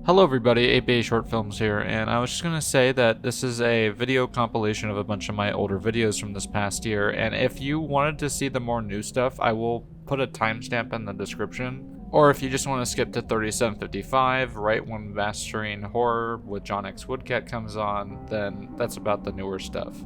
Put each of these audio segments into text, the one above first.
Hello everybody, APA Short Films here, and I was just gonna say that this is a video compilation of a bunch of my older videos from this past year, and if you wanted to see the more new stuff, I will put a timestamp in the description. Or if you just want to skip to 3755, right when Mastering Horror with John X Woodcat comes on, then that's about the newer stuff.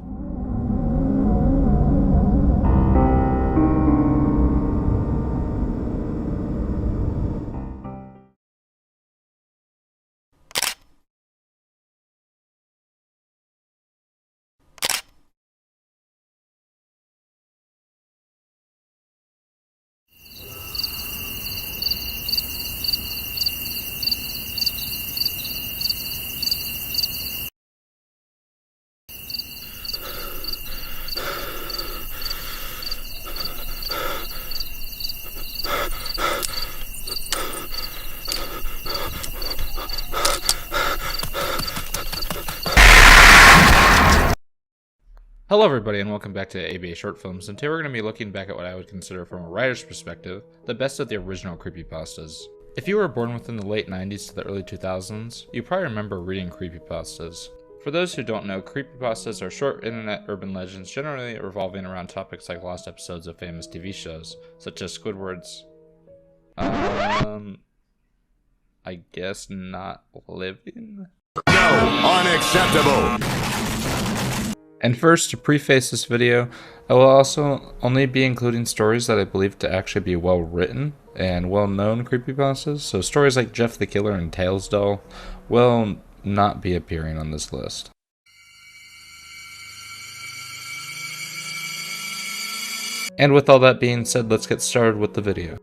Hello everybody and welcome back to ABA Short Films, and today we're going to be looking back at what I would consider from a writer's perspective, the best of the original creepypastas. If you were born within the late 90s to the early 2000s, you probably remember reading creepypastas. For those who don't know, creepypastas are short internet urban legends generally revolving around topics like lost episodes of famous TV shows, such as Squidward's, I guess not living? No, unacceptable! And first, to preface this video, I will also only be including stories that I believe to actually be well written and well known creepypastas, so stories like Jeff the Killer and Tales Doll will not be appearing on this list. And with all that being said, let's get started with the video.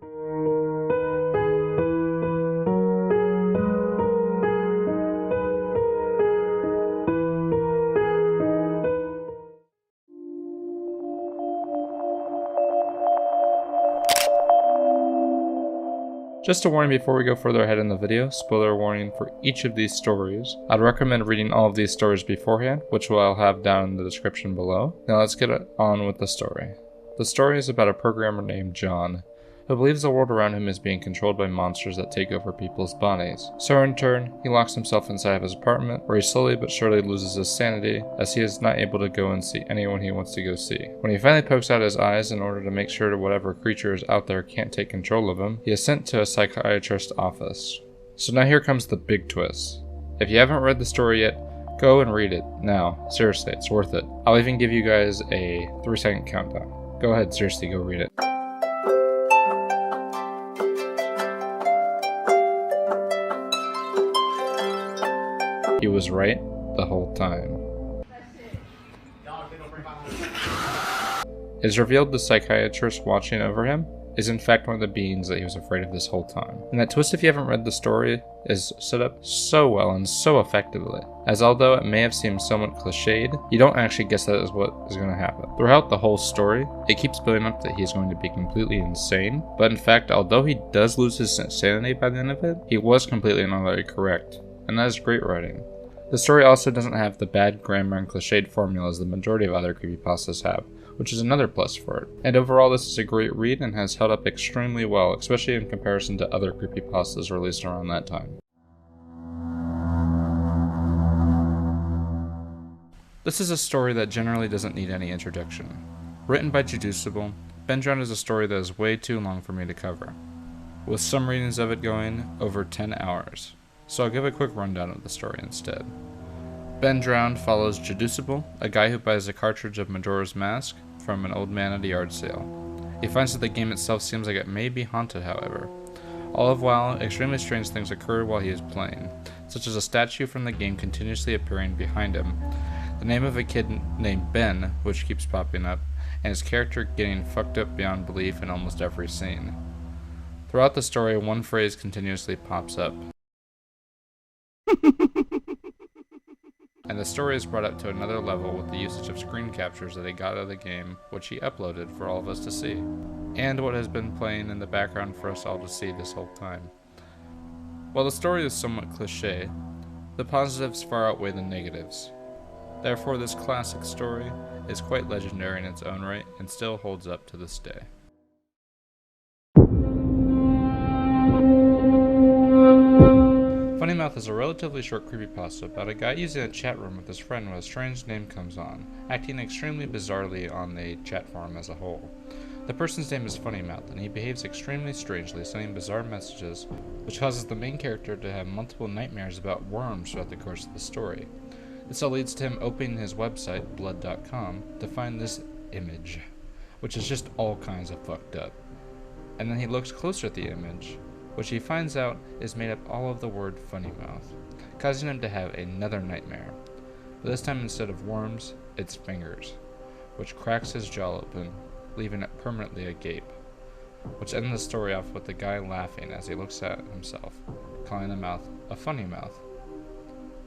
Just a warning before we go further ahead in the video, spoiler warning for each of these stories. I'd recommend reading all of these stories beforehand, which I'll have down in the description below. Now let's get on with the story. The story is about a programmer named John, who believes the world around him is being controlled by monsters that take over people's bodies. So in turn, he locks himself inside of his apartment, where he slowly but surely loses his sanity, as he is not able to go and see anyone he wants to go see. When he finally pokes out his eyes in order to make sure that whatever creature is out there can't take control of him, he is sent to a psychiatrist's office. So now here comes the big twist. If you haven't read the story yet, go and read it. Now, seriously, it's worth it. I'll even give you guys a 3-second countdown. Go ahead, seriously, go read it. He was right the whole time. It is revealed the psychiatrist watching over him is in fact one of the beings that he was afraid of this whole time. And that twist, if you haven't read the story, is set up so well and so effectively, as although it may have seemed somewhat cliched, you don't actually guess that is what is going to happen. Throughout the whole story, it keeps building up that he's going to be completely insane, but in fact, although he does lose his sanity by the end of it, he was completely and utterly correct. And that is great writing. The story also doesn't have the bad grammar and cliched formulas the majority of other creepypastas have, which is another plus for it. And overall, this is a great read and has held up extremely well, especially in comparison to other creepypastas released around that time. This is a story that generally doesn't need any introduction. Written by Juducible, Ben Drowned is a story that is way too long for me to cover, with some readings of it going over 10 hours. So I'll give a quick rundown of the story instead. Ben Drowned follows Juducible, a guy who buys a cartridge of Majora's Mask from an old man at a yard sale. He finds that the game itself seems like it may be haunted, however. All the while, extremely strange things occur while he is playing, such as a statue from the game continuously appearing behind him, the name of a kid named Ben, which keeps popping up, and his character getting fucked up beyond belief in almost every scene. Throughout the story, one phrase continuously pops up. And the story is brought up to another level with the usage of screen captures that he got out of the game, which he uploaded for all of us to see, and what has been playing in the background for us all to see this whole time. While the story is somewhat cliché, the positives far outweigh the negatives. Therefore, this classic story is quite legendary in its own right and still holds up to this day. Funnymouth is a relatively short creepypasta about a guy using a chat room with his friend when a strange name comes on, acting extremely bizarrely on the chat forum as a whole. The person's name is Funnymouth, and he behaves extremely strangely, sending bizarre messages, which causes the main character to have multiple nightmares about worms throughout the course of the story. This all leads to him opening his website, blood.com, to find this image, which is just all kinds of fucked up. And then he looks closer at the image, which he finds out is made up all of the word Funnymouth, causing him to have another nightmare. But this time instead of worms, it's fingers, which cracks his jaw open, leaving it permanently agape, which ends the story off with the guy laughing as he looks at himself, calling the mouth a funny mouth.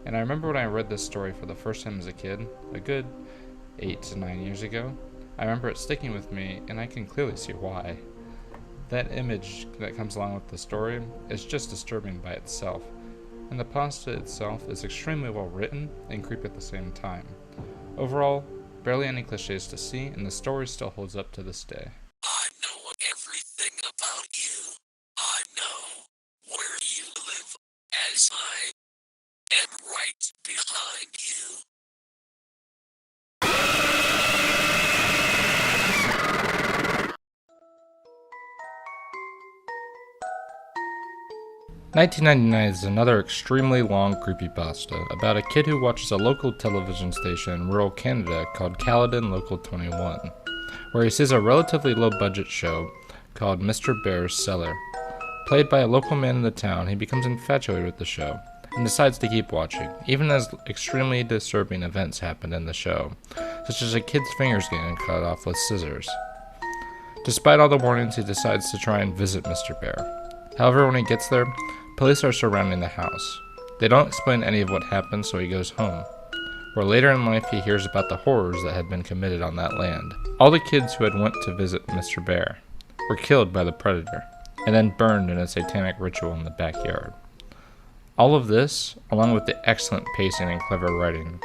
And I remember when I read this story for the first time as a kid, a good 8 to 9 years ago, I remember it sticking with me, and I can clearly see why. That image that comes along with the story is just disturbing by itself, and the pasta itself is extremely well written and creepy at the same time. Overall, barely any cliches to see, and the story still holds up to this day. I know everything about you. I know where you live, as I am right behind you. 1999 is another extremely long creepypasta about a kid who watches a local television station in rural Canada called Caledon Local 21, where he sees a relatively low-budget show called Mr. Bear's Cellar. Played by a local man in the town, he becomes infatuated with the show and decides to keep watching, even as extremely disturbing events happen in the show, such as a kid's fingers getting cut off with scissors. Despite all the warnings, he decides to try and visit Mr. Bear. However, when he gets there, police are surrounding the house. They don't explain any of what happened, so he goes home, where later in life he hears about the horrors that had been committed on that land. All the kids who had went to visit Mr. Bear were killed by the predator, and then burned in a satanic ritual in the backyard. All of this, along with the excellent pacing and clever writing,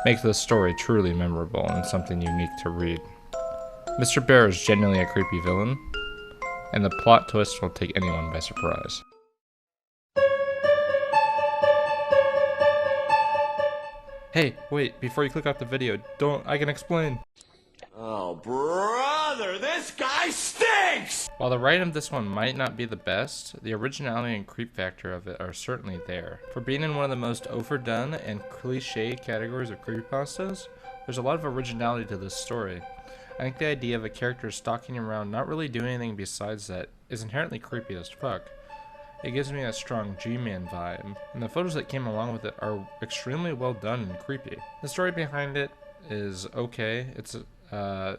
makes the story truly memorable and something unique to read. Mr. Bear is genuinely a creepy villain, and the plot twist will take anyone by surprise. Hey, wait, before you click off the video, I can explain. Oh, brother, this guy stinks! While the writing of this one might not be the best, the originality and creep factor of it are certainly there. For being in one of the most overdone and cliche categories of creepypastas, there's a lot of originality to this story. I think the idea of a character stalking around not really doing anything besides that is inherently creepy as fuck. It gives me a strong G-Man vibe, and the photos that came along with it are extremely well done and creepy. The story behind it is okay.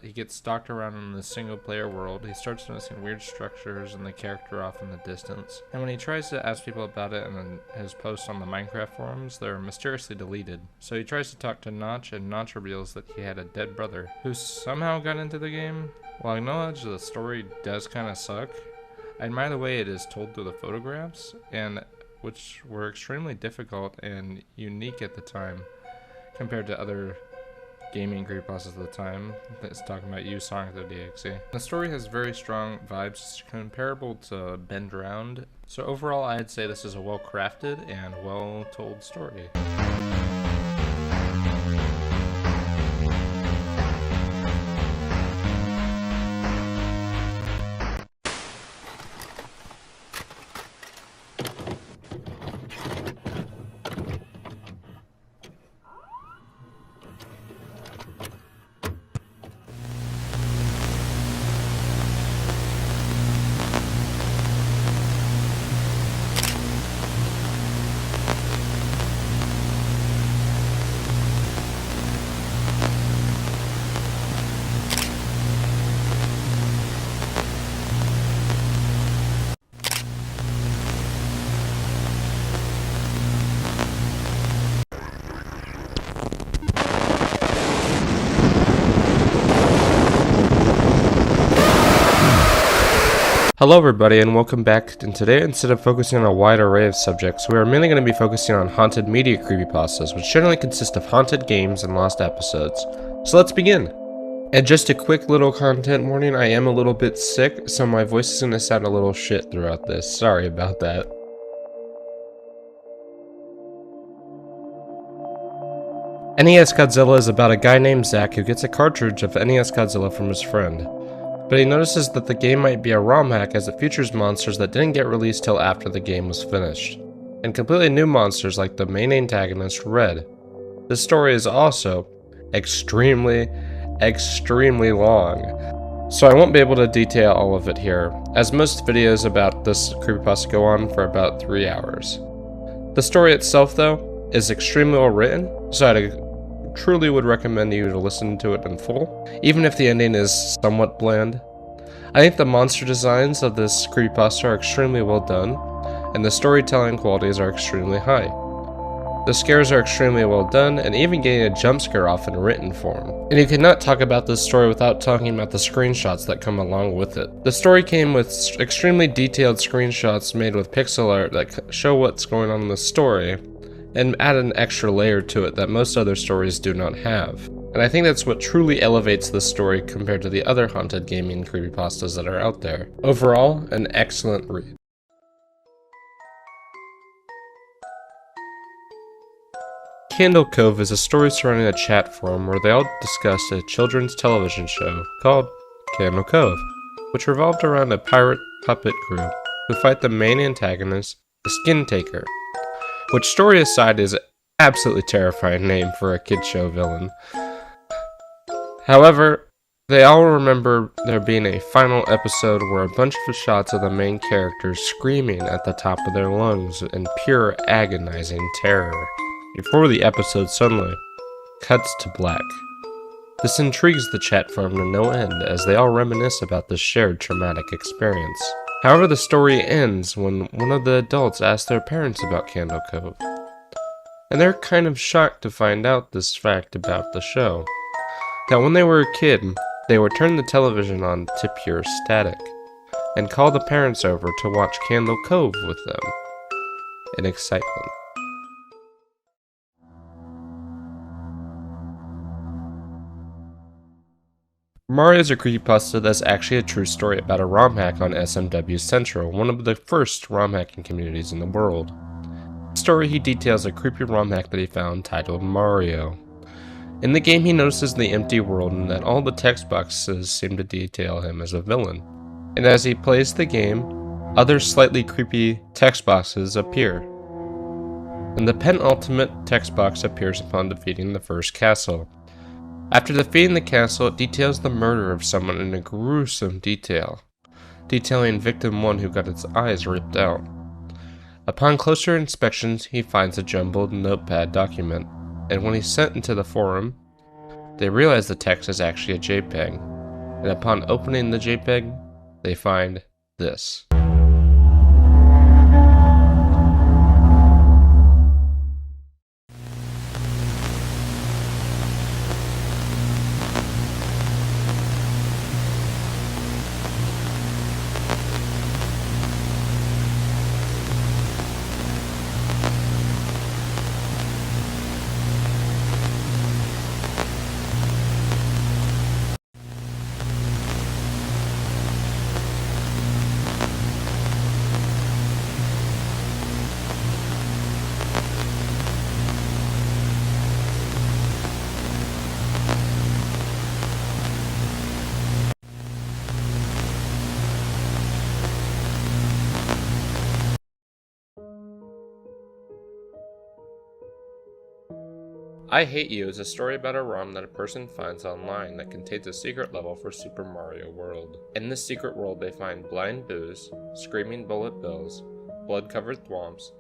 He gets stalked around in the single-player world. He starts noticing weird structures and the character off in the distance. And when he tries to ask people about it in his posts on the Minecraft forums, they're mysteriously deleted. So he tries to talk to Notch, and Notch reveals that he had a dead brother who somehow got into the game. While I acknowledge the story does kind of suck, I admire the way it is told through the photographs, and which were extremely difficult and unique at the time compared to other gaming creepypastas at the time that's talking about you, Sonic the DXE. The story has very strong vibes comparable to Bend Round, so overall I'd say this is a well crafted and well told story. Hello everybody and welcome back, and today instead of focusing on a wide array of subjects, we are mainly going to be focusing on haunted media creepypastas, which generally consist of haunted games and lost episodes. So let's begin! And just a quick little content warning, I am a little bit sick, so my voice is going to sound a little shit throughout this. Sorry about that. NES Godzilla is about a guy named Zack who gets a cartridge of NES Godzilla from his friend. But he notices that the game might be a ROM hack as it features monsters that didn't get released till after the game was finished, and completely new monsters like the main antagonist, Red. This story is also extremely long, so I won't be able to detail all of it here, as most videos about this creepypasta go on for about 3 hours. The story itself, though, is extremely well written, so I truly would recommend you to listen to it in full, even if the ending is somewhat bland. I think the monster designs of this creepypasta are extremely well done, and the storytelling qualities are extremely high. The scares are extremely well done, and even getting a jump scare off in written form. And you cannot talk about this story without talking about the screenshots that come along with it. The story came with extremely detailed screenshots made with pixel art that show what's going on in the story, and add an extra layer to it that most other stories do not have. And I think that's what truly elevates this story compared to the other haunted gaming creepypastas that are out there. Overall, an excellent read. Candle Cove is a story surrounding a chat forum where they all discussed a children's television show called Candle Cove, which revolved around a pirate puppet crew who fight the main antagonist, the Skin Taker, which, story aside, is an absolutely terrifying name for a kid show villain. However, they all remember there being a final episode where a bunch of shots of the main characters screaming at the top of their lungs in pure agonizing terror, before the episode suddenly cuts to black. This intrigues the chat forum to no end as they all reminisce about this shared traumatic experience. However, the story ends when one of the adults asks their parents about Candle Cove, and they're kind of shocked to find out this fact about the show. That when they were a kid, they would turn the television on to pure static, and call the parents over to watch Candle Cove with them, in excitement. Mario is a creepypasta that's actually a true story about a ROM hack on SMW Central, one of the first ROM hacking communities in the world. In the story, he details a creepy ROM hack that he found titled Mario. In the game, he notices the empty world and that all the text boxes seem to detail him as a villain. And as he plays the game, other slightly creepy text boxes appear. And the penultimate text box appears upon defeating the first castle. After defeating the castle, it details the murder of someone in a gruesome detail, detailing victim 1 who got its eyes ripped out. Upon closer inspections, he finds a jumbled notepad document, and when he's sent into the forum, they realize the text is actually a JPEG, and upon opening the JPEG, they find this. I Hate You is a story about a ROM that a person finds online that contains a secret level for Super Mario World. In this secret world, they find blind boos, screaming bullet bills, blood-covered thwomps,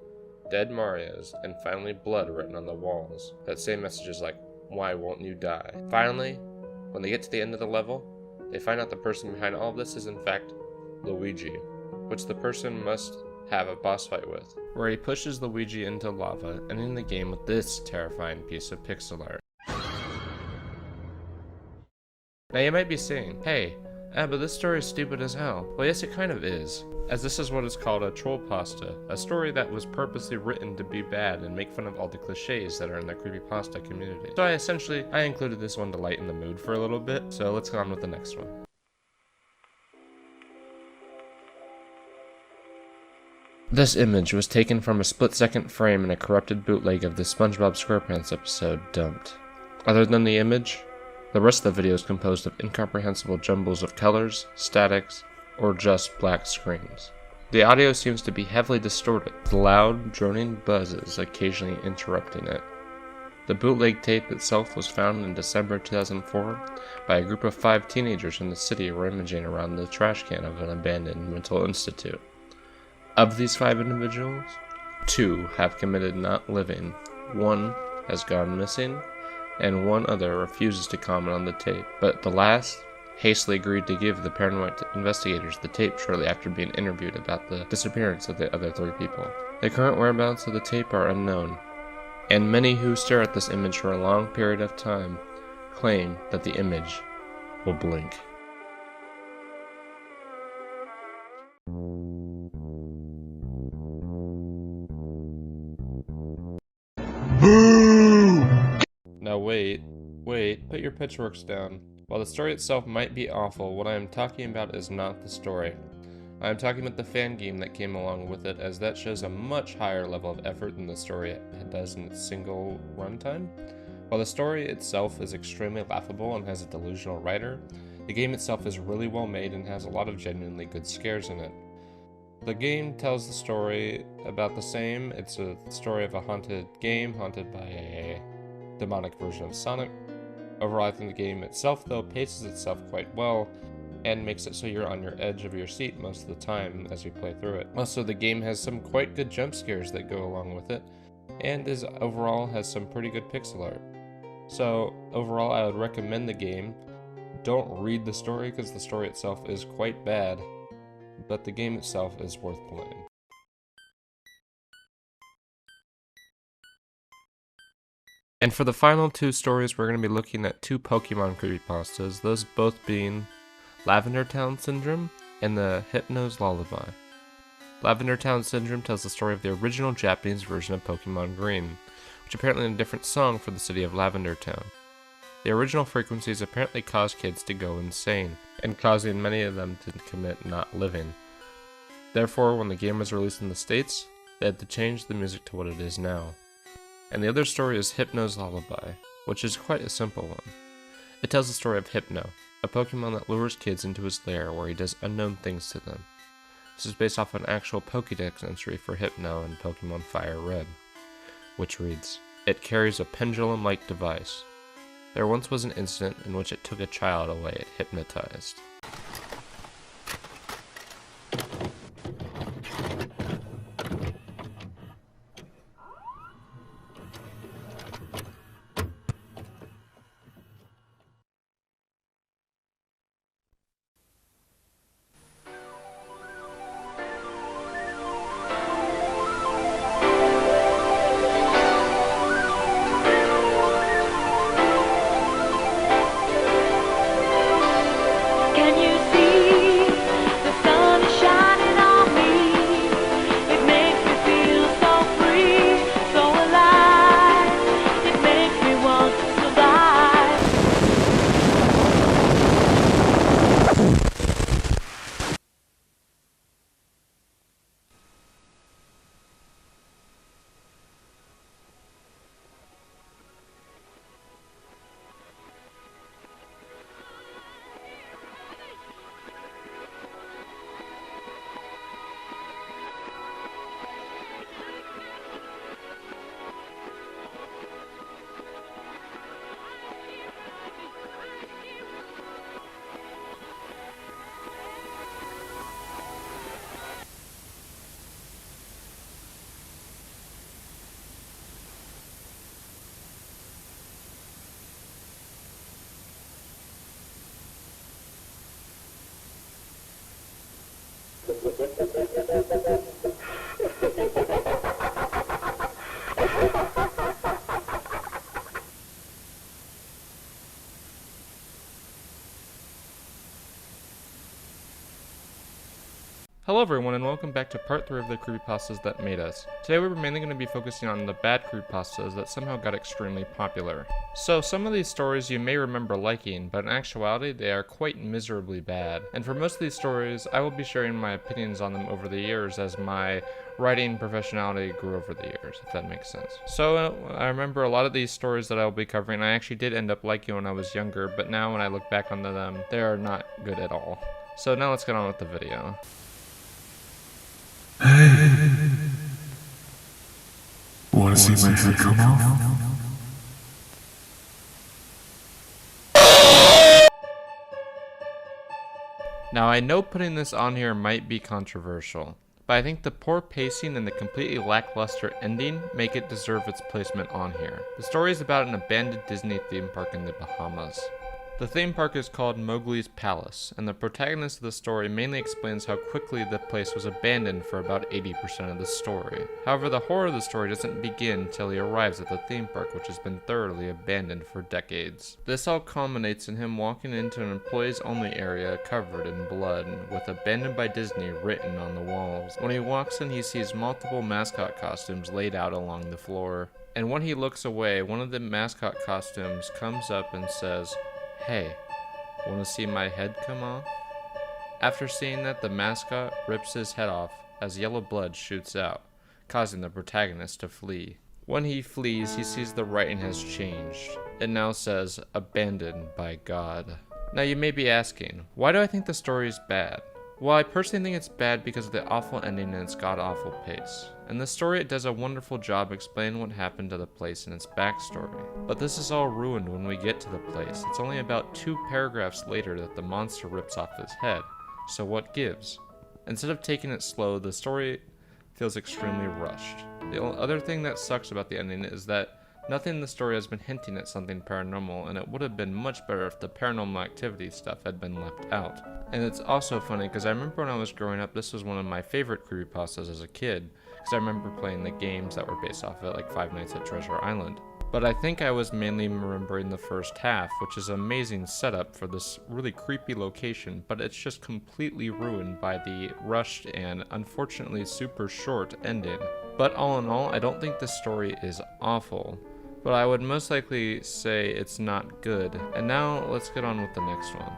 dead Marios, and finally blood written on the walls that say messages like, "Why won't you die?" Finally, when they get to the end of the level, they find out the person behind all of this is in fact Luigi, which the person must have a boss fight with, where he pushes Luigi into lava, ending the game with this terrifying piece of pixel art. Now you might be saying, hey, but this story is stupid as hell. Well, yes, it kind of is, as this is what is called a trollpasta, a story that was purposely written to be bad and make fun of all the cliches that are in the creepypasta community. So I included this one to lighten the mood for a little bit, so let's go on with the next one. This image was taken from a split-second frame in a corrupted bootleg of the SpongeBob SquarePants episode, Dumped. Other than the image, the rest of the video is composed of incomprehensible jumbles of colors, statics, or just black screens. The audio seems to be heavily distorted, with loud, droning buzzes occasionally interrupting it. The bootleg tape itself was found in December 2004 by a group of 5 teenagers in the city rummaging around the trash can of an abandoned mental institute. Of these 5 individuals, 2 have committed not living, 1 has gone missing, and 1 other refuses to comment on the tape, but the last hastily agreed to give the paranoid investigators the tape shortly after being interviewed about the disappearance of the other 3 people. The current whereabouts of the tape are unknown, and many who stare at this image for a long period of time claim that the image will blink. Now wait, put your pitchforks down. While the story itself might be awful, what I am talking about is not the story. I am talking about the fan game that came along with it, as that shows a much higher level of effort than the story it does in its single runtime. While the story itself is extremely laughable and has a delusional writer, the game itself is really well made and has a lot of genuinely good scares in it. The game tells the story about the same. It's a story of a haunted game haunted by a demonic version of Sonic. Overall, I think the game itself, though, paces itself quite well and makes it so you're on your edge of your seat most of the time as you play through it. Also, the game has some quite good jump scares that go along with it, and overall has some pretty good pixel art. So, overall, I would recommend the game. Don't read the story because the story itself is quite bad, but the game itself is worth playing. And for the final 2 stories, we're going to be looking at 2 Pokemon creepypastas, those both being Lavender Town Syndrome and the Hypno's Lullaby. Lavender Town Syndrome tells the story of the original Japanese version of Pokemon Green, which apparently had a different song for the city of Lavender Town. The original frequencies apparently caused kids to go insane, and causing many of them to commit not living. Therefore, when the game was released in the States, they had to change the music to what it is now. And the other story is Hypno's Lullaby, which is quite a simple one. It tells the story of Hypno, a Pokemon that lures kids into his lair where he does unknown things to them. This is based off an actual Pokédex entry for Hypno in Pokemon Fire Red, which reads, "It carries a pendulum-like device. There once was an incident in which it took a child away it hypnotized." Hello everyone and welcome back to part 3 of the creepypastas that made us. Today we're mainly going to be focusing on the bad creepypastas that somehow got extremely popular. So some of these stories you may remember liking, but in actuality they are quite miserably bad. And for most of these stories, I will be sharing my opinions on them over the years as my writing professionality grew over the years, if that makes sense. So I remember a lot of these stories that I will be covering I actually did end up liking when I was younger, but now when I look back onto them, they are not good at all. So now let's get on with the video. Wanna see my head come off? Now I know putting this on here might be controversial, but I think the poor pacing and the completely lackluster ending make it deserve its placement on here. The story is about an abandoned Disney theme park in the Bahamas. The theme park is called Mowgli's Palace, and the protagonist of the story mainly explains how quickly the place was abandoned for about 80% of the story. However, the horror of the story doesn't begin until he arrives at the theme park, which has been thoroughly abandoned for decades. This all culminates in him walking into an employees-only area covered in blood, with "Abandoned by Disney" written on the walls. When he walks in, he sees multiple mascot costumes laid out along the floor. And when he looks away, one of the mascot costumes comes up and says, "Hey, wanna see my head come off?" After seeing that, the mascot rips his head off as yellow blood shoots out, causing the protagonist to flee. When he flees, he sees the writing has changed. It now says, "Abandoned by God." Now you may be asking, why do I think the story is bad? Well, I personally think it's bad because of the awful ending and its god-awful pace. In the story, it does a wonderful job explaining what happened to the place and its backstory. But this is all ruined when we get to the place. It's only about 2 paragraphs later that the monster rips off his head. So what gives? Instead of taking it slow, the story feels extremely rushed. The other thing that sucks about the ending is that nothing in the story has been hinting at something paranormal, and it would have been much better if the paranormal activity stuff had been left out. And it's also funny because I remember when I was growing up, this was one of my favorite creepypastas as a kid, because I remember playing the games that were based off of it, like Five Nights at Treasure Island. But I think I was mainly remembering the first half, which is an amazing setup for this really creepy location, but it's just completely ruined by the rushed and unfortunately super short ending. But all in all, I don't think the story is awful, but I would most likely say it's not good. And now let's get on with the next one.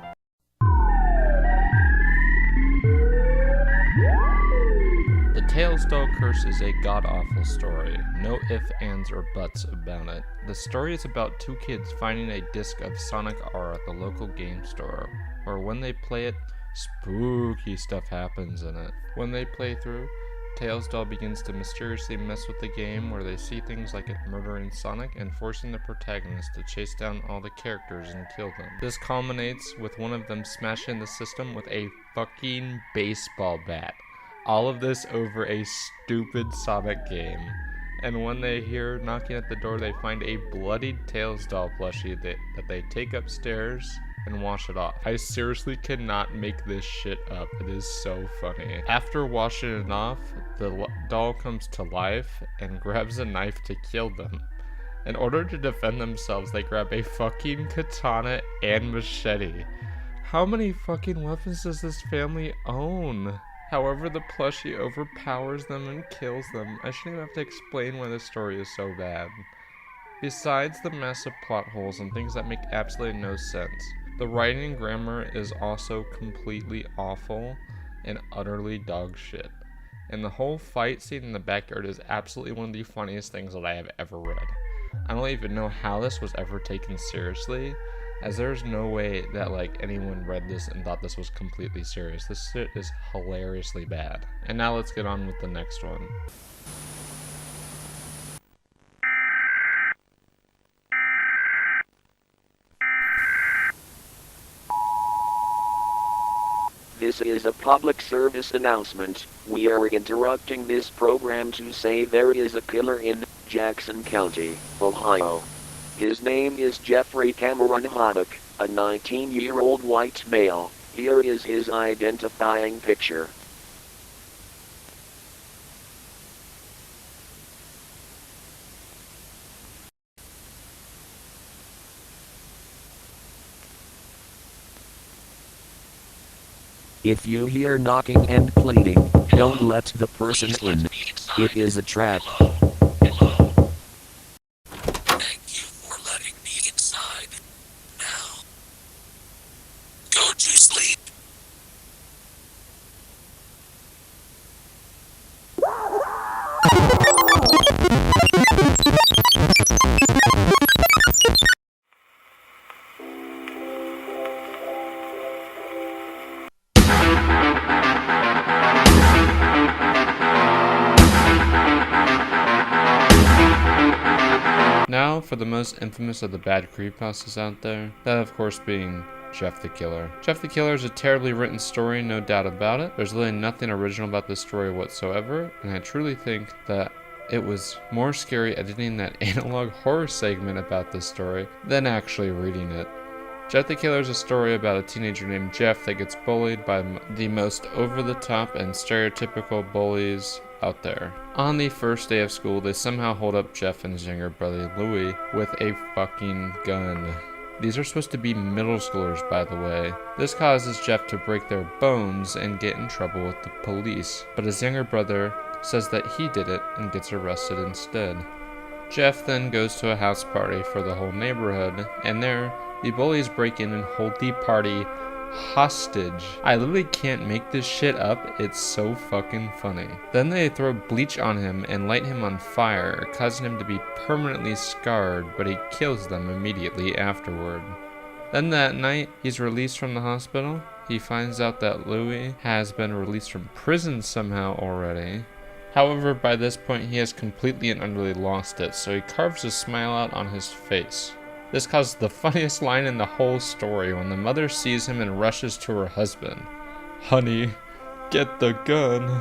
The Tails Doll Curse is a god-awful story. No ifs, ands, or buts about it. The story is about 2 kids finding a disc of Sonic R at the local game store, where when they play it, spooky stuff happens in it. When they play through, Tails Doll begins to mysteriously mess with the game, where they see things like it murdering Sonic and forcing the protagonist to chase down all the characters and kill them. This culminates with one of them smashing the system with a fucking baseball bat. All of this over a stupid Sonic game. And when they hear knocking at the door, they find a bloodied Tails doll plushie that they take upstairs and wash it off. I seriously cannot make this shit up. It is so funny. After washing it off, the doll comes to life and grabs a knife to kill them. In order to defend themselves, they grab a fucking katana and machete. How many fucking weapons does this family own? However, the plushie overpowers them and kills them. I shouldn't even have to explain why this story is so bad. Besides the massive plot holes and things that make absolutely no sense, the writing and grammar is also completely awful and utterly dog shit. And the whole fight scene in the backyard is absolutely one of the funniest things that I have ever read. I don't even know how this was ever taken seriously, as there's no way that anyone read this and thought this was completely serious. This shit is hilariously bad. And now let's get on with the next one. This is a public service announcement. We are interrupting this program to say there is a killer in Jackson County, Ohio. His name is Jeffrey Cameron Haddock, a 19-year-old white male. Here is his identifying picture. If you hear knocking and pleading, don't let the person in. It is a trap. Thank you for letting me inside. Now, go to sleep. Now for the most infamous of the bad creepypastas out there, that of course being Jeff the Killer. Jeff the Killer is a terribly written story, no doubt about it. There's really nothing original about this story whatsoever, and I truly think that it was more scary editing that analog horror segment about this story than actually reading it. Jeff the Killer is a story about a teenager named Jeff that gets bullied by the most over-the-top and stereotypical bullies out there. On the first day of school, they somehow hold up Jeff and his younger brother Louie with a fucking gun. These are supposed to be middle schoolers, by the way. This causes Jeff to break their bones and get in trouble with the police, but his younger brother says that he did it and gets arrested instead. Jeff then goes to a house party for the whole neighborhood, and there, the bullies break in and hold the party hostage. I literally can't make this shit up, it's so fucking funny. Then they throw bleach on him and light him on fire, causing him to be permanently scarred, but he kills them immediately afterward. Then that night, he's released from the hospital. He finds out that Louie has been released from prison somehow already. However, by this point, he has completely and utterly lost it, so he carves a smile out on his face. This causes the funniest line in the whole story when the mother sees him and rushes to her husband. "Honey, get the gun."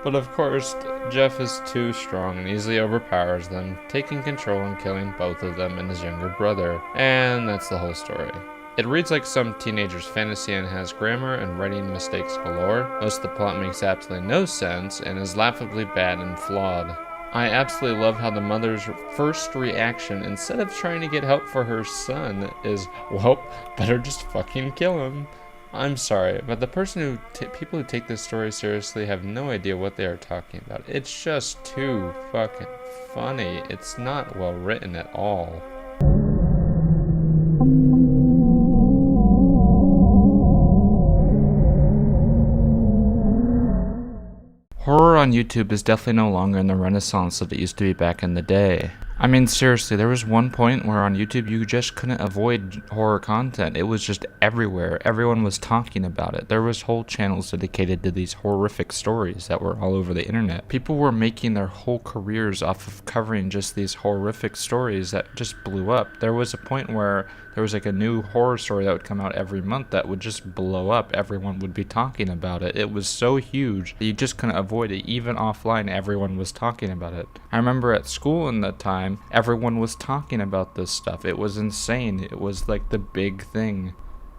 But of course, Jeff is too strong and easily overpowers them, taking control and killing both of them and his younger brother. And that's the whole story. It reads like some teenager's fantasy and has grammar and writing mistakes galore. Most of the plot makes absolutely no sense and is laughably bad and flawed. I absolutely love how the mother's first reaction, instead of trying to get help for her son, is, well, better just fucking kill him. I'm sorry, but the people who take this story seriously have no idea what they are talking about. It's just too fucking funny. It's not well written at all. Horror on YouTube is definitely no longer in the renaissance that it used to be back in the day. I mean, seriously, there was one point where on YouTube you just couldn't avoid horror content. It was just everywhere. Everyone was talking about it. There was whole channels dedicated to these horrific stories that were all over the internet. People were making their whole careers off of covering just these horrific stories that just blew up. There was a point where there was like a new horror story that would come out every month that would just blow up. Everyone would be talking about it. It was so huge that you just couldn't avoid it. Even offline, everyone was talking about it. I remember at school in that time, everyone was talking about this stuff. It was insane. It was like the big thing.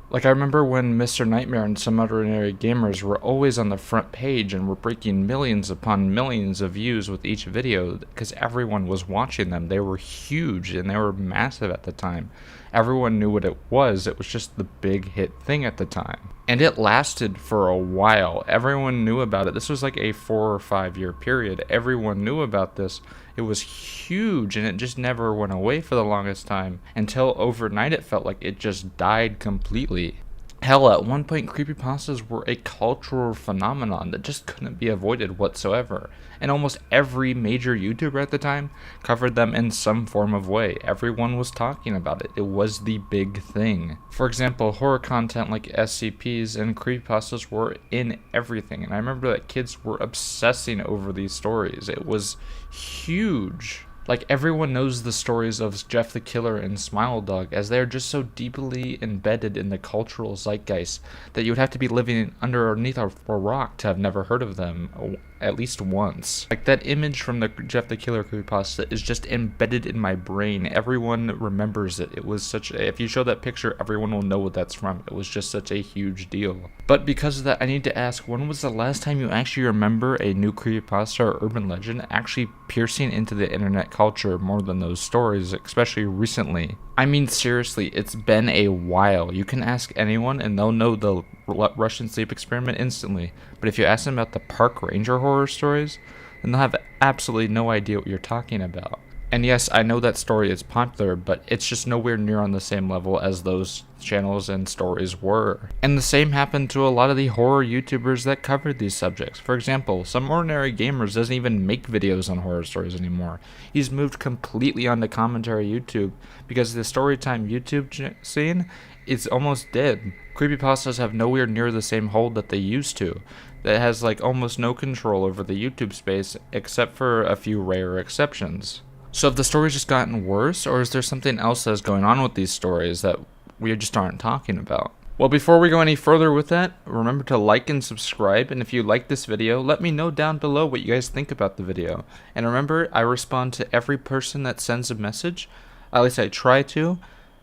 Like, I remember when Mr. Nightmare and Some Ordinary Gamers were always on the front page and were breaking millions upon millions of views with each video because everyone was watching them. They were huge and they were massive at the time. Everyone knew what it was. It was just the big hit thing at the time. And it lasted for a while. Everyone knew about it. This was like a 4 or 5 year period. Everyone knew about this. It was huge and it just never went away for the longest time until overnight it felt like it just died completely. Hell, at one point, creepypastas were a cultural phenomenon that just couldn't be avoided whatsoever. And almost every major YouTuber at the time covered them in some form of way. Everyone was talking about it. It was the big thing. For example, horror content like SCPs and creepypastas were in everything. And I remember that kids were obsessing over these stories. It was huge. Like, everyone knows the stories of Jeff the Killer and Smile Dog, as they are just so deeply embedded in the cultural zeitgeist that you would have to be living underneath a rock to have never heard of them, at least once. Like, that image from the Jeff the Killer creepypasta is just embedded in my brain. Everyone remembers it. It was such a, if you show that picture, everyone will know what that's from. It was just such a huge deal. But because of that, I need to ask, when was the last time you actually remember a new creepypasta or urban legend actually piercing into the internet culture more than those stories, especially recently? I mean, seriously, it's been a while. You can ask anyone and they'll know the Russian sleep experiment instantly, but if you ask them about the park ranger horror stories, then they'll have absolutely no idea what you're talking about. And yes, I know that story is popular, but it's just nowhere near on the same level as those channels and stories were. And the same happened to a lot of the horror YouTubers that covered these subjects. For example, Some Ordinary Gamers doesn't even make videos on horror stories anymore. He's moved completely onto commentary YouTube because the Storytime YouTube scene is almost dead. Creepypastas have nowhere near the same hold that they used to. That has like almost no control over the YouTube space except for a few rare exceptions. So have the stories just gotten worse, or is there something else that's going on with these stories that we just aren't talking about? Well, before we go any further with that, remember to like and subscribe, and if you like this video, let me know down below what you guys think about the video. And remember, I respond to every person that sends a message, at least I try to.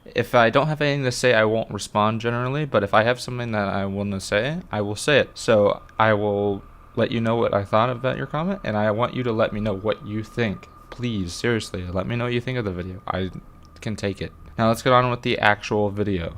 If I don't have anything to say, I won't respond generally, but if I have something that I want to say, I will say it. So I will let you know what I thought about your comment, and I want you to let me know what you think. Please, seriously, let me know what you think of the video. I can take it. Now let's get on with the actual video.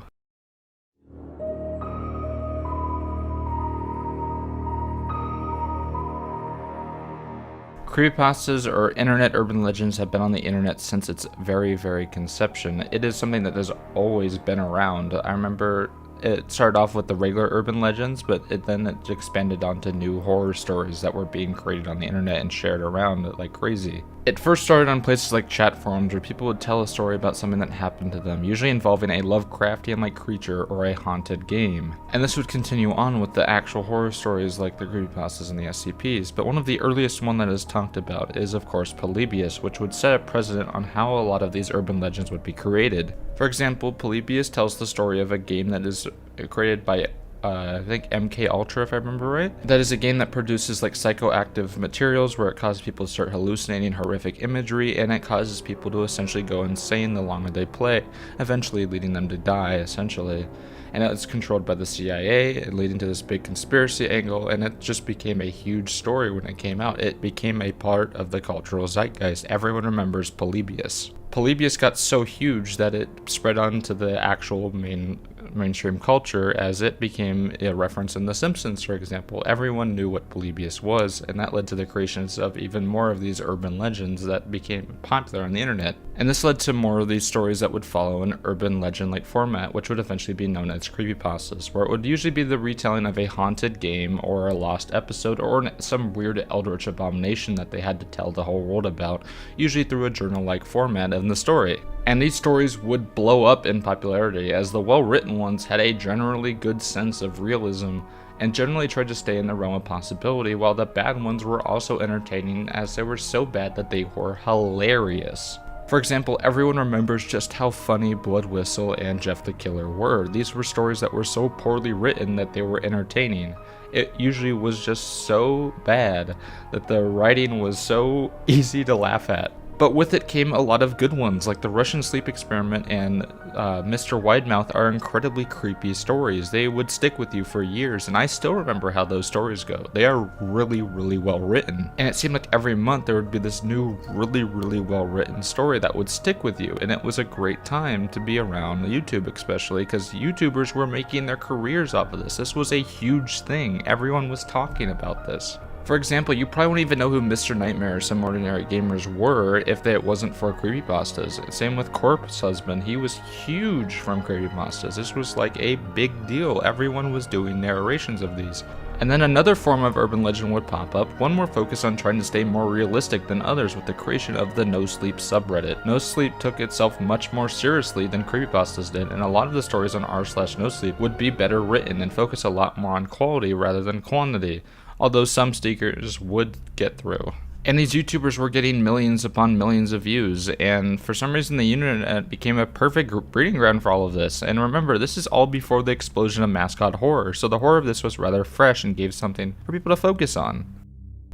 Creepypastas, or internet urban legends, have been on the internet since its very, very conception. It is something that has always been around. I remember it started off with the regular urban legends, but then it expanded onto new horror stories that were being created on the internet and shared around like crazy. It first started on places like chat forums where people would tell a story about something that happened to them, usually involving a Lovecraftian-like creature or a haunted game. And this would continue on with the actual horror stories like the Creepypastas and the SCPs, but one of the earliest one that is talked about is of course Polybius, which would set a precedent on how a lot of these urban legends would be created. For example, Polybius tells the story of a game that is created by I think MK Ultra, if I remember right. That is a game that produces like psychoactive materials where it causes people to start hallucinating horrific imagery, and it causes people to essentially go insane the longer they play, eventually leading them to die, essentially. And it's controlled by the CIA, leading to this big conspiracy angle, and it just became a huge story when it came out. It became a part of the cultural zeitgeist. Everyone remembers Polybius. Polybius got so huge that it spread onto the actual mainstream culture, as it became a reference in The Simpsons, for example. Everyone knew what Polybius was, and that led to the creations of even more of these urban legends that became popular on the internet. And this led to more of these stories that would follow an urban legend-like format, which would eventually be known as creepypastas, where it would usually be the retelling of a haunted game or a lost episode or some weird eldritch abomination that they had to tell the whole world about, usually through a journal-like format in the story. And these stories would blow up in popularity, as the well-written ones had a generally good sense of realism and generally tried to stay in the realm of possibility, while the bad ones were also entertaining, as they were so bad that they were hilarious. For example, everyone remembers just how funny Blood Whistle and Jeff the Killer were. These were stories that were so poorly written that they were entertaining. It usually was just so bad that the writing was so easy to laugh at. But with it came a lot of good ones, like the Russian Sleep Experiment and Mr. Widemouth are incredibly creepy stories. They would stick with you for years, and I still remember how those stories go. They are really, really well written. And it seemed like every month there would be this new, really, really well written story that would stick with you. And it was a great time to be around YouTube, especially because YouTubers were making their careers off of this. This was a huge thing. Everyone was talking about this. For example, you probably wouldn't even know who Mr. Nightmare or Some Ordinary Gamers were if it wasn't for creepypastas. Same with Corpse Husband. He was huge from creepypastas. This was like a big deal. Everyone was doing narrations of these. And then another form of urban legend would pop up, one more focused on trying to stay more realistic than others, with the creation of the No Sleep subreddit. No Sleep took itself much more seriously than creepypastas did, and a lot of the stories on r/NoSleep would be better written and focus a lot more on quality rather than quantity, although some stickers would get through. And these YouTubers were getting millions upon millions of views, and for some reason the internet became a perfect breeding ground for all of this. And remember, this is all before the explosion of mascot horror, so the horror of this was rather fresh and gave something for people to focus on.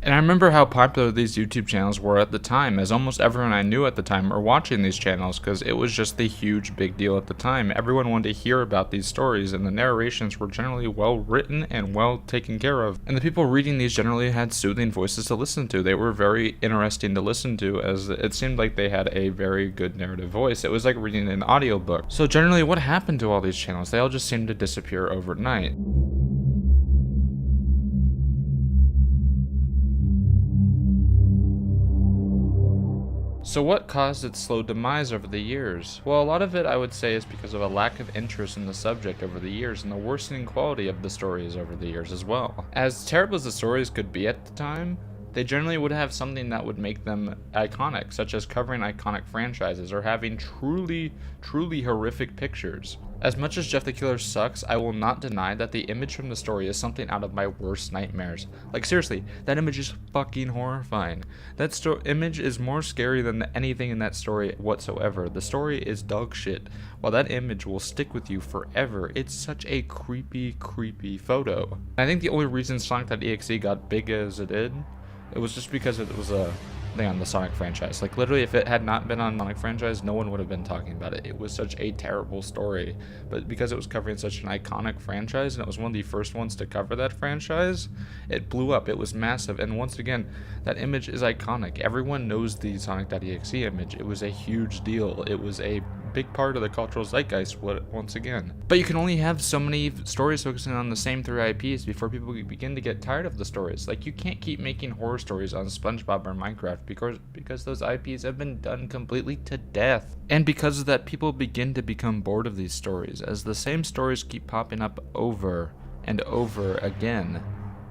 And I remember how popular these YouTube channels were at the time, as almost everyone I knew at the time were watching these channels because it was just the huge big deal at the time. Everyone wanted to hear about these stories, and the narrations were generally well written and well taken care of. And the people reading these generally had soothing voices to listen to. They were very interesting to listen to, as it seemed like they had a very good narrative voice. It was like reading an audiobook. So generally, what happened to all these channels? They all just seemed to disappear overnight. So what caused its slow demise over the years? Well, a lot of it I would say is because of a lack of interest in the subject over the years and the worsening quality of the stories over the years as well. As terrible as the stories could be at the time, they generally would have something that would make them iconic, such as covering iconic franchises or having truly horrific pictures. As much as Jeff the Killer sucks, I will not deny that the image from the story is something out of my worst nightmares. Like seriously, that image is fucking horrifying. That image is more scary than anything in that story whatsoever. The story is dog shit, while that image will stick with you forever. It's such a creepy photo. I think the only reason Sonic.exe got big as it did, it was just because it was a thing on the Sonic franchise. Like literally, if it had not been on Sonic franchise, no one would have been talking about it. It was such a terrible story, but because it was covering such an iconic franchise and it was one of the first ones to cover that franchise, it blew up. It was massive, and once again, that image is iconic. Everyone knows the Sonic.exe image. It was a huge deal. It was a big part of the cultural zeitgeist once again. But you can only have so many stories focusing on the same 3 IPs before people begin to get tired of the stories. Like, you can't keep making horror stories on SpongeBob or Minecraft because those IPs have been done completely to death. And because of that, people begin to become bored of these stories, as the same stories keep popping up over and over again.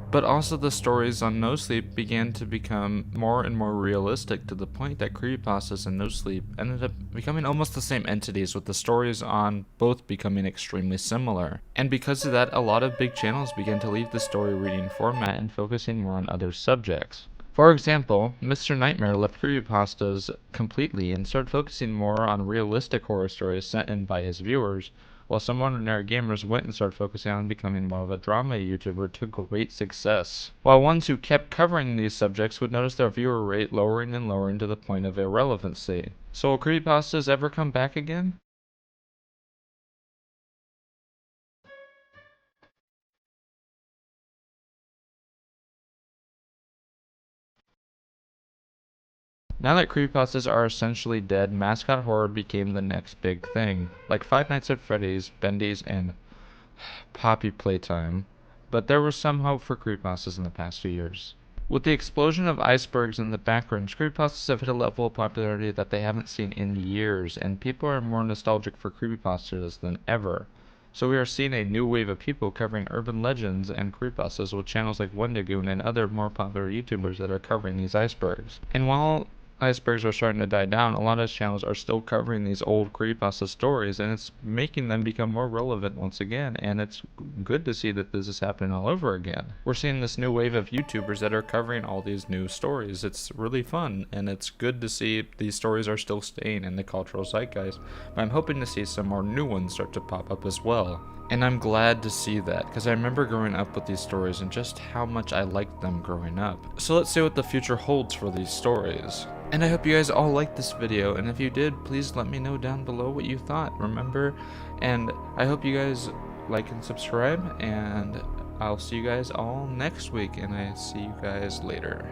But also the stories on No Sleep began to become more and more realistic, to the point that Creepypastas and No Sleep ended up becoming almost the same entities, with the stories on both becoming extremely similar. And because of that, a lot of big channels began to leave the story reading format and focusing more on other subjects. For example, Mr. Nightmare left Creepypastas completely and started focusing more on realistic horror stories sent in by his viewers, while some ordinary gamers went and started focusing on becoming more of a drama YouTuber to great success. While ones who kept covering these subjects would notice their viewer rate lowering and lowering to the point of irrelevancy. So will Creepypastas ever come back again? Now that creepypastas are essentially dead, mascot horror became the next big thing, like Five Nights at Freddy's, Bendy's, and Poppy Playtime. But there was some hope for creepypastas in the past few years. With the explosion of icebergs in the background, creepypastas have hit a level of popularity that they haven't seen in years, and people are more nostalgic for creepypastas than ever. So we are seeing a new wave of people covering urban legends and creepypastas with channels like Wendigoon and other more popular YouTubers that are covering these icebergs. And while icebergs are starting to die down, a lot of channels are still covering these old creepypasta stories, and it's making them become more relevant once again, and it's good to see that this is happening all over again. We're seeing this new wave of YouTubers that are covering all these new stories. It's really fun, and it's good to see these stories are still staying in the cultural zeitgeist, but I'm hoping to see some more new ones start to pop up as well. And I'm glad to see that, because I remember growing up with these stories and just how much I liked them growing up. So let's see what the future holds for these stories. And I hope you guys all liked this video, and if you did, please let me know down below what you thought, remember? And I hope you guys like and subscribe, and I'll see you guys all next week, and I see you guys later.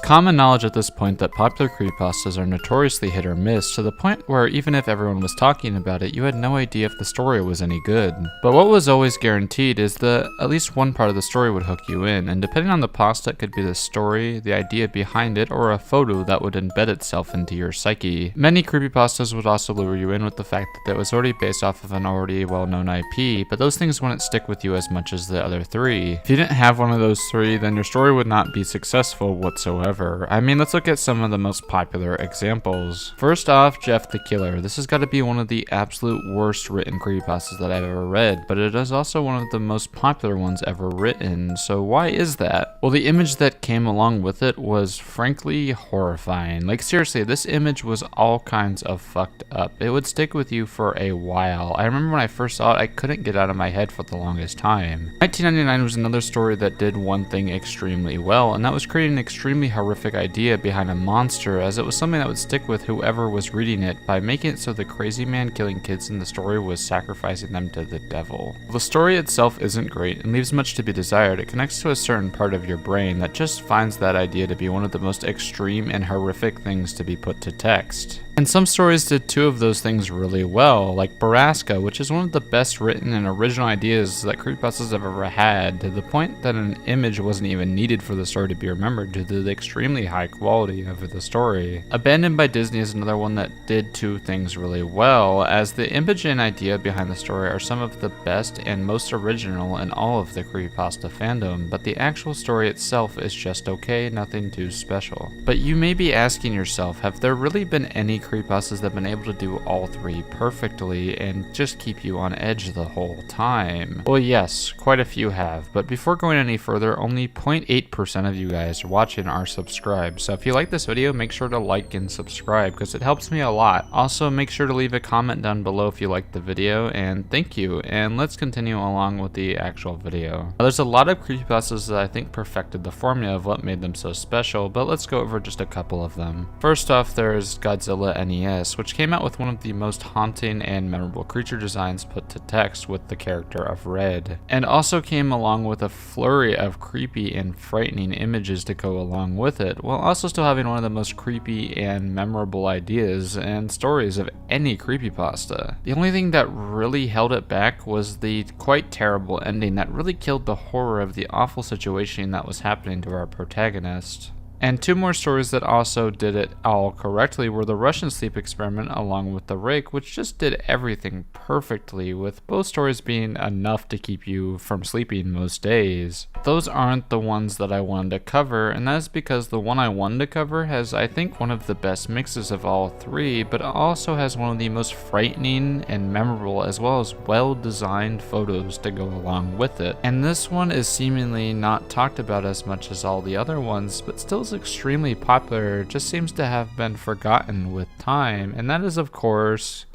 Common knowledge at this point that popular creepypastas are notoriously hit or miss, to the point where even if everyone was talking about it, you had no idea if the story was any good. But what was always guaranteed is that at least one part of the story would hook you in, and depending on the pasta, it could be the story, the idea behind it, or a photo that would embed itself into your psyche. Many creepypastas would also lure you in with the fact that it was already based off of an already well-known IP, but those things wouldn't stick with you as much as the other three. If you didn't have one of those three, then your story would not be successful whatsoever. ever. I mean, let's look at some of the most popular examples. First off, Jeff the Killer. This has got to be one of the absolute worst written creepypastas that I've ever read, but it is also one of the most popular ones ever written. So why is that? Well, the image that came along with it was frankly horrifying. Like seriously, this image was all kinds of fucked up. It would stick with you for a while. I remember when I first saw it, I couldn't get out of my head for the longest time. 1999 was another story that did one thing extremely well, and that was creating an extremely horrific idea behind a monster, as it was something that would stick with whoever was reading it by making it so the crazy man killing kids in the story was sacrificing them to the devil. The story itself isn't great and leaves much to be desired. It connects to a certain part of your brain that just finds that idea to be one of the most extreme and horrific things to be put to text. And some stories did two of those things really well, like Baraska, which is one of the best written and original ideas that creepypastas have ever had, to the point that an image wasn't even needed for the story to be remembered due to the extremely high quality of the story. Abandoned by Disney is another one that did two things really well, as the image and idea behind the story are some of the best and most original in all of the creepypasta fandom, but the actual story itself is just okay, nothing too special. But you may be asking yourself, have there really been any creepypastas that have been able to do all three perfectly and just keep you on edge the whole time? Well, yes, quite a few have, but before going any further, only 0.8% of you guys watching are subscribed. So if you like this video, make sure to like and subscribe because it helps me a lot. Also, make sure to leave a comment down below if you liked the video, and thank you. And let's continue along with the actual video. Now, there's a lot of creepypastas that I think perfected the formula of what made them so special, but let's go over just a couple of them. First off, there's Godzilla NES, which came out with one of the most haunting and memorable creature designs put to text with the character of Red, and also came along with a flurry of creepy and frightening images to go along with it, while also still having one of the most creepy and memorable ideas and stories of any creepypasta. The only thing that really held it back was the quite terrible ending that really killed the horror of the awful situation that was happening to our protagonist. And two more stories that also did it all correctly were the Russian sleep experiment along with the rake, which just did everything perfectly, with both stories being enough to keep you from sleeping most days. Those aren't the ones that I wanted to cover, and that is because the one I wanted to cover has, I think, one of the best mixes of all three, but also has one of the most frightening and memorable as well as well-designed photos to go along with it. And this one is seemingly not talked about as much as all the other ones, but still is extremely popular, just seems to have been forgotten with time, and that is of course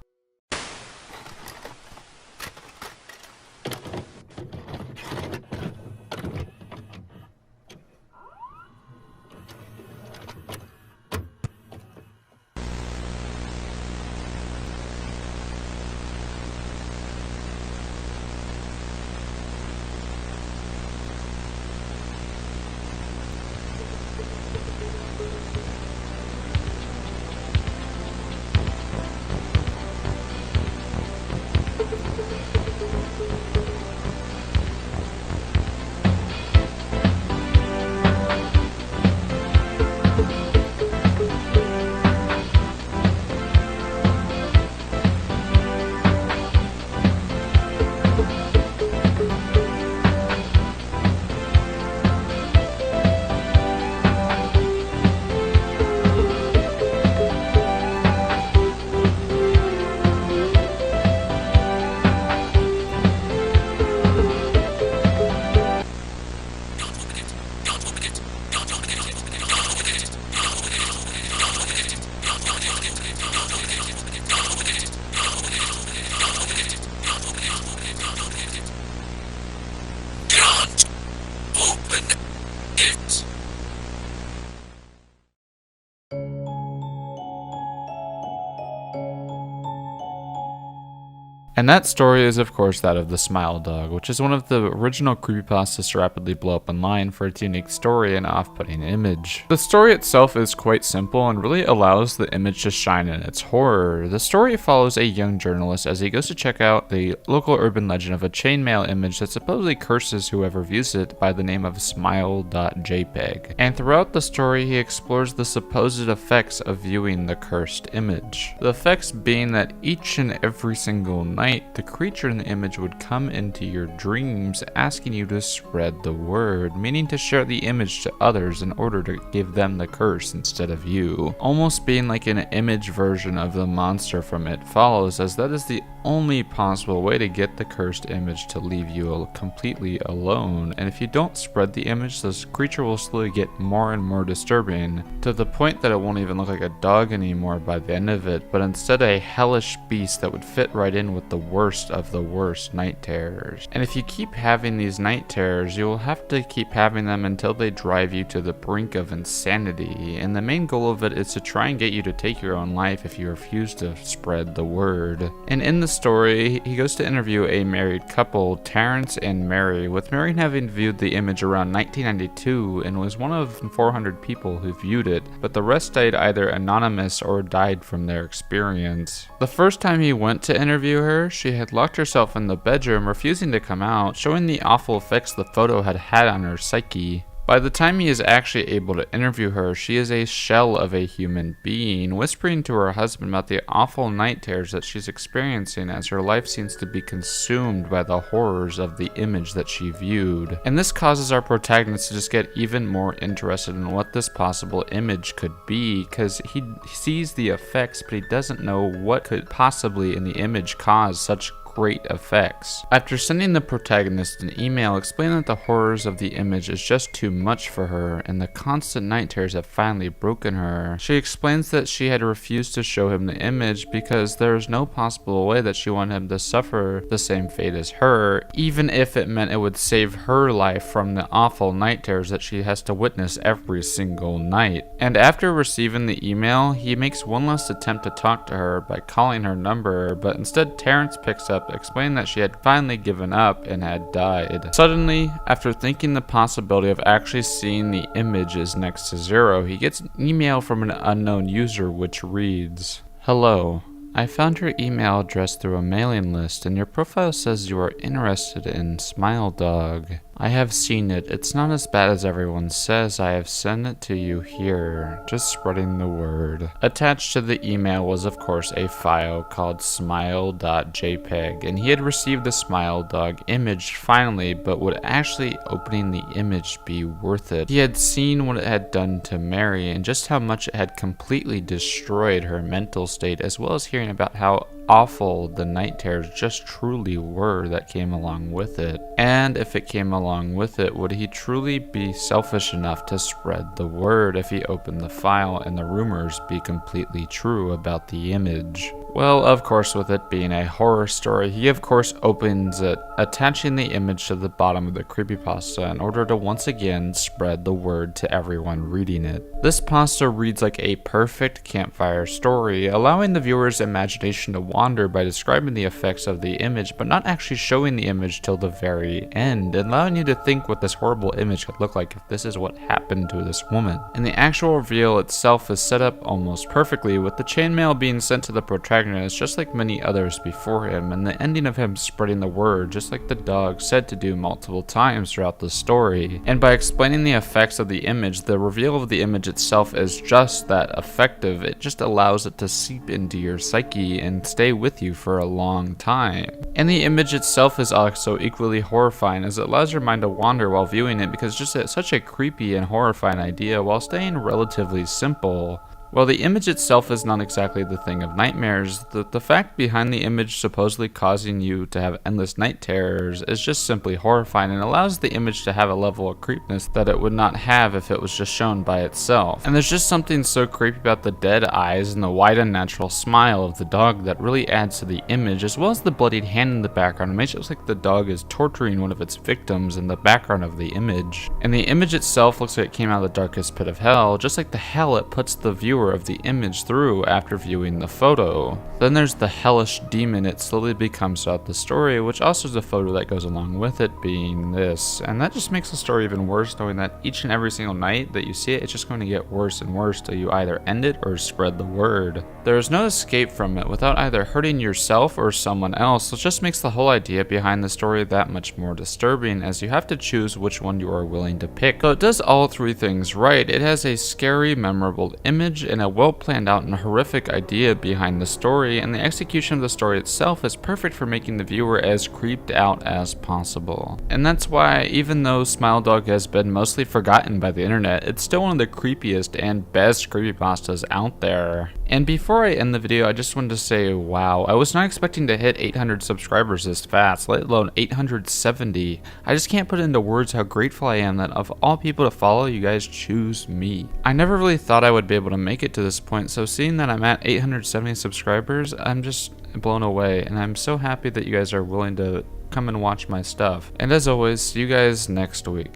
And that story is of course that of the Smile Dog, which is one of the original creepypastas to rapidly blow up online for its unique story and off-putting image. The story itself is quite simple and really allows the image to shine in its horror. The story follows a young journalist as he goes to check out the local urban legend of a chainmail image that supposedly curses whoever views it by the name of smile.jpg. And throughout the story he explores the supposed effects of viewing the cursed image. The effects being that each and every single night night, the creature in the image would come into your dreams asking you to spread the word, meaning to share the image to others in order to give them the curse instead of you. Almost being like an image version of the monster from It Follows, as that is the only possible way to get the cursed image to leave you completely alone. And if you don't spread the image, this creature will slowly get more and more disturbing, to the point that it won't even look like a dog anymore by the end of it, but instead a hellish beast that would fit right in with the worst of the worst night terrors. And if you keep having these night terrors, you will have to keep having them until they drive you to the brink of insanity. And the main goal of it is to try and get you to take your own life if you refuse to spread the word. And in the story, he goes to interview a married couple, Terrence and Mary, with Mary having viewed the image around 1992 and was one of 400 people who viewed it, but the rest died either anonymous or died from their experience. The first time he went to interview her, she had locked herself in the bedroom, refusing to come out, showing the awful effects the photo had had on her psyche. By the time he is actually able to interview her, she is a shell of a human being, whispering to her husband about the awful night terrors that she's experiencing as her life seems to be consumed by the horrors of the image that she viewed. And this causes our protagonist to just get even more interested in what this possible image could be, because he sees the effects, but he doesn't know what could possibly in the image cause such great effects. After sending the protagonist an email explaining that the horrors of the image is just too much for her and the constant night terrors have finally broken her, she explains that she had refused to show him the image because there is no possible way that she wanted him to suffer the same fate as her, even if it meant it would save her life from the awful night terrors that she has to witness every single night. And after receiving the email, he makes one last attempt to talk to her by calling her number, but instead Terrence picks up, explaining that she had finally given up and had died. Suddenly, after thinking the possibility of actually seeing the image is next to zero, he gets an email from an unknown user which reads, "Hello. I found your email address through a mailing list and your profile says you are interested in Smile Dog. I have seen it. It's not as bad as everyone says. I have sent it to you here. Just spreading the word." Attached to the email was of course a file called smile.jpg, and he had received the Smile Dog image finally, but would actually opening the image be worth it? He had seen what it had done to Mary and just how much it had completely destroyed her mental state, as well as hearing about how awful the night terrors just truly were that came along with it. And if it came along with it, would he truly be selfish enough to spread the word if he opened the file and the rumors be completely true about the image? Well, of course, with it being a horror story, he of course opens it, attaching the image to the bottom of the creepypasta in order to once again spread the word to everyone reading it. This pasta reads like a perfect campfire story, allowing the viewer's imagination to wander by describing the effects of the image, but not actually showing the image till the very end, allowing you to think what this horrible image could look like if this is what happened to this woman. And the actual reveal itself is set up almost perfectly, with the chainmail being sent to the protagonist just like many others before him, and the ending of him spreading the word just like the dog said to do multiple times throughout the story. And by explaining the effects of the image, the reveal of the image itself is just that effective. It just allows it to seep into your psyche and stay with you for a long time. And the image itself is also equally horrifying, as it allows your mind to wander while viewing it, because it's just such a creepy and horrifying idea while staying relatively simple. While the image itself is not exactly the thing of nightmares, the fact behind the image supposedly causing you to have endless night terrors is just simply horrifying, and allows the image to have a level of creepiness that it would not have if it was just shown by itself. And there's just something so creepy about the dead eyes and the wide unnatural smile of the dog that really adds to the image, as well as the bloodied hand in the background. It makes it look like the dog is torturing one of its victims in the background of the image. And the image itself looks like it came out of the darkest pit of hell, just like the hell it puts the viewer of the image through after viewing the photo. Then there's the hellish demon it slowly becomes throughout the story, which also is a photo that goes along with it being this. And that just makes the story even worse, knowing that each and every single night that you see it, it's just going to get worse and worse till you either end it or spread the word. There is no escape from it without either hurting yourself or someone else, which just makes the whole idea behind the story that much more disturbing, as you have to choose which one you are willing to pick. So it does all three things right. It has a scary, memorable image, and a well planned out and horrific idea behind the story, and the execution of the story itself is perfect for making the viewer as creeped out as possible. And that's why, even though Smile Dog has been mostly forgotten by the internet, it's still one of the creepiest and best creepypastas out there. And before I end the video, I just wanted to say, wow, I was not expecting to hit 800 subscribers this fast, let alone 870. I just can't put into words how grateful I am that of all people to follow, you guys choose me. I never really thought I would be able to make it to this point, so seeing that I'm at 870 subscribers, I'm just blown away, and I'm so happy that you guys are willing to come and watch my stuff. And as always, see you guys next week.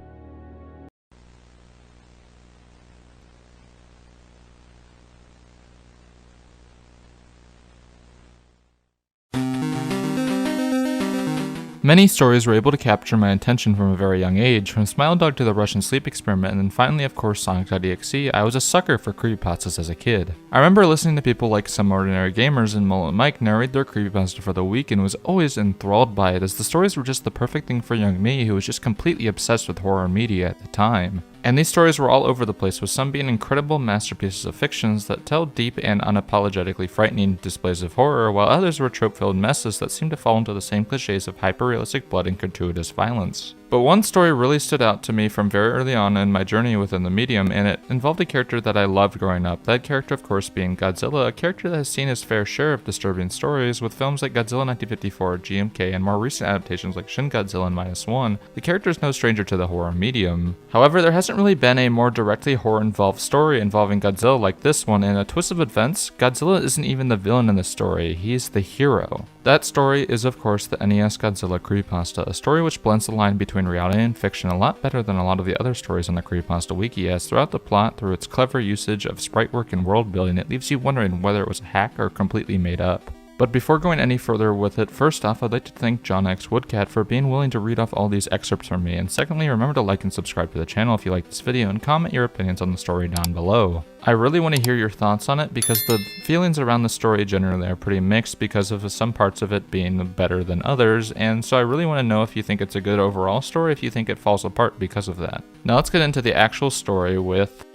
Many stories were able to capture my attention from a very young age, from Smile Dog to the Russian sleep experiment, and then finally of course Sonic.exe. I was a sucker for creepypastas as a kid. I remember listening to people like Some Ordinary Gamers and Mullet Mike narrate their creepypasta for the week and was always enthralled by it, as the stories were just the perfect thing for young me who was just completely obsessed with horror media at the time. And these stories were all over the place, with some being incredible masterpieces of fictions that tell deep and unapologetically frightening displays of horror, while others were trope-filled messes that seemed to fall into the same cliches of hyper-realistic blood and gratuitous violence. But one story really stood out to me from very early on in my journey within the medium, and it involved a character that I loved growing up. That character, of course, being Godzilla, a character that has seen his fair share of disturbing stories, with films like Godzilla 1954, GMK, and more recent adaptations like Shin Godzilla and -1. The character is no stranger to the horror medium. However, there hasn't really been a more directly horror-involved story involving Godzilla like this one. In a twist of events, Godzilla isn't even the villain in the story, he's the hero. That story is, of course, the NES Godzilla Creepypasta, a story which blends the line between reality and fiction a lot better than a lot of the other stories on the Creepypasta wiki, as throughout the plot, through its clever usage of sprite work and world building, it leaves you wondering whether it was a hack or completely made up. But before going any further with it, first off, I'd like to thank John X Woodcat for being willing to read off all these excerpts from me, and secondly, remember to like and subscribe to the channel if you like this video, and comment your opinions on the story down below. I really want to hear your thoughts on it, because the feelings around the story generally are pretty mixed because of some parts of it being better than others, and so I really want to know if you think it's a good overall story, if you think it falls apart because of that. Now let's get into the actual story with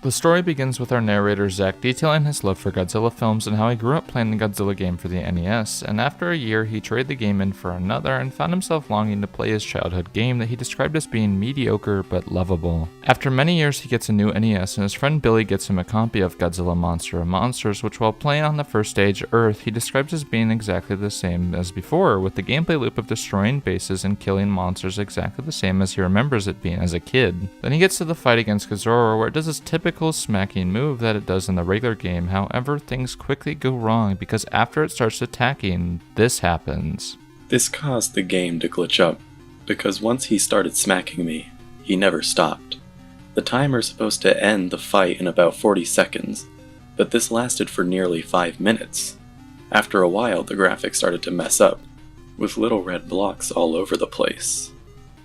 The story begins with our narrator Zach detailing his love for Godzilla films and how he grew up playing the Godzilla game for the NES, and after a year he traded the game in for another and found himself longing to play his childhood game that he described as being mediocre but lovable. After many years he gets a new NES and his friend Billy gets him a copy of Godzilla Monster of Monsters, which while playing on the first stage, Earth, he describes as being exactly the same as before, with the gameplay loop of destroying bases and killing monsters exactly the same as he remembers it being as a kid. Then he gets to the fight against Gazora, where it does his typical smacking move that it does in the regular game. However, things quickly go wrong because after it starts attacking, this happens. This caused the game to glitch up, because once he started smacking me, he never stopped. The timer is supposed to end the fight in about 40 seconds, but this lasted for nearly 5 minutes. After a while, the graphics started to mess up, with little red blocks all over the place.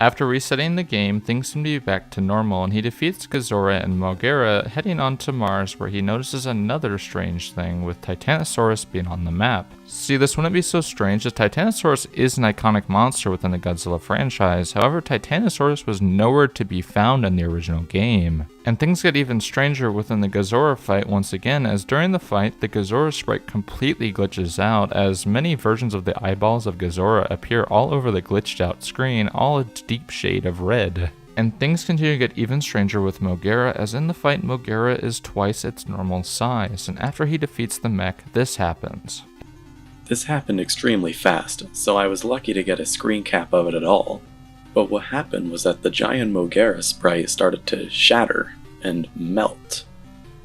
After resetting the game, things seem to be back to normal, and he defeats Gazora and Mogera, heading on to Mars, where he notices another strange thing, with Titanosaurus being on the map. See, this wouldn't be so strange, as Titanosaurus is an iconic monster within the Godzilla franchise. However, Titanosaurus was nowhere to be found in the original game. And things get even stranger within the Gazora fight once again, as during the fight, the Gazora sprite completely glitches out, as many versions of the eyeballs of Gazora appear all over the glitched out screen, all a deep shade of red. And things continue to get even stranger with Mogera, as in the fight Mogera is twice its normal size, and after he defeats the mech, this happens. This happened extremely fast, so I was lucky to get a screen cap of it at all. But what happened was that the giant Mogera sprite started to shatter and melt.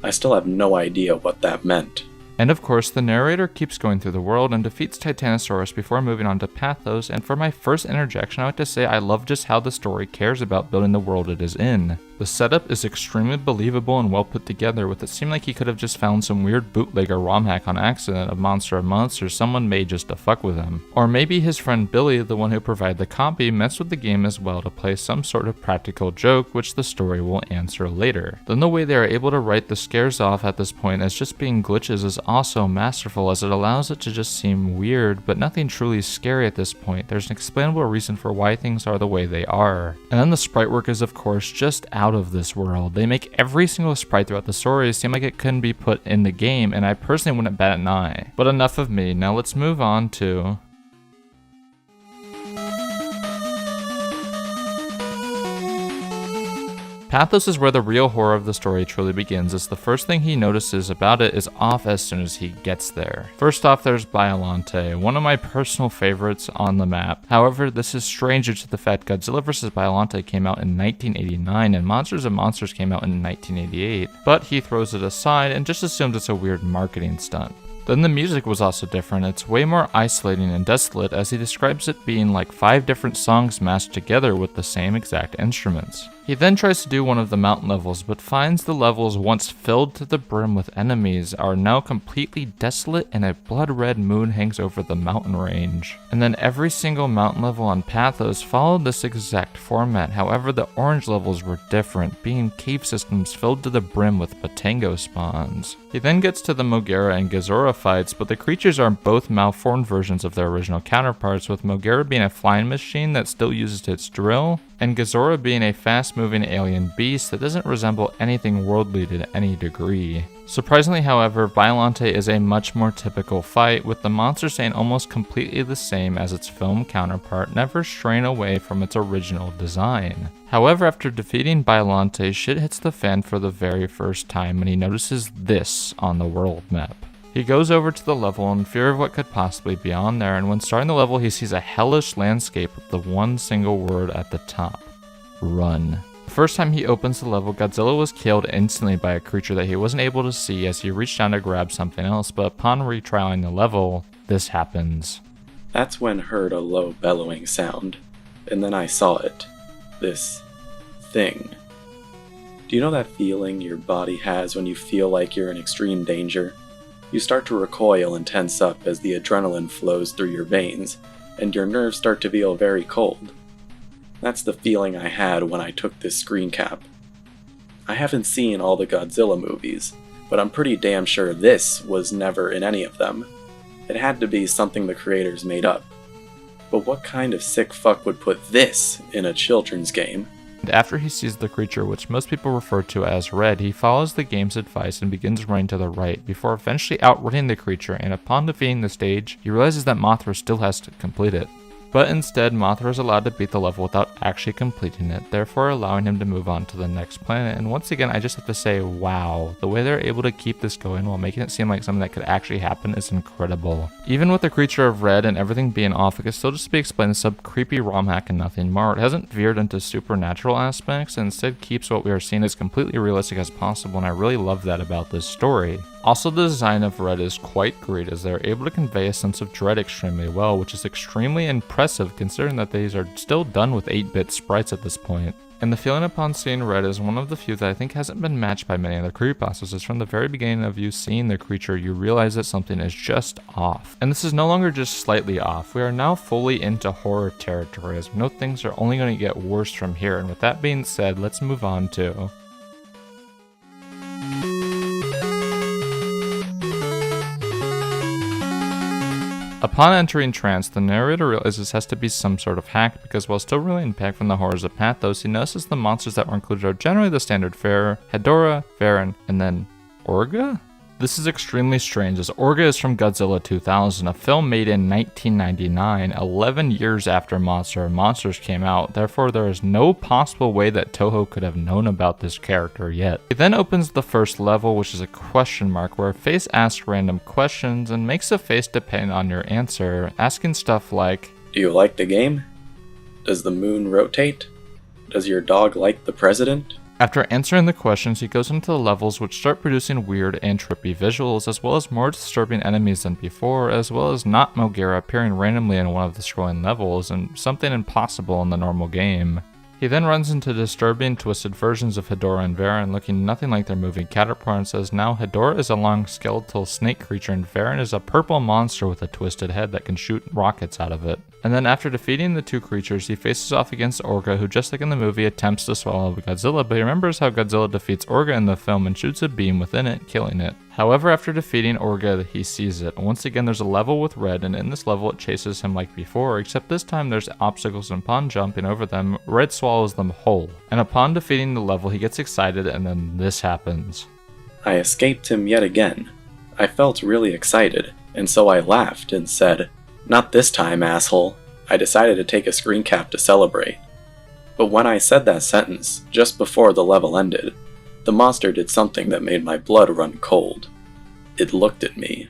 I still have no idea what that meant. And of course, the narrator keeps going through the world and defeats Titanosaurus before moving on to Pathos, and for my first interjection I like to say I love just how the story cares about building the world it is in. The setup is extremely believable and well put together, with it seeming like he could have just found some weird bootleg or ROM hack on accident of Monster of Monsters someone made just to fuck with him. Or maybe his friend Billy, the one who provided the copy, messed with the game as well to play some sort of practical joke, which the story will answer later. Then the way they are able to write the scares off at this point as just being glitches is also masterful, as it allows it to just seem weird, but nothing truly scary at this point. There's an explainable reason for why things are the way they are. And then the sprite work is of course just out of this world. They make every single sprite throughout the story seem like it couldn't be put in the game, and I personally wouldn't bat an eye. But enough of me, now let's move on to... Pathos is where the real horror of the story truly begins, as the first thing he notices about it is off as soon as he gets there. First off, there's Biollante, one of my personal favorites on the map. However, this is stranger to the fact Godzilla vs. Biollante came out in 1989 and Monsters of Monsters came out in 1988, but he throws it aside and just assumes it's a weird marketing stunt. Then the music was also different. It's way more isolating and desolate, as he describes it being like 5 different songs mashed together with the same exact instruments. He then tries to do one of the mountain levels, but finds the levels once filled to the brim with enemies are now completely desolate and a blood-red moon hangs over the mountain range. And then every single mountain level on Pathos followed this exact format, however the orange levels were different, being cave systems filled to the brim with Patango spawns. He then gets to the Mogera and Gezora fights, but the creatures are both malformed versions of their original counterparts, with Mogera being a flying machine that still uses its drill, and Gezora being a fast-moving alien beast that doesn't resemble anything worldly to any degree. Surprisingly, however, Biollante is a much more typical fight, with the monster staying almost completely the same as its film counterpart, never straying away from its original design. However, after defeating Biollante, shit hits the fan for the very first time when he notices this on the world map. He goes over to the level in fear of what could possibly be on there, and when starting the level he sees a hellish landscape with the one single word at the top: run. The first time he opens the level, Godzilla was killed instantly by a creature that he wasn't able to see as he reached down to grab something else, but upon retrialing the level, this happens. That's when heard a low bellowing sound, and then I saw it. This thing. Do you know that feeling your body has when you feel like you're in extreme danger? You start to recoil and tense up as the adrenaline flows through your veins, and your nerves start to feel very cold. That's the feeling I had when I took this screen cap. I haven't seen all the Godzilla movies, but I'm pretty damn sure this was never in any of them. It had to be something the creators made up. But what kind of sick fuck would put this in a children's game? And after he sees the creature, which most people refer to as Red, he follows the game's advice and begins running to the right, before eventually outrunning the creature, and upon defeating the stage, he realizes that Mothra still has to complete it. But instead, Mothra is allowed to beat the level without actually completing it, therefore allowing him to move on to the next planet. And once again, I just have to say, wow, the way they're able to keep this going while making it seem like something that could actually happen is incredible. Even with the creature of Red and everything being off, it could still just be explained as some creepy ROM hack and nothing more. It hasn't veered into supernatural aspects, and instead keeps what we are seeing as completely realistic as possible, and I really love that about this story. Also, the design of Red is quite great, as they're able to convey a sense of dread extremely well, which is extremely impressive considering that these are still done with 8-bit sprites at this point. And the feeling upon seeing Red is one of the few that I think hasn't been matched by many other creepypastas, as from the very beginning of you seeing the creature, you realize that something is just off. And this is no longer just slightly off, we are now fully into horror territory, as we know things are only going to get worse from here. And with that being said, let's move on to... Upon entering trance, the narrator realizes this has to be some sort of hack, because while still reeling back from the horrors of Pathos, he notices the monsters that were included are generally the standard fare, Hedorah, Varan, and then Orga? This is extremely strange, as Orga is from Godzilla 2000, a film made in 1999, 11 years after Monster of Monsters came out, therefore there is no possible way that Toho could have known about this character yet. He then opens the first level, which is a question mark, where a face asks random questions and makes a face depend on your answer, asking stuff like, Do you like the game? Does the moon rotate? Does your dog like the president? After answering the questions, he goes into the levels, which start producing weird and trippy visuals, as well as more disturbing enemies than before, as well as not Mogera appearing randomly in one of the scrolling levels, and something impossible in the normal game. He then runs into disturbing, twisted versions of Hedora and Varen, looking nothing like their movie counterpart, and says now Hedora is a long skeletal snake creature and Varen is a purple monster with a twisted head that can shoot rockets out of it. And then after defeating the two creatures, he faces off against Orga, who just like in the movie attempts to swallow Godzilla, but he remembers how Godzilla defeats Orga in the film and shoots a beam within it, killing it. However, after defeating Orga, he sees it. Once again, there's a level with Red, and in this level it chases him like before, except this time there's obstacles, and upon jumping over them, Red swallows them whole. And upon defeating the level, he gets excited, and then this happens. I escaped him yet again. I felt really excited, and so I laughed and said, "Not this time, asshole." I decided to take a screen cap to celebrate. But when I said that sentence, just before the level ended, the monster did something that made my blood run cold. It looked at me.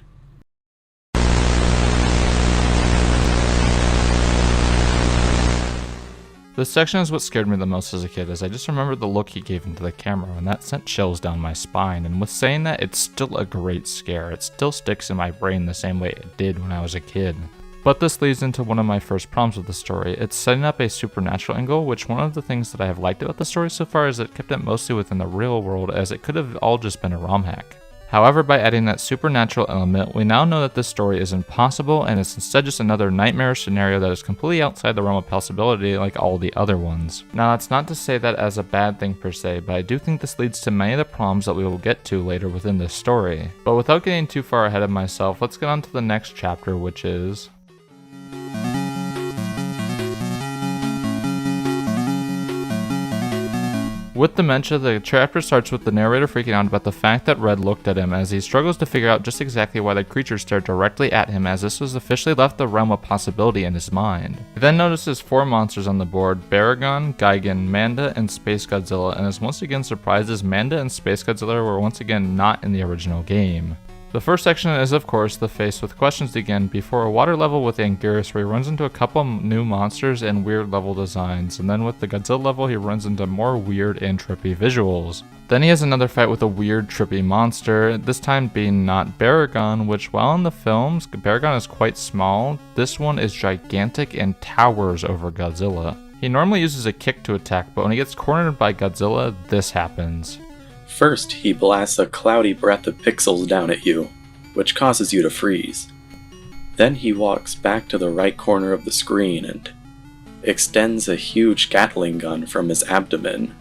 This section is what scared me the most as a kid, as I just remember the look he gave into the camera, and that sent chills down my spine. And with saying that, it's still a great scare. It still sticks in my brain the same way it did when I was a kid. But this leads into one of my first problems with the story. It's setting up a supernatural angle, which one of the things that I have liked about the story so far is it kept it mostly within the real world, as it could have all just been a ROM hack. However, by adding that supernatural element, we now know that this story is impossible and it's instead just another nightmarish scenario that is completely outside the realm of possibility like all the other ones. Now that's not to say that as a bad thing per se, but I do think this leads to many of the problems that we will get to later within this story. But without getting too far ahead of myself, let's get on to the next chapter, which is... With dementia, the chapter starts with the narrator freaking out about the fact that Red looked at him, as he struggles to figure out just exactly why the creature stared directly at him, as this was officially left the realm of possibility in his mind. He then notices 4 monsters on the board: Baragon, Gigan, Manda, and Space Godzilla, and is once again surprised as Manda and Space Godzilla were once again not in the original game. The first section is of course the face with questions again before a water level with Anguirus where he runs into a couple new monsters and weird level designs, and then with the Godzilla level he runs into more weird and trippy visuals. Then he has another fight with a weird trippy monster, this time being not Baragon, which while in the films Baragon is quite small, this one is gigantic and towers over Godzilla. He normally uses a kick to attack, but when he gets cornered by Godzilla, this happens. First, he blasts a cloudy breath of pixels down at you, which causes you to freeze. Then he walks back to the right corner of the screen and extends a huge Gatling gun from his abdomen.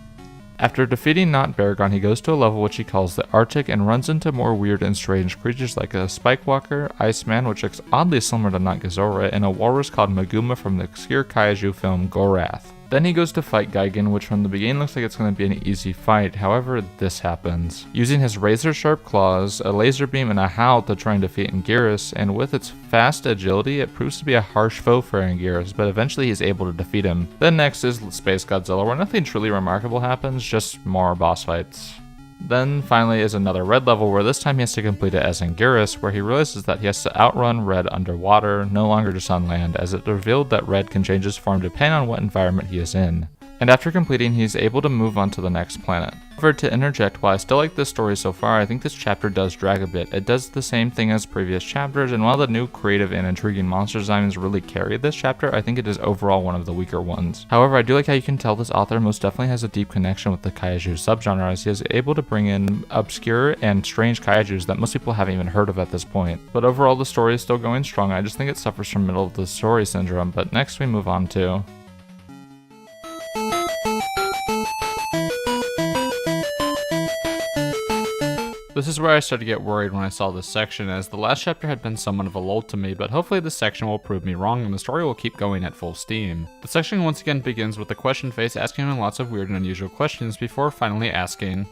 After defeating Not Baragon, he goes to a level which he calls the Arctic and runs into more weird and strange creatures like a Spikewalker, Iceman, which looks oddly similar to Not Gazora, and a walrus called Maguma from the obscure kaiju film Gorath. Then he goes to fight Gigan, which from the beginning looks like it's going to be an easy fight. However, this happens. Using his razor-sharp claws, a laser beam, and a howl to try and defeat Anguirus, and with its fast agility, it proves to be a harsh foe for Anguirus, but eventually he's able to defeat him. Then next is Space Godzilla, where nothing truly remarkable happens, just more boss fights. Then finally is another Red level where this time he has to complete it as Anguirus, where he realizes that he has to outrun Red underwater, no longer just on land, as it revealed that Red can change his form depending on what environment he is in. And after completing, he's able to move on to the next planet. However, to interject, while I still like this story so far, I think this chapter does drag a bit. It does the same thing as previous chapters, and while the new creative and intriguing monster designs really carry this chapter, I think it is overall one of the weaker ones. However, I do like how you can tell this author most definitely has a deep connection with the kaiju subgenre, as he is able to bring in obscure and strange kaijus that most people haven't even heard of at this point. But overall, the story is still going strong. I just think it suffers from middle of the story syndrome. But next we move on to... This is where I started to get worried when I saw this section, as the last chapter had been somewhat of a lull to me, but hopefully this section will prove me wrong and the story will keep going at full steam. The section once again begins with the question face asking him lots of weird and unusual questions before finally asking,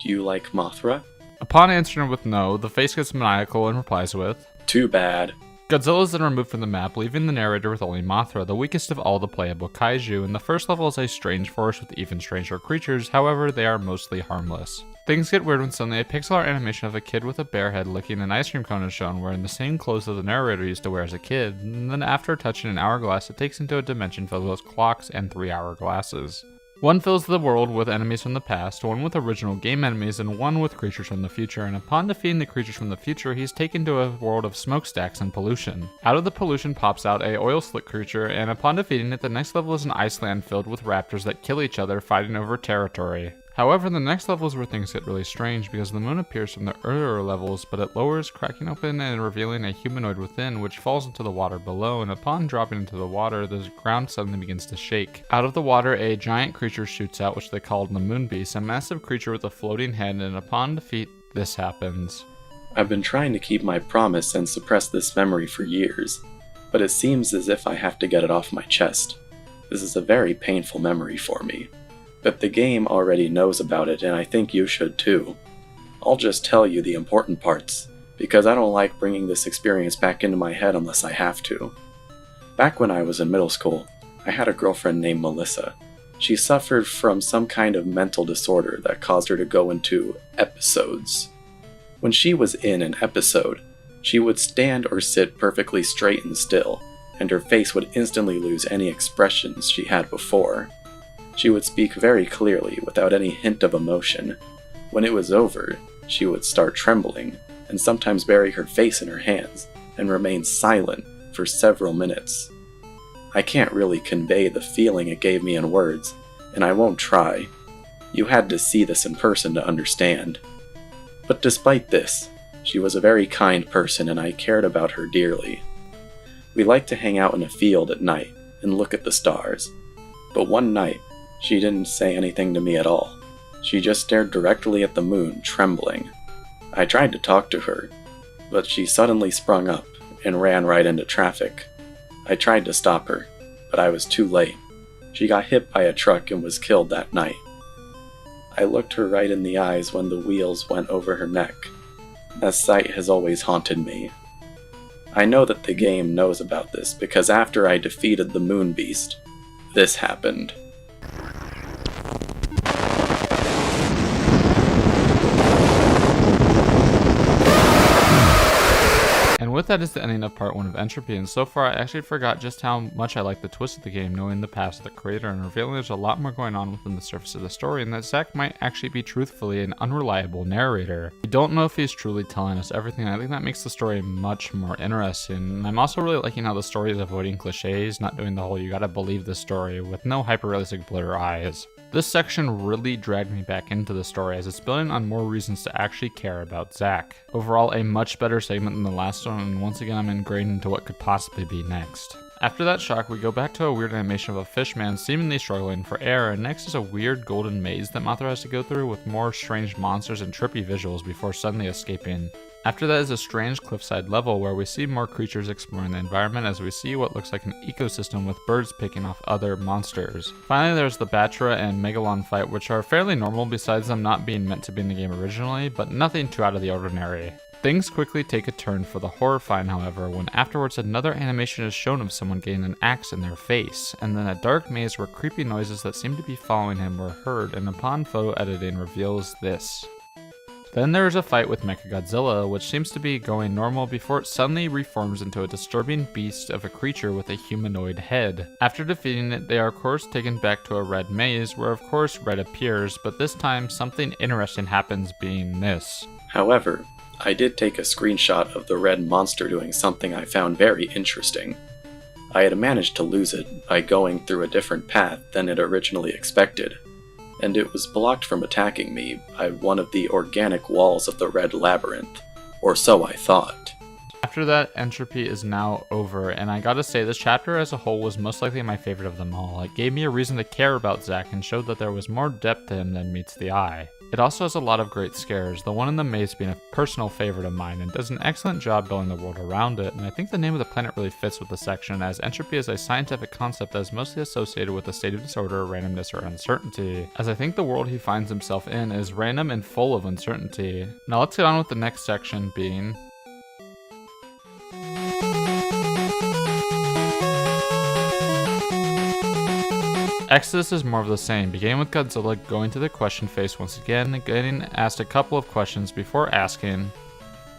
Do you like Mothra? Upon answering with no, the face gets maniacal and replies with, Too bad. Godzilla is then removed from the map, leaving the narrator with only Mothra, the weakest of all the playable kaiju, and the first level is a strange forest with even stranger creatures, however they are mostly harmless. Things get weird when suddenly a pixel art animation of a kid with a bear head licking an ice cream cone is shown, wearing the same clothes that the narrator used to wear as a kid, and then after touching an hourglass it takes into a dimension filled with clocks and 3-hour glasses. One fills the world with enemies from the past, one with original game enemies, and one with creatures from the future, and upon defeating the creatures from the future, he's taken to a world of smokestacks and pollution. Out of the pollution pops out a oil slick creature, and upon defeating it, the next level is an iceland filled with raptors that kill each other fighting over territory. However, the next level is where things get really strange because the moon appears from the earlier levels, but it lowers, cracking open and revealing a humanoid within, which falls into the water below, and upon dropping into the water, the ground suddenly begins to shake. Out of the water, a giant creature shoots out, which they called the Moon Beast, a massive creature with a floating head, and upon defeat, this happens. I've been trying to keep my promise and suppress this memory for years, but it seems as if I have to get it off my chest. This is a very painful memory for me. But the game already knows about it, and I think you should too. I'll just tell you the important parts, because I don't like bringing this experience back into my head unless I have to. Back when I was in middle school, I had a girlfriend named Melissa. She suffered from some kind of mental disorder that caused her to go into episodes. When she was in an episode, she would stand or sit perfectly straight and still, and her face would instantly lose any expressions she had before. She would speak very clearly, without any hint of emotion. When it was over, she would start trembling, and sometimes bury her face in her hands, and remain silent for several minutes. I can't really convey the feeling it gave me in words, and I won't try. You had to see this in person to understand. But despite this, she was a very kind person, and I cared about her dearly. We liked to hang out in a field at night, and look at the stars. But one night, she didn't say anything to me at all. She just stared directly at the moon, trembling. I tried to talk to her, but she suddenly sprung up and ran right into traffic. I tried to stop her, but I was too late. She got hit by a truck and was killed that night. I looked her right in the eyes when the wheels went over her neck. That sight has always haunted me. I know that the game knows about this because after I defeated the Moon Beast, this happened. And with that is the ending of part 1 of Entropy, and so far I actually forgot just how much I like the twist of the game, knowing the past of the creator and revealing there's a lot more going on within the surface of the story, and that Zack might actually be truthfully an unreliable narrator. We don't know if he's truly telling us everything, and I think that makes the story much more interesting. And I'm also really liking how the story is avoiding cliches, not doing the whole you gotta believe the story with no hyper-realistic blur eyes. This section really dragged me back into the story as it's building on more reasons to actually care about Zack. Overall, a much better segment than the last one, and once again I'm ingrained into what could possibly be next. After that shock, we go back to a weird animation of a fish man seemingly struggling for air, and next is a weird golden maze that Mothra has to go through with more strange monsters and trippy visuals before suddenly escaping. After that is a strange cliffside level where we see more creatures exploring the environment as we see what looks like an ecosystem with birds picking off other monsters. Finally, there's the Batra and Megalon fight, which are fairly normal besides them not being meant to be in the game originally, but nothing too out of the ordinary. Things quickly take a turn for the horrifying, however, when afterwards another animation is shown of someone getting an axe in their face, and then a dark maze where creepy noises that seem to be following him were heard, and upon photo editing reveals this. Then there is a fight with Mechagodzilla, which seems to be going normal before it suddenly reforms into a disturbing beast of a creature with a humanoid head. After defeating it, they are of course taken back to a red maze, where of course Red appears, but this time something interesting happens, being this. However, I did take a screenshot of the red monster doing something I found very interesting. I had managed to lose it by going through a different path than it originally expected, and it was blocked from attacking me by one of the organic walls of the red labyrinth, or so I thought. After that, Entropy is now over, and I gotta say this chapter as a whole was most likely my favorite of them all. It gave me a reason to care about Zack and showed that there was more depth to him than meets the eye. It also has a lot of great scares, the one in the maze being a personal favorite of mine, and does an excellent job building the world around it, and I think the name of the planet really fits with the section, as entropy is a scientific concept that is mostly associated with a state of disorder, randomness, or uncertainty, as I think the world he finds himself in is random and full of uncertainty. Now let's get on with the next section, being Exodus is more of the same, beginning with Godzilla going to the question face once again and getting asked a couple of questions before asking,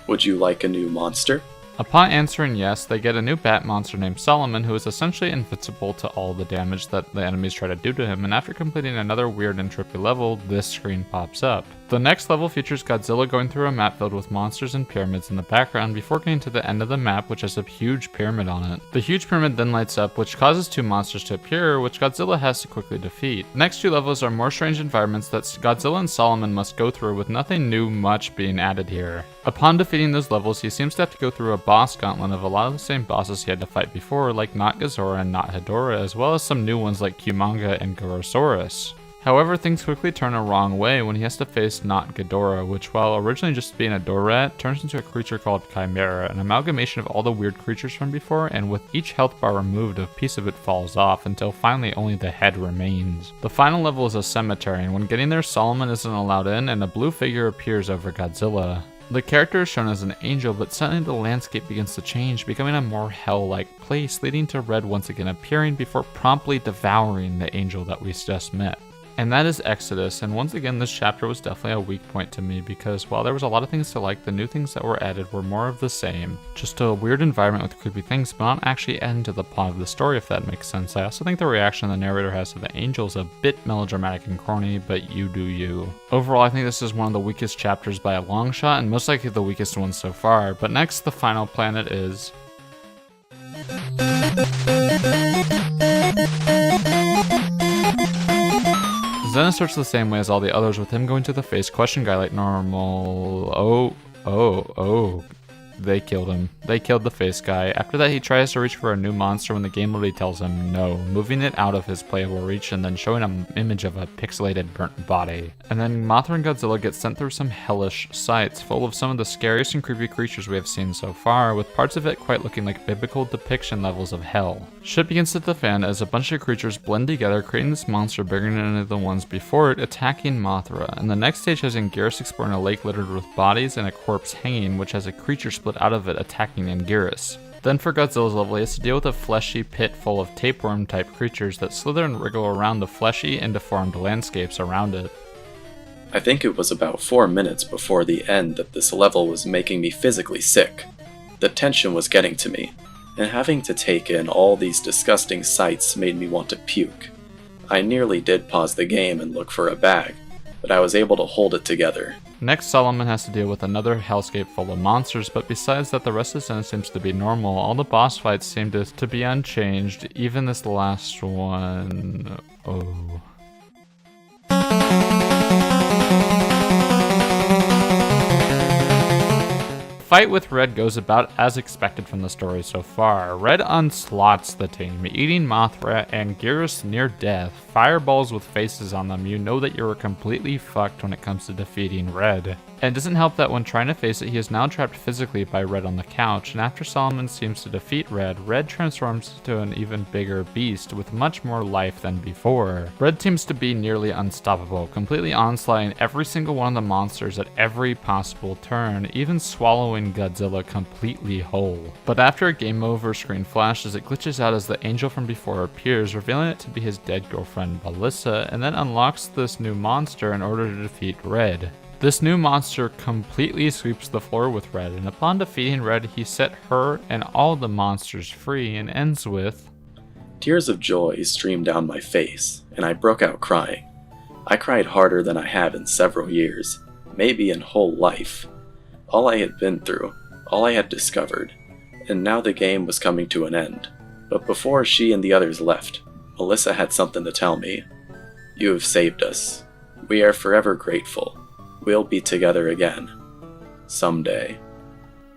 "Would you like a new monster?" Upon answering yes, they get a new bat monster named Solomon, who is essentially invincible to all the damage that the enemies try to do to him, and after completing another weird and trippy level, this screen pops up. The next level features Godzilla going through a map filled with monsters and pyramids in the background before getting to the end of the map, which has a huge pyramid on it. The huge pyramid then lights up, which causes two monsters to appear, which Godzilla has to quickly defeat. The next two levels are more strange environments that Godzilla and Solomon must go through, with nothing new much being added here. Upon defeating those levels, he seems to have to go through a boss gauntlet of a lot of the same bosses he had to fight before, like Not Gazora and Not Hedorah, as well as some new ones like Kumanga and Gorosaurus. However, things quickly turn a wrong way when he has to face Not Ghidorah, which while originally just being a door rat, turns into a creature called Chimera, an amalgamation of all the weird creatures from before, and with each health bar removed, a piece of it falls off until finally only the head remains. The final level is a cemetery, and when getting there, Solomon isn't allowed in, and a blue figure appears over Godzilla. The character is shown as an angel, but suddenly the landscape begins to change, becoming a more hell-like place, leading to Red once again appearing before promptly devouring the angel that we just met. And that is Exodus, and once again this chapter was definitely a weak point to me because while there was a lot of things to like, the new things that were added were more of the same. Just a weird environment with creepy things, but not actually adding to the plot of the story, if that makes sense. I also think the reaction the narrator has to the angel is a bit melodramatic and corny, but you do you. Overall, I think this is one of the weakest chapters by a long shot, and most likely the weakest one so far. But next, the final planet is... Zenith starts the same way as all the others, with him going to the face question guy like normal. They killed him. They killed the face guy. After that, he tries to reach for a new monster when the game literally tells him no, moving it out of his playable reach and then showing an image of a pixelated burnt body. And then Mothra and Godzilla get sent through some hellish sights, full of some of the scariest and creepy creatures we have seen so far, with parts of it quite looking like biblical depiction levels of hell. Shit begins to defend as a bunch of creatures blend together, creating this monster bigger than any of the ones before it, attacking Mothra. And the next stage has Anguirus exploring a lake littered with bodies and a corpse hanging, which has a creature split out of it attacking Anguirus. Then for Godzilla's level, he has to deal with a fleshy pit full of tapeworm type creatures that slither and wriggle around the fleshy and deformed landscapes around it. I think it was about 4 minutes before the end that this level was making me physically sick. The tension was getting to me, and having to take in all these disgusting sights made me want to puke. I nearly did pause the game and look for a bag, but I was able to hold it together. Next, Solomon has to deal with another hellscape full of monsters, but besides that, the rest of the Zen seems to be normal. All the boss fights seem to be unchanged, even this last one. Oh. Fight with Red goes about as expected from the story so far. Red onslaughts the team, eating Mothra and Anguirus near death. Fireballs with faces on them, you know that you're completely fucked when it comes to defeating Red. And it doesn't help that when trying to face it, he is now trapped physically by Red on the couch, and after Solomon seems to defeat Red, Red transforms into an even bigger beast with much more life than before. Red seems to be nearly unstoppable, completely onslaughting every single one of the monsters at every possible turn, even swallowing Godzilla completely whole. But after a game over screen flashes, it glitches out as the angel from before appears, revealing it to be his dead girlfriend Melissa, and then unlocks this new monster in order to defeat Red. This new monster completely sweeps the floor with Red, and upon defeating Red, he set her and all the monsters free, and ends with... Tears of joy streamed down my face, and I broke out crying. I cried harder than I have in several years, maybe in whole life. All I had been through, all I had discovered, and now the game was coming to an end. But before she and the others left, Melissa had something to tell me. You have saved us. We are forever grateful. We'll be together again. Someday.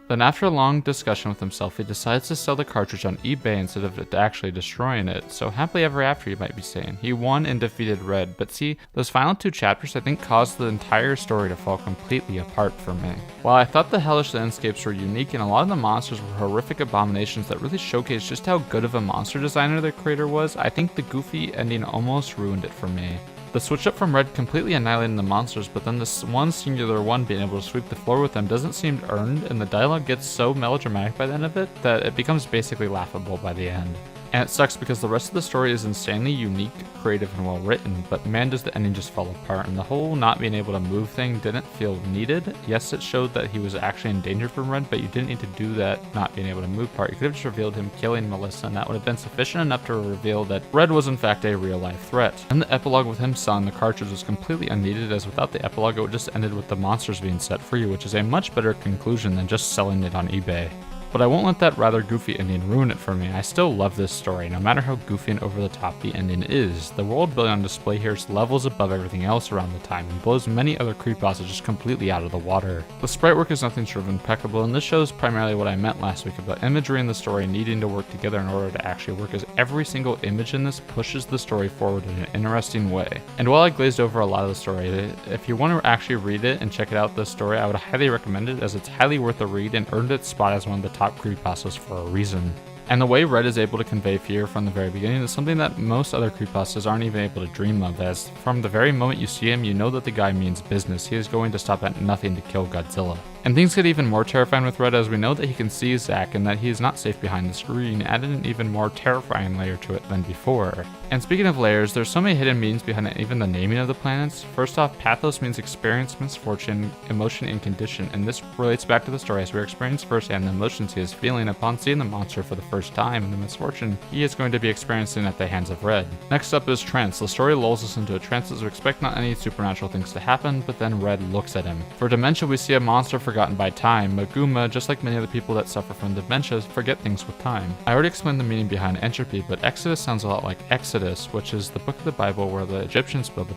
Then after a long discussion with himself, he decides to sell the cartridge on eBay instead of actually destroying it. So happily ever after, you might be saying. He won and defeated Red, but see, those final 2 chapters I think caused the entire story to fall completely apart for me. While I thought the hellish landscapes were unique and a lot of the monsters were horrific abominations that really showcased just how good of a monster designer the creator was, I think the goofy ending almost ruined it for me. The switch up from Red completely annihilating the monsters, but then this one singular one being able to sweep the floor with them doesn't seem earned, and the dialogue gets so melodramatic by the end of it that it becomes basically laughable by the end. And it sucks because the rest of the story is insanely unique, creative, and well written, but man does the ending just fall apart, and the whole not being able to move thing didn't feel needed. Yes, it showed that he was actually in danger from Red, but you didn't need to do that not being able to move part. You could have just revealed him killing Melissa, and that would have been sufficient enough to reveal that Red was in fact a real life threat. And the epilogue with him selling the cartridge was completely unneeded, as without the epilogue it would just ended with the monsters being set free, which is a much better conclusion than just selling it on eBay. But I won't let that rather goofy ending ruin it for me. I still love this story, no matter how goofy and over the top the ending is. The world building on display here is levels above everything else around the time and blows many other creepypastas just completely out of the water. The sprite work is nothing short of impeccable, and this shows primarily what I meant last week about imagery and the story needing to work together in order to actually work, as every single image in this pushes the story forward in an interesting way. And while I glazed over a lot of the story, if you want to actually read it and check it out, this story, I would highly recommend it, as it's highly worth a read and earned its spot as one of the top creepypastas for a reason. And the way Red is able to convey fear from the very beginning is something that most other creepypastas aren't even able to dream of, as from the very moment you see him, you know that the guy means business. He is going to stop at nothing to kill Godzilla. And things get even more terrifying with Red, as we know that he can see Zack and that he is not safe behind the screen, added an even more terrifying layer to it than before. And speaking of layers, there's so many hidden meanings behind it, even the naming of the planets. First off, pathos means experience, misfortune, emotion, and condition, and this relates back to the story as we're experiencing firsthand the emotions he is feeling upon seeing the monster for the first time, and the misfortune he is going to be experiencing at the hands of Red. Next up is trance. The story lulls us into a trance as we expect not any supernatural things to happen, but then Red looks at him. For dementia, we see a monster forgotten by time. Maguma, just like many other people that suffer from dementia, forget things with time. I already explained the meaning behind entropy, but Exodus sounds a lot like Exodus, which is the book of the Bible where the Egyptians built the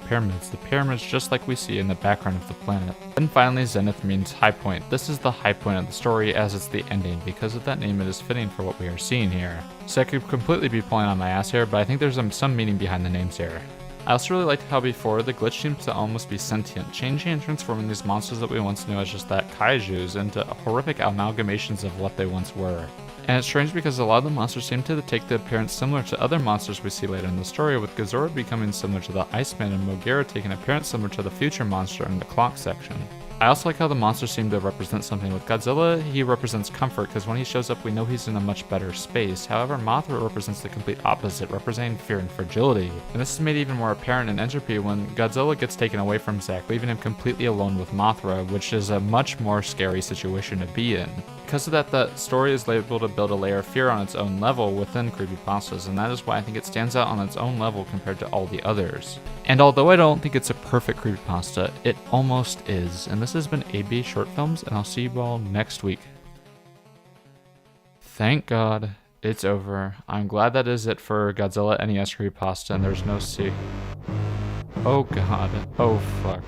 pyramids just like we see in the background of the planet. Then finally, Zenith means high point. This is the high point of the story, as it's the ending. Because of that name, it is fitting for what we are seeing here. So I could completely be pulling on my ass here, but I think there's some meaning behind the names here. I also really liked how before, the glitch seems to almost be sentient, changing and transforming these monsters that we once knew as just that kaijus into horrific amalgamations of what they once were. And it's strange because a lot of the monsters seem to take the appearance similar to other monsters we see later in the story, with Gazora becoming similar to the Iceman and Mogera taking an appearance similar to the future monster in the clock section. I also like how the monsters seem to represent something. With Godzilla, he represents comfort, because when he shows up we know he's in a much better space. However, Mothra represents the complete opposite, representing fear and fragility. And this is made even more apparent in Entropy when Godzilla gets taken away from Zack, leaving him completely alone with Mothra, which is a much more scary situation to be in. Because of that, the story is able to build a layer of fear on its own level within Creepypastas, and that is why I think it stands out on its own level compared to all the others. And although I don't think it's a perfect creepypasta, it almost is. And this has been AB Short Films, and I'll see you all next week. Thank God it's over. I'm glad that is it for Godzilla NES creepypasta, and there's no C. Oh God. Oh fuck.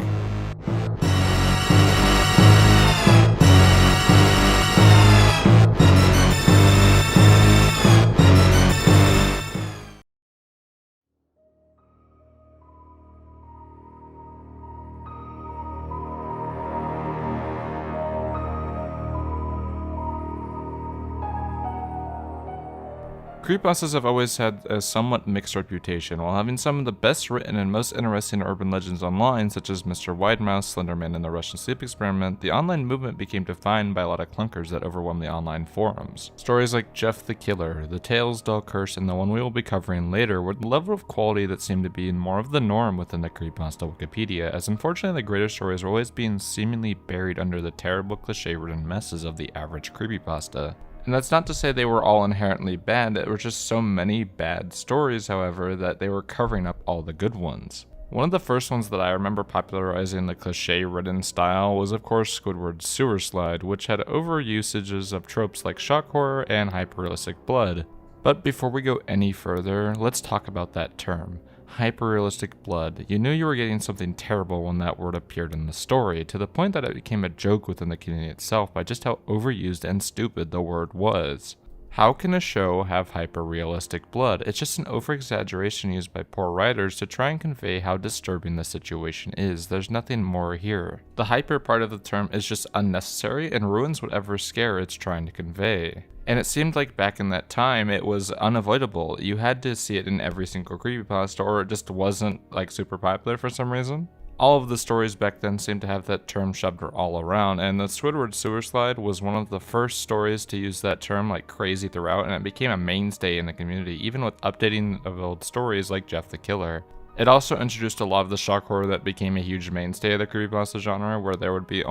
Creepypastas have always had a somewhat mixed reputation. While having some of the best written and most interesting urban legends online, such as Mr. Widemouse, Slenderman, and the Russian Sleep Experiment, the online movement became defined by a lot of clunkers that overwhelmed the online forums. Stories like Jeff the Killer, The Tales, Doll Curse, and the one we will be covering later were the level of quality that seemed to be more of the norm within the Creepypasta Wikipedia, as unfortunately the greater stories were always being seemingly buried under the terrible cliche-ridden messes of the average creepypasta. And that's not to say they were all inherently bad, there were just so many bad stories, however, that they were covering up all the good ones. One of the first ones that I remember popularizing the cliche-ridden style was of course Squidward's Sewer Slide, which had overusages of tropes like shock horror and hyperrealistic blood. But before we go any further, let's talk about that term. Hyper-realistic blood. You knew you were getting something terrible when that word appeared in the story, to the point that it became a joke within the community itself by just how overused and stupid the word was. How can a show have hyper-realistic blood? It's just an over-exaggeration used by poor writers to try and convey how disturbing the situation is. There's nothing more here. The hyper part of the term is just unnecessary and ruins whatever scare it's trying to convey. And it seemed like back in that time it was unavoidable. You had to see it in every single creepypasta, or it just wasn't like super popular for some reason. All of the stories back then seemed to have that term shoved all around, and the Squidward sewer slide was one of the first stories to use that term like crazy throughout, and it became a mainstay in the community, even with updating of old stories like Jeff the Killer. It also introduced a lot of the shock horror that became a huge mainstay of the creepypasta genre, where there would be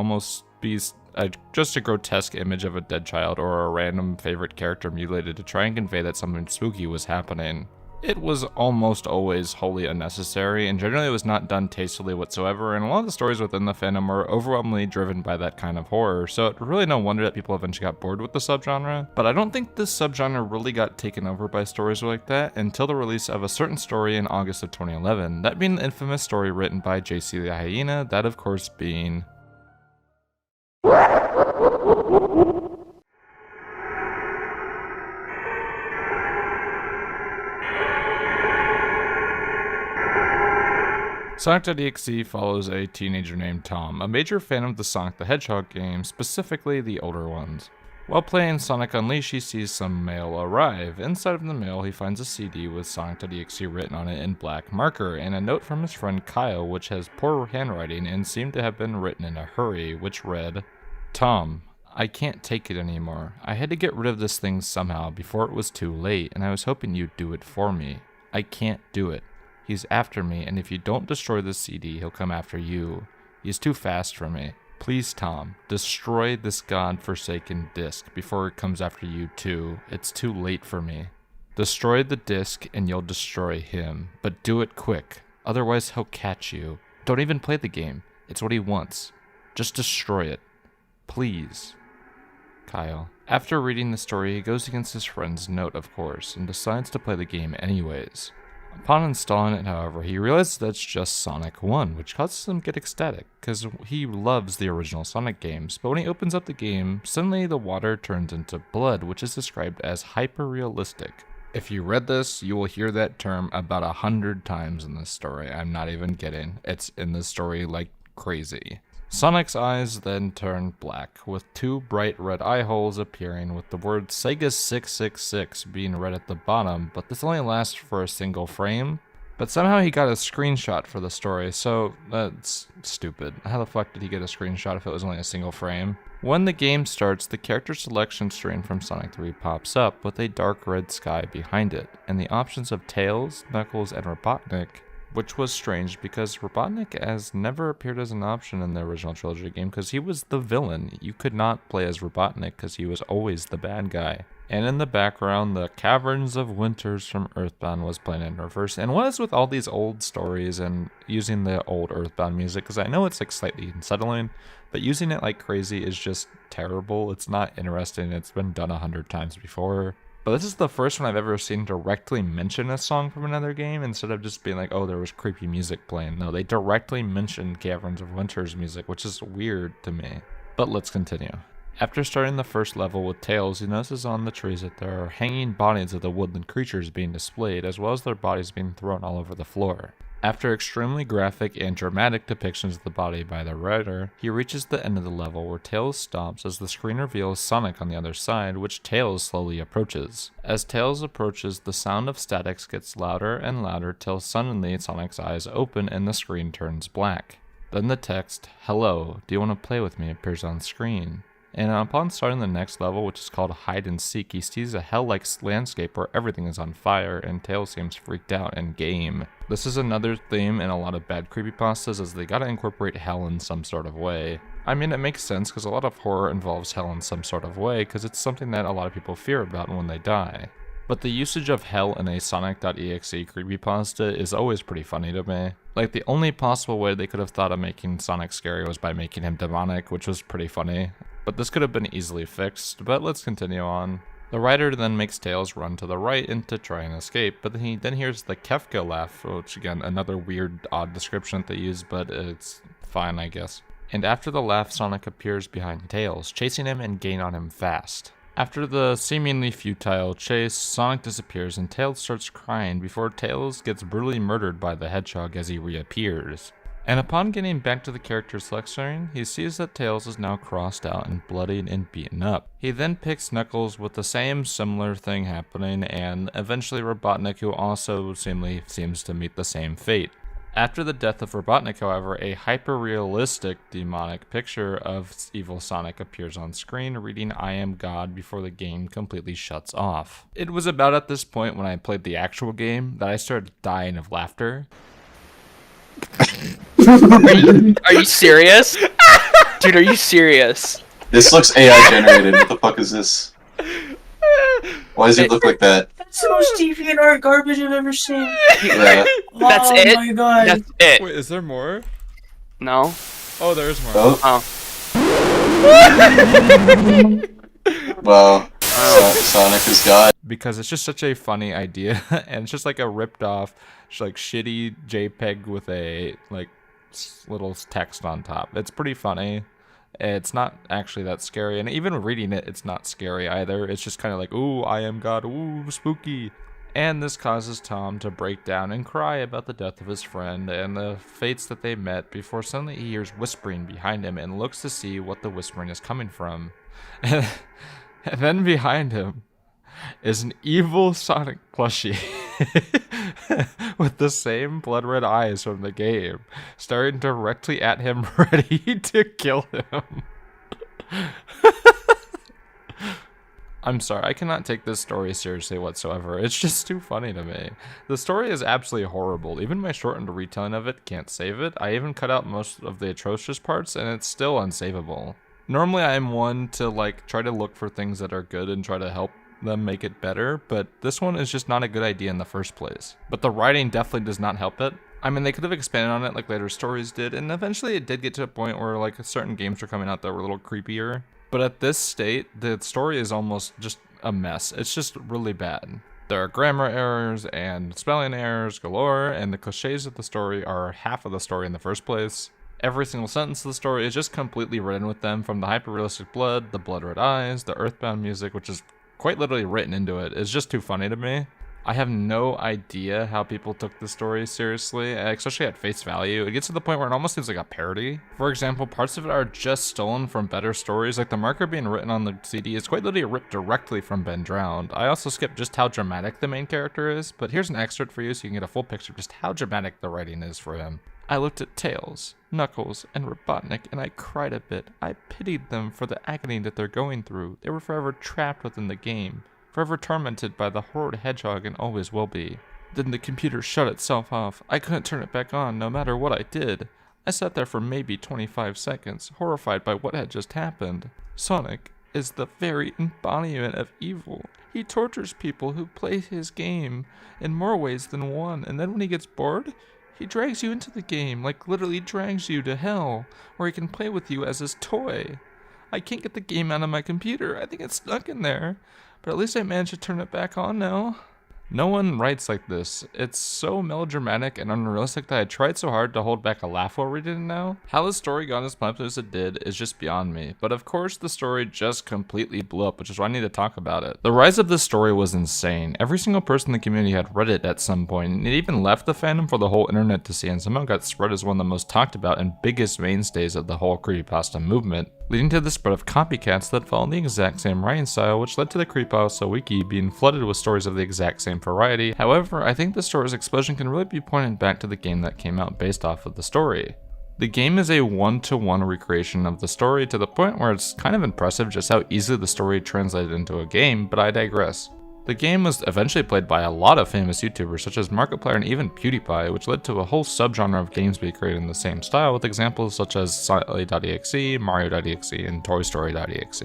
just a grotesque image of a dead child or a random favorite character mutilated to try and convey that something spooky was happening. It was almost always wholly unnecessary, and generally it was not done tastefully whatsoever, and a lot of the stories within the fandom were overwhelmingly driven by that kind of horror, so it's really no wonder that people eventually got bored with the subgenre. But I don't think this subgenre really got taken over by stories like that until the release of a certain story in August of 2011, that being the infamous story written by JC the Hyena, that of course being... Sonic.exe follows a teenager named Tom, a major fan of the Sonic the Hedgehog games, specifically the older ones. While playing Sonic Unleashed, he sees some mail arrive. Inside of the mail, he finds a CD with Sonic.exe written on it in black marker, and a note from his friend Kyle, which has poor handwriting and seemed to have been written in a hurry, which read, "Tom, I can't take it anymore. I had to get rid of this thing somehow before it was too late, and I was hoping you'd do it for me. I can't do it. He's after me, and if you don't destroy this CD, he'll come after you. He's too fast for me. Please, Tom, destroy this god-forsaken disc before it comes after you too. It's too late for me. Destroy the disc and you'll destroy him, but do it quick. Otherwise he'll catch you. Don't even play the game. It's what he wants. Just destroy it. Please." Kyle. After reading the story, he goes against his friend's note, of course, and decides to play the game anyways. Upon installing it, however, he realizes that it's just Sonic 1, which causes him to get ecstatic, because he loves the original Sonic games, but when he opens up the game, suddenly the water turns into blood, which is described as hyper-realistic. If you read this, you will hear that term about 100 times in this story. I'm not even kidding. It's in the story like crazy. Sonic's eyes then turn black, with two bright red eye holes appearing with the word Sega 666 being read at the bottom, but this only lasts for a single frame. But somehow he got a screenshot for the story, so that's stupid. How the fuck did he get a screenshot if it was only a single frame? When the game starts, the character selection screen from Sonic 3 pops up with a dark red sky behind it, and the options of Tails, Knuckles, and Robotnik, which was strange because Robotnik has never appeared as an option in the original trilogy game because he was the villain. You could not play as Robotnik because he was always the bad guy. And in the background, the Caverns of Winters from Earthbound was playing in reverse. And what is with all these old stories and using the old Earthbound music? Because I know it's like slightly unsettling, but using it like crazy is just terrible. It's not interesting. It's been done 100 times before. But this is the first one I've ever seen directly mention a song from another game instead of just being like, oh, there was creepy music playing. No, they directly mentioned Caverns of Winter's music, which is weird to me. But let's continue. After starting the first level with Tails, he notices on the trees that there are hanging bodies of the woodland creatures being displayed, as well as their bodies being thrown all over the floor. After extremely graphic and dramatic depictions of the body by the writer, he reaches the end of the level where Tails stops as the screen reveals Sonic on the other side, which Tails slowly approaches. As Tails approaches, the sound of statics gets louder and louder till suddenly Sonic's eyes open and the screen turns black. Then the text, "Hello, do you want to play with me?" appears on screen. And upon starting the next level, which is called Hide and Seek, he sees a hell-like landscape where everything is on fire, and Tails seems freaked out and game. This is another theme in a lot of bad creepypastas, as they gotta incorporate hell in some sort of way. I mean, it makes sense, because a lot of horror involves hell in some sort of way, because it's something that a lot of people fear about when they die. But the usage of hell in a Sonic.exe creepypasta is always pretty funny to me. Like, the only possible way they could have thought of making Sonic scary was by making him demonic, which was pretty funny. But this could have been easily fixed, but let's continue on. The writer then makes Tails run to the right and to try and escape, but he then hears the Kefka laugh, which again, another weird, odd description that they use, but it's fine, I guess. And after the laugh, Sonic appears behind Tails, chasing him and gain on him fast. After the seemingly futile chase, Sonic disappears and Tails starts crying before Tails gets brutally murdered by the Hedgehog as he reappears. And upon getting back to the character select screen, he sees that Tails is now crossed out and bloodied and beaten up. He then picks Knuckles with the same similar thing happening, and eventually Robotnik, who also seems to meet the same fate. After the death of Robotnik, however, a hyper-realistic demonic picture of evil Sonic appears on screen, reading "I am God" before the game completely shuts off. It was about at this point when I played the actual game that I started dying of laughter. Are you serious? Dude, are you serious? This looks AI generated. What the fuck is this? Why does it look like that? That's the most deviant art garbage I've ever seen. Yeah. That's Oh it? my god. That's it. Wait, is there more? No? Oh, there's more. Oh. Oh. Wow. Sonic is God. Because it's just such a funny idea, and it's just like a ripped off, like shitty JPEG with a like little text on top. It's pretty funny. It's not actually that scary, and even reading it, it's not scary either. It's just kind of like, ooh, I am God, ooh, spooky. And this causes Tom to break down and cry about the death of his friend and the fates that they met before suddenly he hears whispering behind him and looks to see what the whispering is coming from. And then behind him is an evil Sonic plushie with the same blood red eyes from the game, staring directly at him, ready to kill him. I'm sorry, I cannot take this story seriously whatsoever. It's just too funny to me. The story is absolutely horrible. Even my shortened retelling of it can't save it. I even cut out most of the atrocious parts, and it's still unsavable. Normally I am one to like try to look for things that are good and try to help them make it better, but this one is just not a good idea in the first place. But the writing definitely does not help it. I mean, they could have expanded on it like later stories did, and eventually it did get to a point where like certain games were coming out that were a little creepier. But at this state, the story is almost just a mess. It's just really bad. There are grammar errors and spelling errors galore, and the cliches of the story are half of the story in the first place. Every single sentence of the story is just completely written with them, from the hyper-realistic blood, the blood red eyes, the earthbound music, which is quite literally written into it. It's just too funny to me. I have no idea how people took the story seriously, especially at face value. It gets to the point where it almost seems like a parody. For example, parts of it are just stolen from better stories, like the marker being written on the CD is quite literally ripped directly from Ben Drowned. I also skipped just how dramatic the main character is, but here's an excerpt for you so you can get a full picture of just how dramatic the writing is for him. I looked at Tails, Knuckles, and Robotnik, and I cried a bit. I pitied them for the agony that they're going through. They were forever trapped within the game, forever tormented by the horrid hedgehog, and always will be. Then the computer shut itself off. I couldn't turn it back on no matter what I did. I sat there for maybe 25 seconds, horrified by what had just happened. Sonic is the very embodiment of evil. He tortures people who play his game in more ways than one, and then when he gets bored, he drags you into the game, like literally drags you to hell, where he can play with you as his toy. I can't get the game out of my computer. I think it's stuck in there. But at least I managed to turn it back on now. No one writes like this. It's so melodramatic and unrealistic that I tried so hard to hold back a laugh while reading it now. How the story got as popular as it did is just beyond me. But of course the story just completely blew up, which is why I need to talk about it. The rise of this story was insane. Every single person in the community had read it at some point, and it even left the fandom for the whole internet to see, and somehow got spread as one of the most talked about and biggest mainstays of the whole creepypasta movement, leading to the spread of copycats that followed the exact same writing style, which led to the Creepypasta wiki being flooded with stories of the exact same variety. However, I think the story's explosion can really be pointed back to the game that came out based off of the story. The game is a one-to-one recreation of the story, to the point where it's kind of impressive just how easily the story translated into a game, but I digress. The game was eventually played by a lot of famous YouTubers such as Markiplier and even PewDiePie, which led to a whole subgenre of games being created in the same style, with examples such as Silently.exe, Mario.exe, and Toy Story.exe.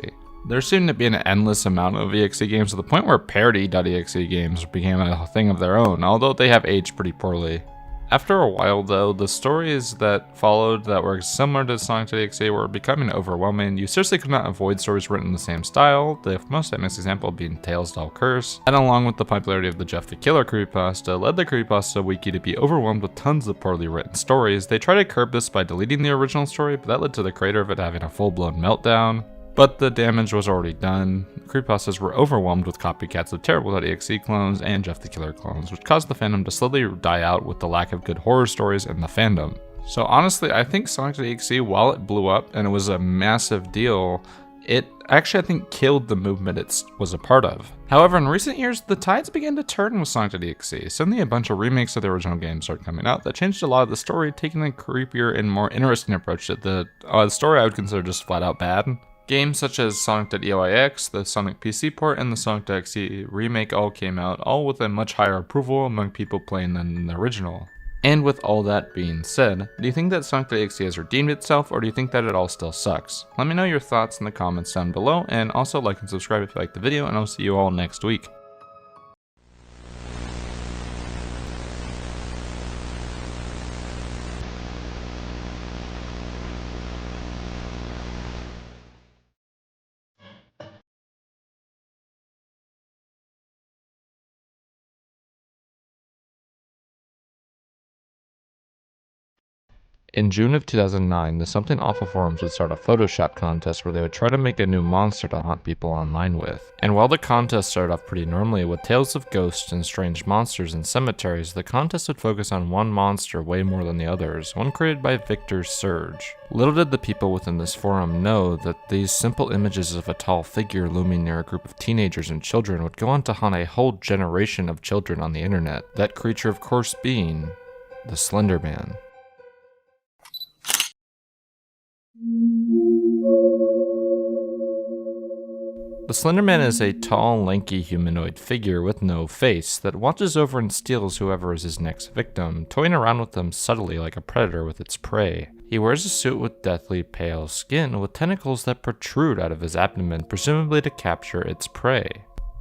There seemed to be an endless amount of EXE games to the point where parody.exe games became a thing of their own, although they have aged pretty poorly. After a while though, the stories that followed that were similar to Sonic.exe were becoming overwhelming. You seriously could not avoid stories written in the same style, the most famous example being Tails' Doll Curse, and along with the popularity of the Jeff the Killer creepypasta, led the Creepypasta wiki to be overwhelmed with tons of poorly written stories. They tried to curb this by deleting the original story, but that led to the creator of it having a full-blown meltdown. But the damage was already done. Creepypastas were overwhelmed with copycats of terrible.exe clones and Jeff the Killer clones, which caused the fandom to slowly die out with the lack of good horror stories in the fandom. So honestly, I think Sonic.exe, while it blew up and it was a massive deal, It actually, I think, killed the movement it was a part of. However, in recent years, the tides began to turn with Sonic EXE. Suddenly, a bunch of remakes of the original game started coming out that changed a lot of the story, taking a creepier and more interesting approach to the story I would consider just flat out bad. Games such as Sonic.EOIX, the Sonic PC port, and the Sonic.exe remake all came out, all with a much higher approval among people playing than the original. And with all that being said, do you think that Sonic.exe has redeemed itself, or do you think that it all still sucks? Let me know your thoughts in the comments down below, and also like and subscribe if you like the video, and I'll see you all next week. In June of 2009, the Something Awful forums would start a Photoshop contest where they would try to make a new monster to haunt people online with. And while the contest started off pretty normally with tales of ghosts and strange monsters in cemeteries, the contest would focus on one monster way more than the others, one created by Victor Surge. Little did the people within this forum know that these simple images of a tall figure looming near a group of teenagers and children would go on to haunt a whole generation of children on the internet, that creature of course being the Slenderman. The Slenderman is a tall, lanky humanoid figure with no face that watches over and steals whoever is his next victim, toying around with them subtly like a predator with its prey. He wears a suit with deathly pale skin with tentacles that protrude out of his abdomen, presumably to capture its prey.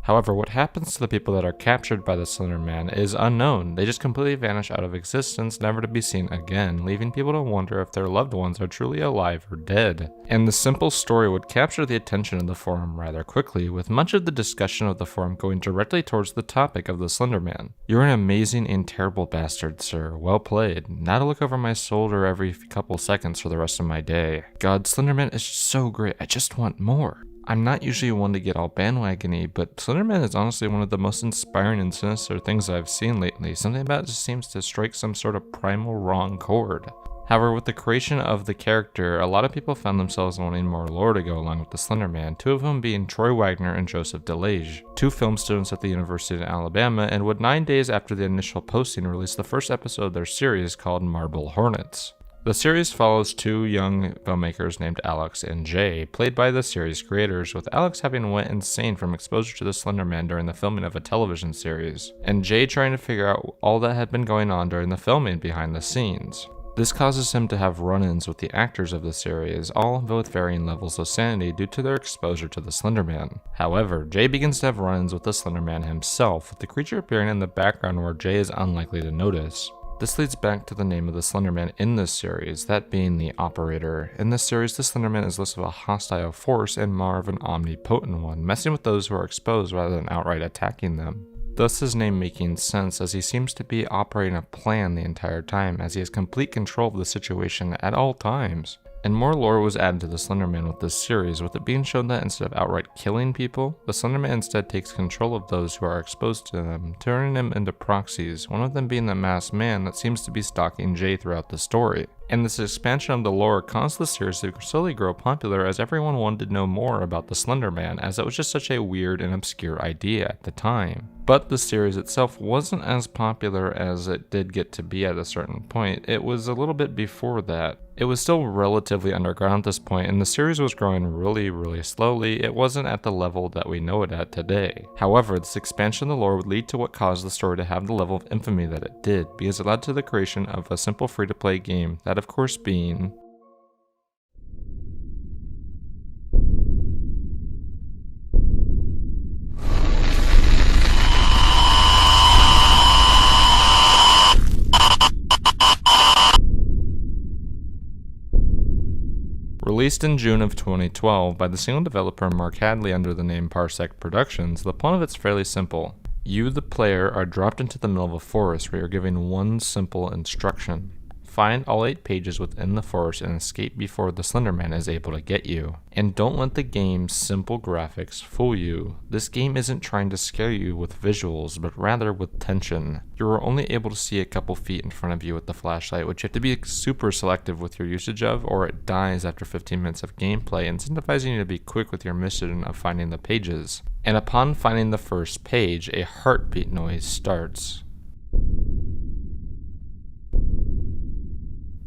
However, what happens to the people that are captured by the Slenderman is unknown. They just completely vanish out of existence, never to be seen again, leaving people to wonder if their loved ones are truly alive or dead. And the simple story would capture the attention of the forum rather quickly, with much of the discussion of the forum going directly towards the topic of the Slenderman. "You're an amazing and terrible bastard, sir. Well played. Now to look over my shoulder every couple seconds for the rest of my day. God, Slenderman is so great. I just want more." I'm not usually one to get all bandwagony, but Slenderman is honestly one of the most inspiring and sinister things I've seen lately. Something about it just seems to strike some sort of primal wrong chord. However, with the creation of the character, a lot of people found themselves wanting more lore to go along with the Slenderman, two of whom being Troy Wagner and Joseph DeLage, two film students at the University of Alabama, and would 9 days after the initial posting release the first episode of their series called Marble Hornets. The series follows two young filmmakers named Alex and Jay, played by the series creators, with Alex having went insane from exposure to the Slenderman during the filming of a television series, and Jay trying to figure out all that had been going on during the filming behind the scenes. This causes him to have run-ins with the actors of the series, all with varying levels of sanity due to their exposure to the Slenderman. However, Jay begins to have run-ins with the Slenderman himself, with the creature appearing in the background where Jay is unlikely to notice. This leads back to the name of the Slenderman in this series, that being the Operator. In this series, the Slenderman is less of a hostile force and more of an omnipotent one, messing with those who are exposed rather than outright attacking them. Thus his name making sense, as he seems to be operating a plan the entire time, as he has complete control of the situation at all times. And more lore was added to the Slenderman with this series, with it being shown that instead of outright killing people, the Slenderman instead takes control of those who are exposed to them, turning them into proxies, one of them being the masked man that seems to be stalking Jay throughout the story. And this expansion of the lore caused the series to slowly grow popular as everyone wanted to know more about the Slenderman, as it was just such a weird and obscure idea at the time. But the series itself wasn't as popular as it did get to be at a certain point. It was a little bit before that. It was still relatively underground at this point, and the series was growing really slowly. It wasn't at the level that we know it at today. However, this expansion of the lore would lead to what caused the story to have the level of infamy that it did, because it led to the creation of a simple free-to-play game, that of course being Released in June of 2012 by the single developer Mark Hadley under the name Parsec Productions, the plot of it's fairly simple. You, the player, are dropped into the middle of a forest where you're given one simple instruction. find all 8 pages within the forest and escape before the Slenderman is able to get you. And don't let the game's simple graphics fool you. This game isn't trying to scare you with visuals, but rather with tension. You're only able to see a couple feet in front of you with the flashlight, which you have to be super selective with your usage of, or it dies after 15 minutes of gameplay, incentivizing you to be quick with your mission of finding the pages. And upon finding the first page, a heartbeat noise starts.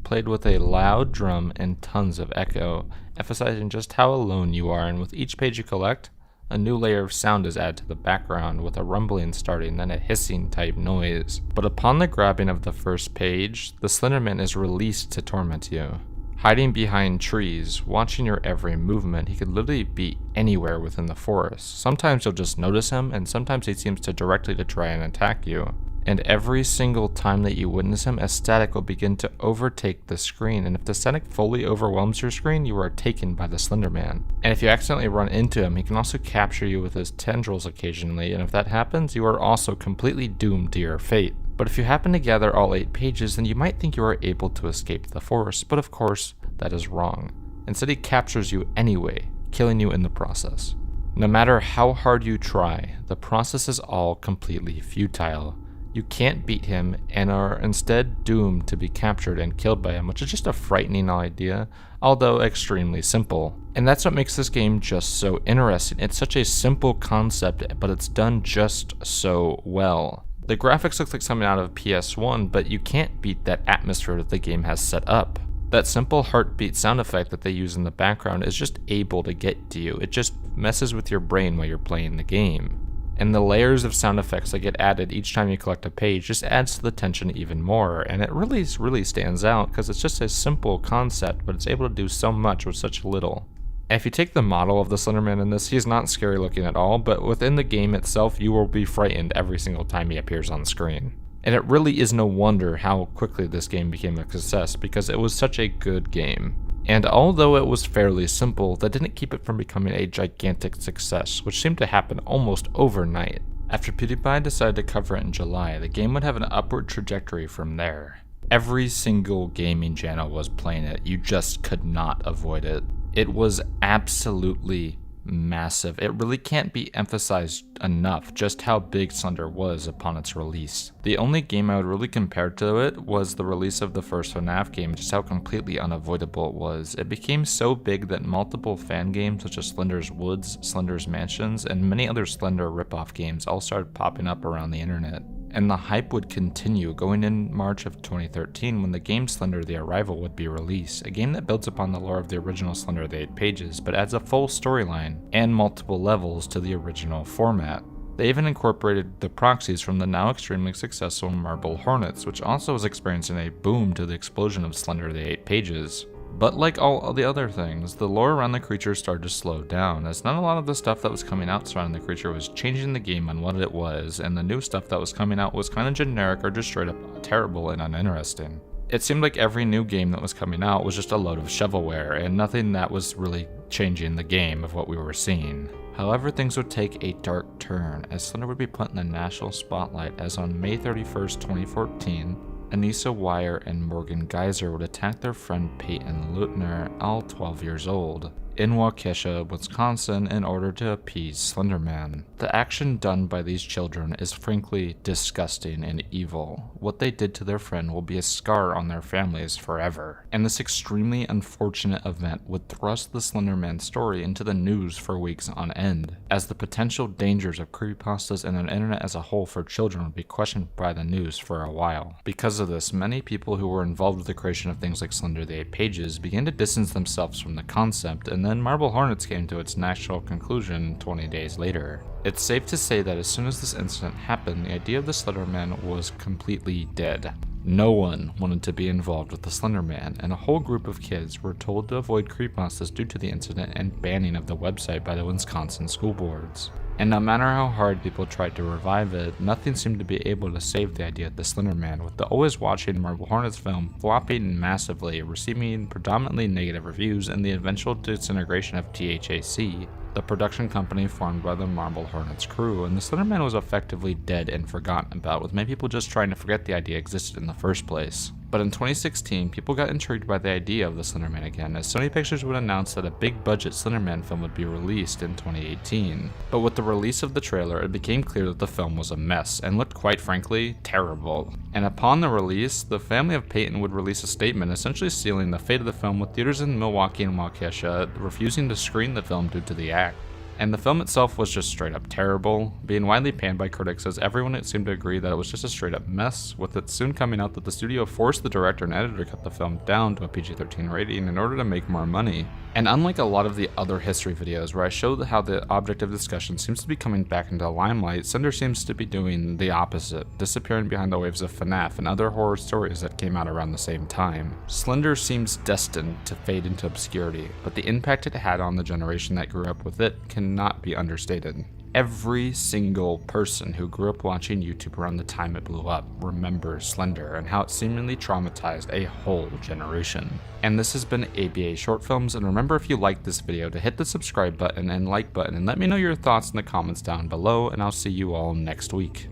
Played with a loud drum and tons of echo, emphasizing just how alone you are, and with each page you collect, a new layer of sound is added to the background with a rumbling starting, then a hissing type noise. But upon the grabbing of the first page, the Slenderman is released to torment you. Hiding behind trees, watching your every movement, he could literally be anywhere within the forest. Sometimes you'll just notice him, and sometimes he seems to directly to try and attack you. And every single time that you witness him, a static will begin to overtake the screen, and if the static fully overwhelms your screen, you are taken by the Slenderman. And if you accidentally run into him, he can also capture you with his tendrils occasionally, and if that happens, you are also completely doomed to your fate. But if you happen to gather all 8 pages, then you might think you are able to escape the forest, but of course, that is wrong. Instead, he captures you anyway, killing you in the process. No matter how hard you try, the process is all completely futile. You can't beat him and are instead doomed to be captured and killed by him, which is just a frightening idea, although extremely simple. And that's what makes this game just so interesting. It's such a simple concept, but it's done just so well. The graphics look like something out of PS1, but you can't beat that atmosphere that the game has set up. That simple heartbeat sound effect that they use in the background is just able to get to you. It just messes with your brain while you're playing the game. And the layers of sound effects that get added each time you collect a page just adds to the tension even more, and it really stands out because it's just a simple concept, but it's able to do so much with such little. And if you take the model of the Slenderman in this, he's not scary looking at all, but within the game itself, you will be frightened every single time he appears on screen. And it really is no wonder how quickly this game became a success, because it was such a good game. And although it was fairly simple, that didn't keep it from becoming a gigantic success, which seemed to happen almost overnight. After PewDiePie decided to cover it in July, the game would have an upward trajectory from there. Every single gaming channel was playing it, you just could not avoid it. It was absolutely massive. It really can't be emphasized enough just how big Slender was upon its release. The only game I would really compare to it was the release of the first FNAF game, just how completely unavoidable it was. It became so big that multiple fan games such as Slender's Woods, Slender's Mansions, and many other Slender ripoff games all started popping up around the internet. And the hype would continue going in March of 2013 when the game Slender the Arrival would be released, a game that builds upon the lore of the original Slender the 8 pages, but adds a full storyline and multiple levels to the original format. They even incorporated the proxies from the now extremely successful Marble Hornets, which also was experiencing a boom to the explosion of Slender the 8 pages. But like all the other things, the lore around the creature started to slow down, as not a lot of the stuff that was coming out surrounding the creature was changing the game on what it was, and the new stuff that was coming out was kind of generic or just straight up terrible and uninteresting. It seemed like every new game that was coming out was just a load of shovelware, and nothing that was really changing the game of what we were seeing. However, things would take a dark turn, as Slender would be put in the national spotlight, as on May 31st, 2014, Anissa Wire and Morgan Geyser would attack their friend Peyton Lutner, all 12 years old, in Waukesha, Wisconsin, in order to appease Slenderman. The action done by these children is frankly disgusting and evil. What they did to their friend will be a scar on their families forever. And this extremely unfortunate event would thrust the Slenderman story into the news for weeks on end, as the potential dangers of creepypastas and the internet as a whole for children would be questioned by the news for a while. Because of this, many people who were involved with the creation of things like Slender the 8 pages began to distance themselves from the concept, and then Marble Hornets came to its natural conclusion 20 days later. It's safe to say that as soon as this incident happened, the idea of the Slenderman was completely dead. No one wanted to be involved with the Slenderman, and a whole group of kids were told to avoid creepypastas due to the incident and banning of the website by the Wisconsin school boards. And no matter how hard people tried to revive it, nothing seemed to be able to save the idea of the Slenderman, with the always watching Marble Hornets film flopping massively, receiving predominantly negative reviews, and the eventual disintegration of THAC, the production company formed by the Marble Hornets crew, and the Slenderman was effectively dead and forgotten about, with many people just trying to forget the idea existed in the first place. But in 2016, people got intrigued by the idea of the Slenderman again, as Sony Pictures would announce that a big-budget Slenderman film would be released in 2018. But with the release of the trailer, it became clear that the film was a mess, and looked quite frankly, terrible. And upon the release, the family of Peyton would release a statement essentially sealing the fate of the film, with theaters in Milwaukee and Waukesha refusing to screen the film due to the act. And the film itself was just straight up terrible, being widely panned by critics as everyone seemed to agree that it was just a straight up mess, with it soon coming out that the studio forced the director and editor to cut the film down to a PG-13 rating in order to make more money. And unlike a lot of the other history videos where I showed how the object of discussion seems to be coming back into the limelight, Slender seems to be doing the opposite, disappearing behind the waves of FNAF and other horror stories that came out around the same time. Slender seems destined to fade into obscurity, but the impact it had on the generation that grew up with it cannot be understated. Every single person who grew up watching YouTube around the time it blew up remembers Slender and how it seemingly traumatized a whole generation. And this has been ABA Short Films, and remember, if you liked this video, to hit the subscribe button and like button and let me know your thoughts in the comments down below, and I'll see you all next week.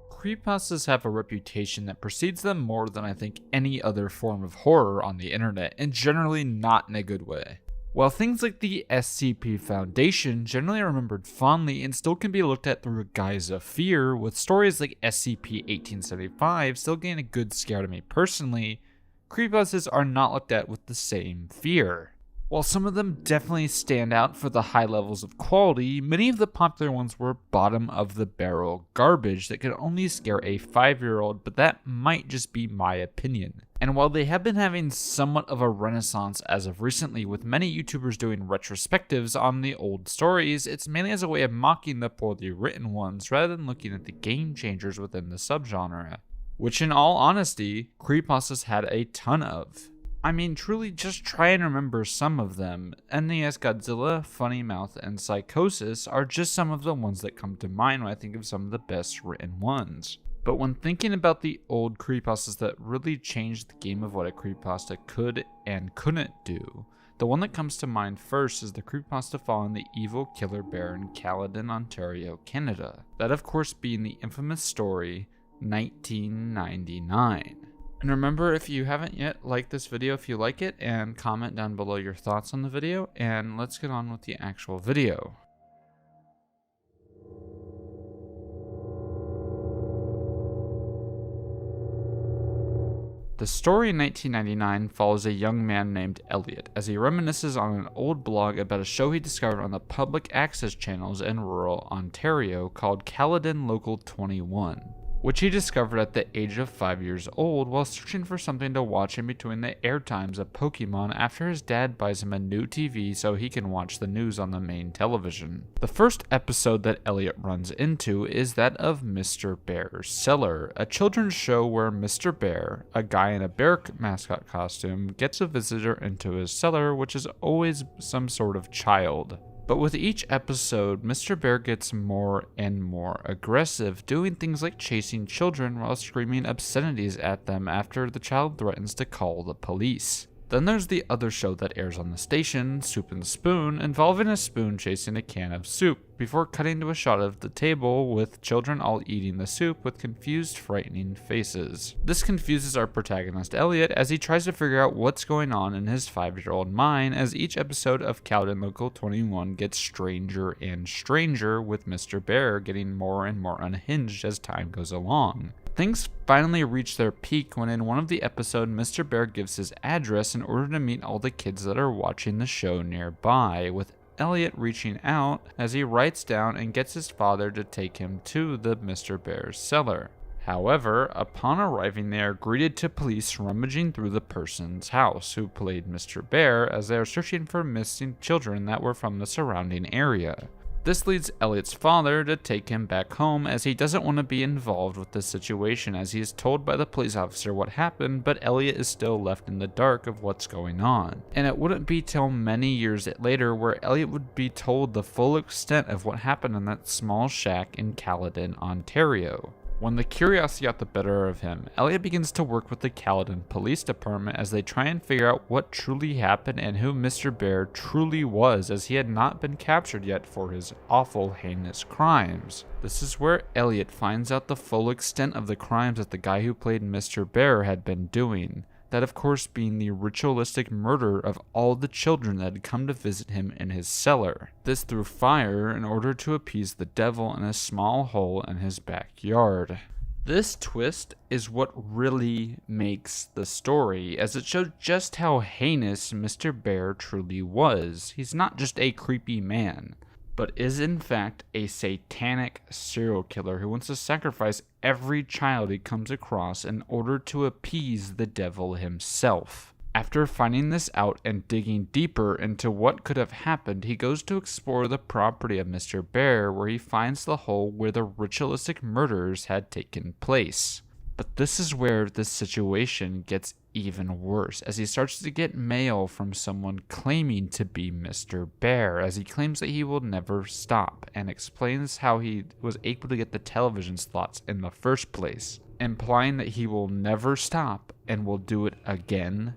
Creepypastas have a reputation that precedes them more than I think any other form of horror on the internet, and generally not in a good way. While things like the SCP Foundation generally are remembered fondly and still can be looked at through a guise of fear, with stories like SCP-1875 still gain a good scare to me personally, creepypastas are not looked at with the same fear. While some of them definitely stand out for the high levels of quality, many of the popular ones were bottom of the barrel garbage that could only scare a 5-year-old, but that might just be my opinion. And while they have been having somewhat of a renaissance as of recently, with many YouTubers doing retrospectives on the old stories, it's mainly as a way of mocking the poorly written ones rather than looking at the game changers within the subgenre, which in all honesty, creepypastas had a ton of. I mean, truly just try and remember some of them. NES Godzilla, Funny Mouth, and Psychosis are just some of the ones that come to mind when I think of some of the best written ones. But when thinking about the old creepypastas that really changed the game of what a creepypasta could and couldn't do, the one that comes to mind first is the creepypasta following the evil killer bear in Caledon, Ontario, Canada. That of course being the infamous story 1999. And remember, if you haven't yet, like this video if you like it, and comment down below your thoughts on the video, and let's get on with the actual video. The story in 1999 follows a young man named Elliot as he reminisces on an old blog about a show he discovered on the public access channels in rural Ontario called Caledon Local 21. Which he discovered at the age of 5 years old while searching for something to watch in between the airtimes of Pokemon after his dad buys him a new TV so he can watch the news on the main television. The first episode that Elliot runs into is that of Mr. Bear's Cellar, a children's show where Mr. Bear, a guy in a bear mascot costume, gets a visitor into his cellar, which is always some sort of child. But with each episode, Mr. Bear gets more and more aggressive, doing things like chasing children while screaming obscenities at them after the child threatens to call the police. Then there's the other show that airs on the station, Soup and Spoon, involving a spoon chasing a can of soup, before cutting to a shot of the table with children all eating the soup with confused, frightening faces. This confuses our protagonist Elliot as he tries to figure out what's going on in his 5-year-old mind as each episode of Caledon Local 21 gets stranger and stranger, with Mr. Bear getting more and more unhinged as time goes along. Things finally reach their peak when in one of the episodes, Mr. Bear gives his address in order to meet all the kids that are watching the show nearby, with Elliot reaching out as he writes down and gets his father to take him to the Mr. Bear's cellar. However, upon arriving they are greeted to police rummaging through the person's house who played Mr. Bear as they are searching for missing children that were from the surrounding area. This leads Elliot's father to take him back home as he doesn't want to be involved with the situation as he is told by the police officer what happened, but Elliot is still left in the dark of what's going on. And it wouldn't be till many years later where Elliot would be told the full extent of what happened in that small shack in Caledon, Ontario. When the curiosity got the better of him, Elliot begins to work with the Caledon Police Department as they try and figure out what truly happened and who Mr. Bear truly was, as he had not been captured yet for his awful, heinous crimes. This is where Elliot finds out the full extent of the crimes that the guy who played Mr. Bear had been doing. That, of course, being the ritualistic murder of all the children that had come to visit him in his cellar. This through fire in order to appease the devil in a small hole in his backyard. This twist is what really makes the story, as it shows just how heinous Mr. Bear truly was. He's not just a creepy man, but is in fact a satanic serial killer who wants to sacrifice every child he comes across in order to appease the devil himself. After finding this out and digging deeper into what could have happened, he goes to explore the property of Mr. Bear, where he finds the hole where the ritualistic murders had taken place. But this is where this situation gets even worse, as he starts to get mail from someone claiming to be Mr. Bear, as he claims that he will never stop, and explains how he was able to get the television slots in the first place, implying that he will never stop and will do it again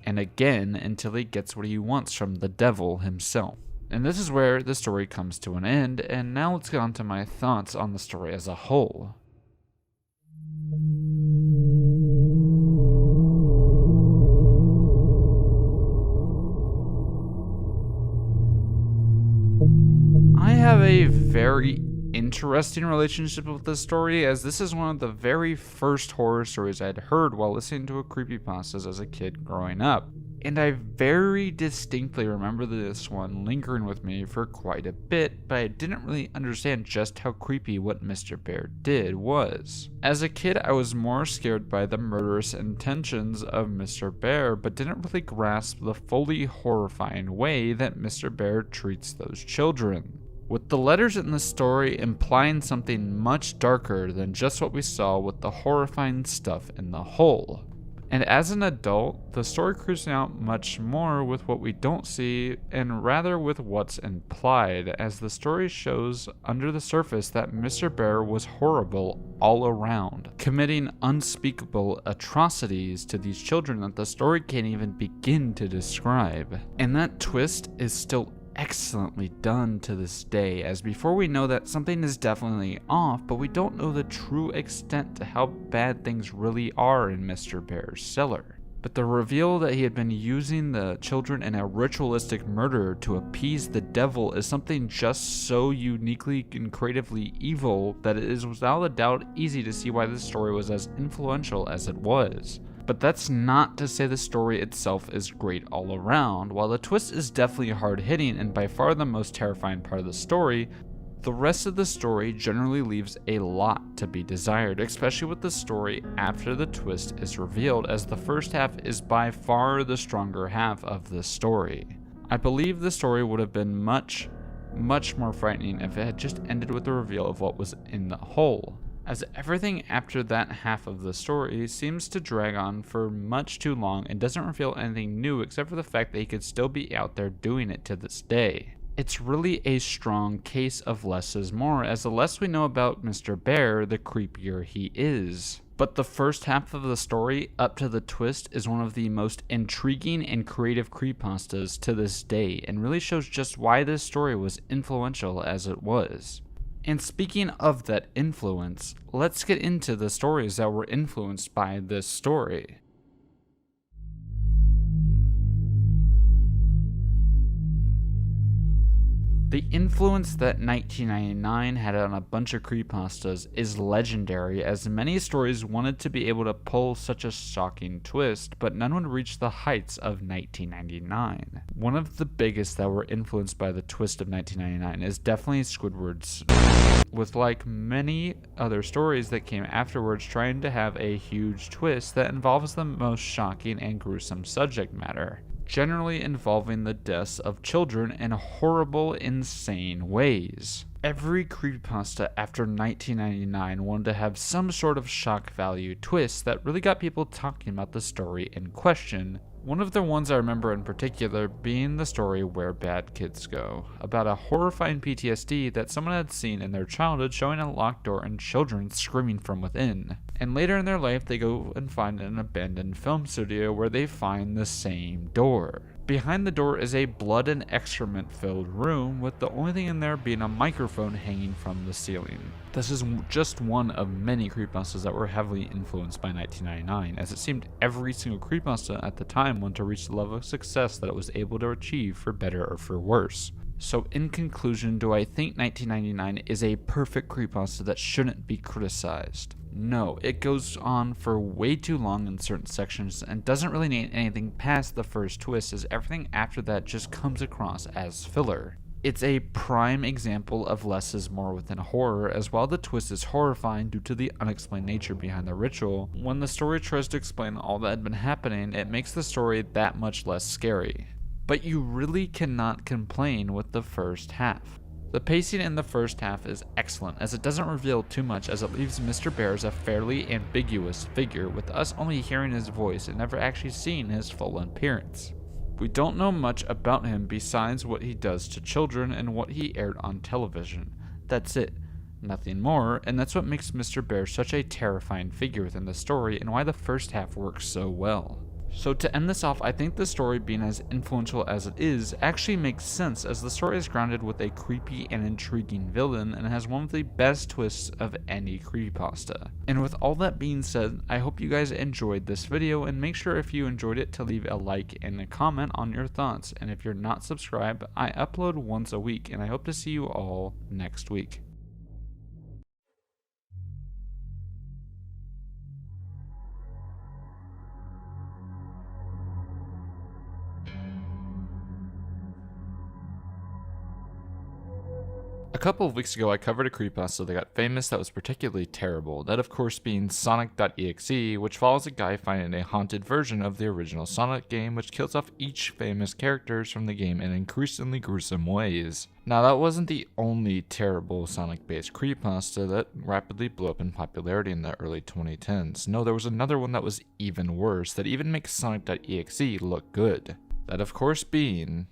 and again until he gets what he wants from the devil himself. And this is where the story comes to an end, and now let's get on to my thoughts on the story as a whole. I have a very interesting relationship with this story, as this is one of the very first horror stories I'd heard while listening to creepypastas as a kid growing up. And I very distinctly remember this one lingering with me for quite a bit, but I didn't really understand just how creepy what Mr. Bear did was. As a kid, I was more scared by the murderous intentions of Mr. Bear, but didn't really grasp the fully horrifying way that Mr. Bear treats those children, with the letters in the story implying something much darker than just what we saw with the horrifying stuff in the hole. And as an adult, the story creeps out much more with what we don't see and rather with what's implied, as the story shows under the surface that Mr. Bear was horrible all around, committing unspeakable atrocities to these children that the story can't even begin to describe. And that twist is still excellently done to this day, as before we know that something is definitely off, but we don't know the true extent to how bad things really are in Mr. Bear's cellar. But the reveal that he had been using the children in a ritualistic murder to appease the devil is something just so uniquely and creatively evil that it is without a doubt easy to see why this story was as influential as it was. But that's not to say the story itself is great all around. While the twist is definitely hard-hitting and by far the most terrifying part of the story, the rest of the story generally leaves a lot to be desired, especially with the story after the twist is revealed, as the first half is by far the stronger half of the story. I believe the story would have been much more frightening if it had just ended with the reveal of what was in the hole, as everything after that half of the story seems to drag on for much too long and doesn't reveal anything new except for the fact that he could still be out there doing it to this day. It's really a strong case of less is more, as the less we know about Mr. Bear, the creepier he is. But the first half of the story, up to the twist, is one of the most intriguing and creative creepypastas to this day, and really shows just why this story was influential as it was. And speaking of that influence, let's get into the stories that were influenced by this story. The influence that 1999 had on a bunch of creepypastas is legendary, as many stories wanted to be able to pull such a shocking twist, but none would reach the heights of 1999. One of the biggest that were influenced by the twist of 1999 is definitely Squidward's, with like many other stories that came afterwards trying to have a huge twist that involves the most shocking and gruesome subject matter, generally involving the deaths of children in horrible, insane ways. Every creepypasta after 1999 wanted to have some sort of shock value twist that really got people talking about the story in question, One of the ones I remember in particular being the story Where Bad Kids Go, about a horrifying PTSD that someone had seen in their childhood showing a locked door and children screaming from within. And later in their life they go and find an abandoned film studio where they find the same door. Behind the door is a blood and excrement filled room with the only thing in there being a microphone hanging from the ceiling. This is just one of many creepypastas that were heavily influenced by 1999, as it seemed every single creepypasta at the time wanted to reach the level of success that it was able to achieve, for better or for worse. So in conclusion, do I think 1999 is a perfect creepypasta that shouldn't be criticized? No, it goes on for way too long in certain sections and doesn't really need anything past the first twist, as everything after that just comes across as filler. It's a prime example of less is more within horror, as while the twist is horrifying due to the unexplained nature behind the ritual, when the story tries to explain all that had been happening, it makes the story that much less scary. But you really cannot complain with the first half. The pacing in the first half is excellent, as it doesn't reveal too much, as it leaves Mr. Bear as a fairly ambiguous figure, with us only hearing his voice and never actually seeing his full appearance. We don't know much about him besides what he does to children and what he aired on television. That's it. Nothing more, and that's what makes Mr. Bear such a terrifying figure within the story and why the first half works so well. So to end this off, I think the story being as influential as it is actually makes sense, as the story is grounded with a creepy and intriguing villain and has one of the best twists of any creepypasta. And with all that being said, I hope you guys enjoyed this video, and make sure if you enjoyed it to leave a like and a comment on your thoughts. And if you're not subscribed, I upload once a week, and I hope to see you all next week. A couple of weeks ago I covered a creepypasta that got famous that was particularly terrible, that of course being Sonic.exe, which follows a guy finding a haunted version of the original Sonic game, which kills off each famous characters from the game in increasingly gruesome ways. Now that wasn't the only terrible Sonic-based creepypasta that rapidly blew up in popularity in the early 2010s. No, there was another one that was even worse, that even makes Sonic.exe look good. That of course being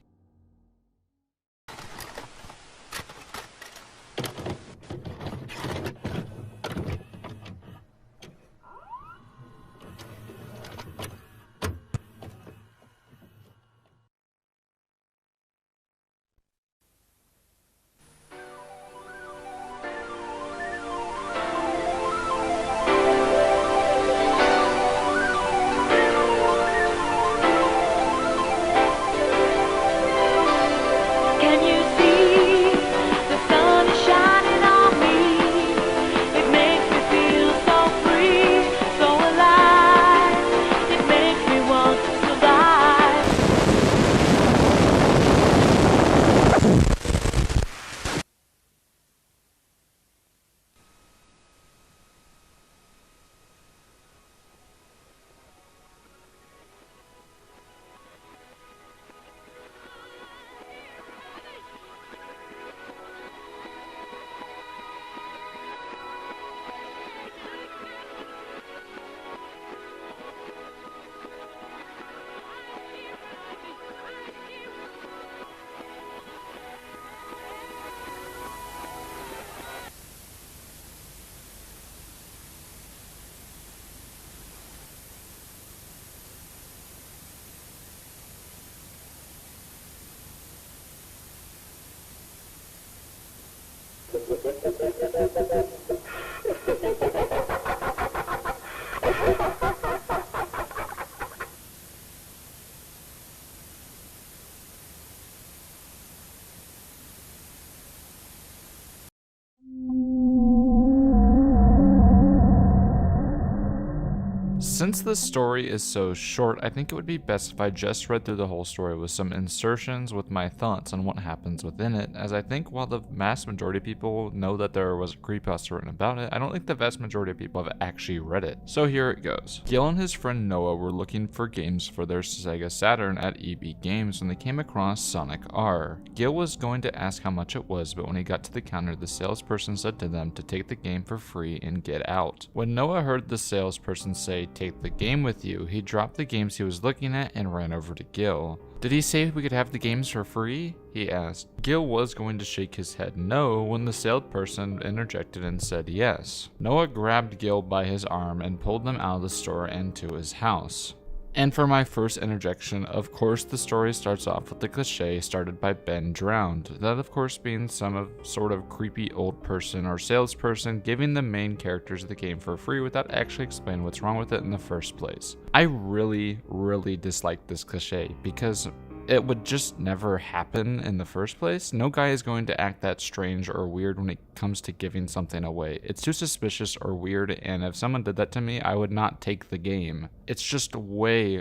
Since the story is so short, I think it would be best if I just read through the whole story with some insertions with my thoughts on what happens within it, as I think while the vast majority of people know that there was a creepypasta written about it, I don't think the vast majority of people have actually read it. So here it goes. Gil and his friend Noah were looking for games for their Sega Saturn at EB Games when they came across Sonic R. Gil was going to ask how much it was, but when he got to the counter, the salesperson said to them to take the game for free and get out. When Noah heard the salesperson say take the game with you. He dropped the games he was looking at and ran over to Gil. Did he say we could have the games for free? He asked. Gil was going to shake his head no when the salesperson interjected and said yes. Noah grabbed Gil by his arm and pulled them out of the store and to his house. And for my first interjection, of course the story starts off with the cliche started by Ben Drowned, that of course being some sort of creepy old person or salesperson giving the main characters of the game for free without actually explaining what's wrong with it in the first place. I really dislike this cliche because it would just never happen in the first place. No guy is going to act that strange or weird when it comes to giving something away. It's too suspicious or weird, and if someone did that to me, I would not take the game. It's just way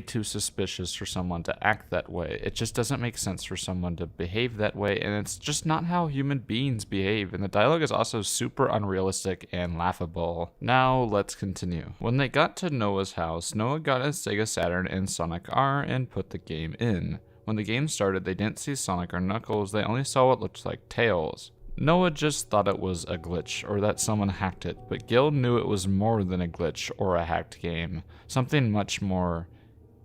too suspicious for someone to act that way. It just doesn't make sense for someone to behave that way, and it's just not how human beings behave, and the dialogue is also super unrealistic and laughable. Now, let's continue. When they got to Noah's house, Noah got a Sega Saturn and Sonic R and put the game in. When the game started, they didn't see Sonic or Knuckles, they only saw what looked like Tails. Noah just thought it was a glitch, or that someone hacked it, but Gil knew it was more than a glitch or a hacked game, something much more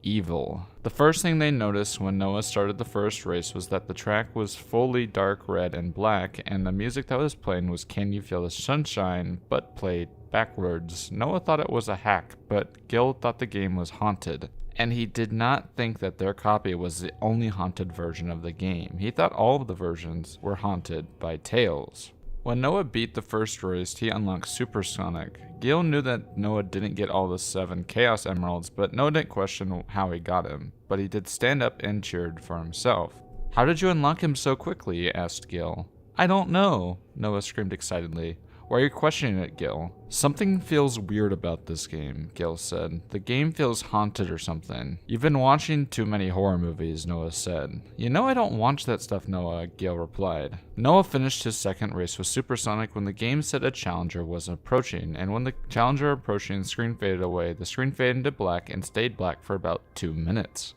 evil. The first thing they noticed when Noah started the first race was that the track was fully dark red and black, and the music that was playing was Can You Feel the Sunshine, but played backwards. Noah thought it was a hack, but Gil thought the game was haunted. And he did not think that their copy was the only haunted version of the game. He thought all of the versions were haunted by Tails. When Noah beat the first race, he unlocked Supersonic. Gil knew that Noah didn't get all the 7 Chaos Emeralds, but Noah didn't question how he got him. But he did stand up and cheered for himself. How did you unlock him so quickly? Asked Gil. I don't know, Noah screamed excitedly. Why are you questioning it, Gil? Something feels weird about this game, Gil said. The game feels haunted or something. You've been watching too many horror movies, Noah said. You know I don't watch that stuff, Noah, Gil replied. Noah finished his second race with Supersonic when the game said a challenger was approaching, and when the challenger approaching, the screen faded away. The screen faded into black and stayed black for about 2 minutes.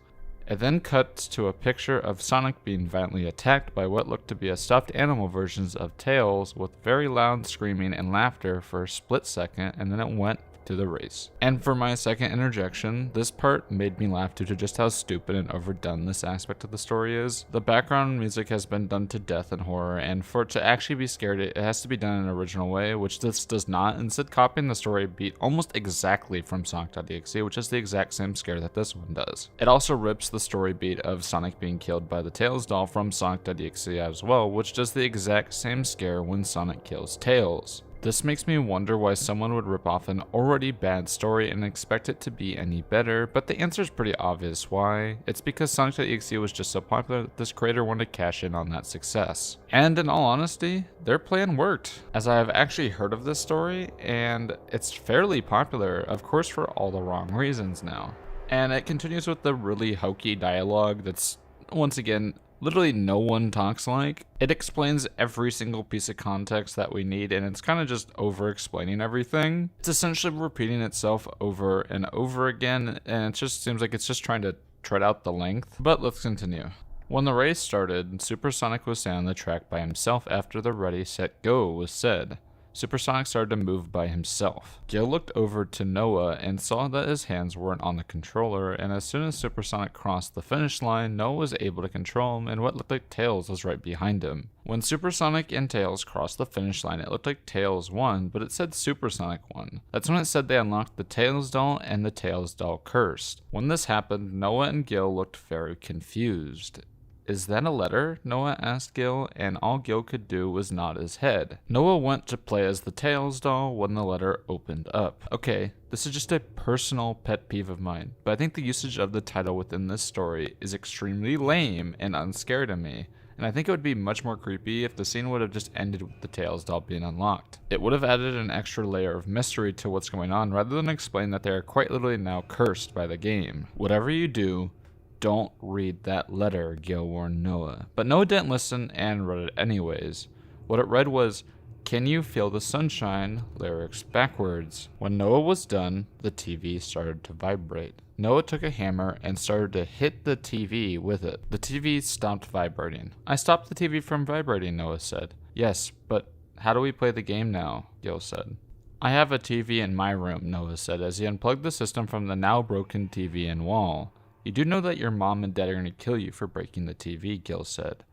It then cuts to a picture of Sonic being violently attacked by what looked to be a stuffed animal versions of Tails with very loud screaming and laughter for a split second, and then it went to the race. And for my second interjection, this part made me laugh due to just how stupid and overdone this aspect of the story is. The background music has been done to death in horror, and for it to actually be scary, it has to be done in an original way, which this does not, instead copying the story beat almost exactly from Sonic.exe, which is the exact same scare that this one does. It also rips the story beat of Sonic being killed by the Tails doll from Sonic.exe as well, which does the exact same scare when Sonic kills Tails. This makes me wonder why someone would rip off an already bad story and expect it to be any better, but the answer is pretty obvious why. It's because Sonic.exe was just so popular that this creator wanted to cash in on that success. And in all honesty, their plan worked, as I have actually heard of this story, and it's fairly popular, of course for all the wrong reasons now. And it continues with the really hokey dialogue that's, once again, literally no one talks like. It explains every single piece of context that we need, and it's kind of just over-explaining everything. It's essentially repeating itself over and over again, and it just seems like it's just trying to tread out the length. But let's continue. When the race started, Supersonic was standing on the track by himself after the ready, set, go was said. Supersonic started to move by himself. Gil looked over to Noah and saw that his hands weren't on the controller, and as soon as Supersonic crossed the finish line, Noah was able to control him, and what looked like Tails was right behind him. When Supersonic and Tails crossed the finish line, it looked like Tails won, but it said Supersonic won. That's when it said they unlocked the Tails doll and the Tails doll cursed. When this happened, Noah and Gil looked very confused. Is that a letter? Noah asked Gil, and all Gil could do was nod his head. Noah went to play as the Tails doll when the letter opened up. Okay, this is just a personal pet peeve of mine, but I think the usage of the title within this story is extremely lame and unscary to me. And I think it would be much more creepy if the scene would have just ended with the Tails doll being unlocked. It would have added an extra layer of mystery to what's going on rather than explain that they are quite literally now cursed by the game. Whatever you do, don't read that letter, Gil warned Noah. But Noah didn't listen and read it anyways. What it read was, Can you feel the sunshine? Lyrics backwards. When Noah was done, the TV started to vibrate. Noah took a hammer and started to hit the TV with it. The TV stopped vibrating. I stopped the TV from vibrating, Noah said. Yes, but how do we play the game now? Gil said. I have a TV in my room, Noah said as he unplugged the system from the now broken TV and wall. You do know that your mom and dad are going to kill you for breaking the TV, Gil said.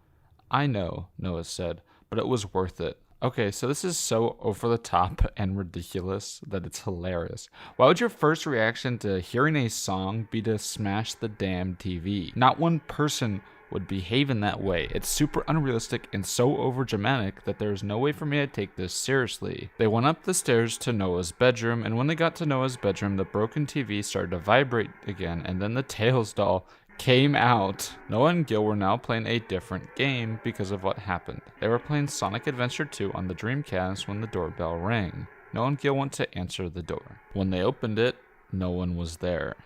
I know, Noah said, but it was worth it. Okay, so this is so over the top and ridiculous that it's hilarious. Why would your first reaction to hearing a song be to smash the damn TV? Not one person would behave in that way. It's super unrealistic and so overdramatic that there's no way for me to take this seriously. They went up the stairs to Noah's bedroom, and when they got to Noah's bedroom, the broken TV started to vibrate again, and then the Tails doll came out. Noah and Gil were now playing a different game because of what happened. They were playing Sonic Adventure 2 on the Dreamcast when the doorbell rang. Noah and Gil went to answer the door. When they opened it, no one was there.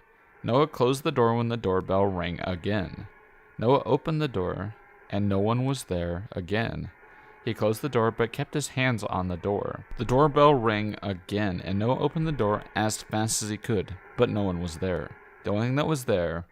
Noah closed the door when the doorbell rang again. Noah opened the door, and no one was there again. He closed the door but kept his hands on the door. The doorbell rang again, and Noah opened the door as fast as he could, but no one was there. The only thing that was there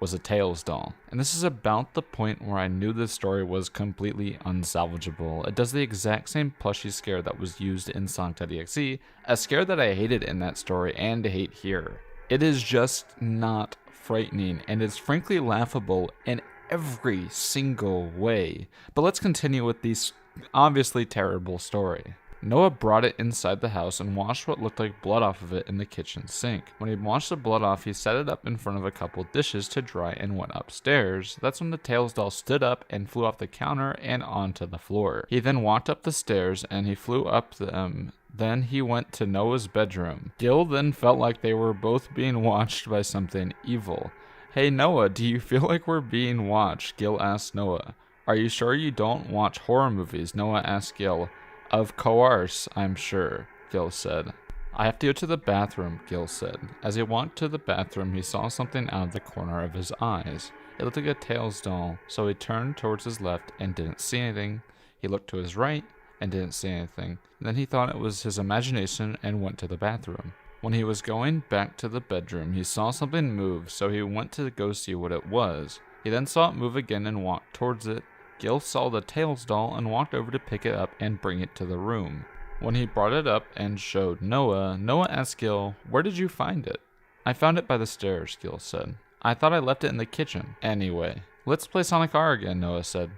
was a Tails doll. And this is about the point where I knew this story was completely unsalvageable. It does the exact same plushie scare that was used in Sonic.exe, a scare that I hated in that story and hate here. It is just not frightening, and it's frankly laughable in every single way. But let's continue with this obviously terrible story. Noah brought it inside the house and washed what looked like blood off of it in the kitchen sink. When he washed the blood off, he set it up in front of a couple dishes to dry and went upstairs. That's when the Tails doll stood up and flew off the counter and onto the floor. He then walked up the stairs and he flew up them. Then he went to Noah's bedroom. Gil then felt like they were both being watched by something evil. Hey Noah, do you feel like we're being watched? Gil asked Noah. Are you sure you don't watch horror movies? Noah asked Gil. Of course, I'm sure, Gil said. I have to go to the bathroom, Gil said. As he walked to the bathroom, he saw something out of the corner of his eyes. It looked like a Tails doll, so he turned towards his left and didn't see anything. He looked to his right and didn't see anything. Then he thought it was his imagination and went to the bathroom. When he was going back to the bedroom, he saw something move, so he went to go see what it was. He then saw it move again and walked towards it. Gil saw the Tails doll and walked over to pick it up and bring it to the room. When he brought it up and showed Noah, Noah asked Gil, "Where did you find it?" "I found it by the stairs," Gil said. "I thought I left it in the kitchen." "Anyway, let's play Sonic R again," Noah said.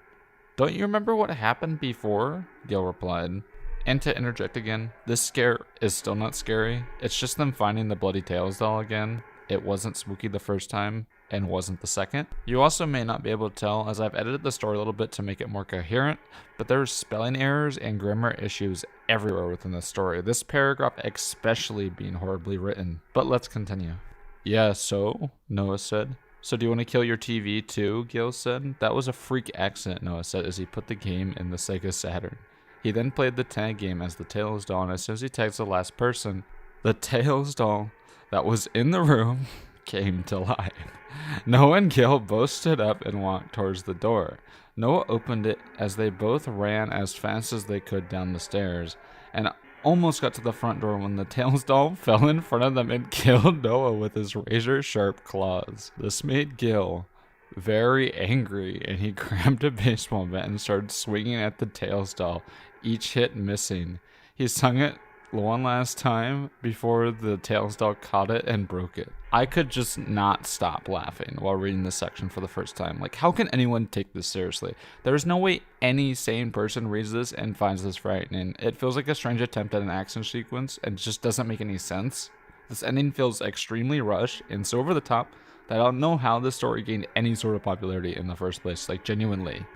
"Don't you remember what happened before?" Gil replied. And to interject again, this scare is still not scary. It's just them finding the bloody Tails doll again. It wasn't spooky the first time, and wasn't the second. You also may not be able to tell, as I've edited the story a little bit to make it more coherent, but there's spelling errors and grammar issues everywhere within the story, this paragraph especially being horribly written. But let's continue. "Yeah, so?" Noah said. "So do you want to kill your TV too?" Gil said. "That was a freak accident," Noah said as he put the game in the Sega Saturn. He then played the tag game as the Tails doll, and as soon as he tags the last person, the Tails doll that was in the room came to life. Noah and Gil both stood up and walked towards the door. Noah opened it as they both ran as fast as they could down the stairs and almost got to the front door when the Tails doll fell in front of them and killed Noah with his razor-sharp claws. This made Gil very angry, and he grabbed a baseball bat and started swinging at the Tails doll, each hit missing. He swung it one last time before the Tails doll caught it and broke it. I could just not stop laughing while reading this section for the first time. Like, how can anyone take this seriously? There's no way any sane person reads this and finds this frightening. It feels like a strange attempt at an action sequence and just doesn't make any sense. This ending feels extremely rushed and so over the top that I don't know how this story gained any sort of popularity in the first place, like genuinely.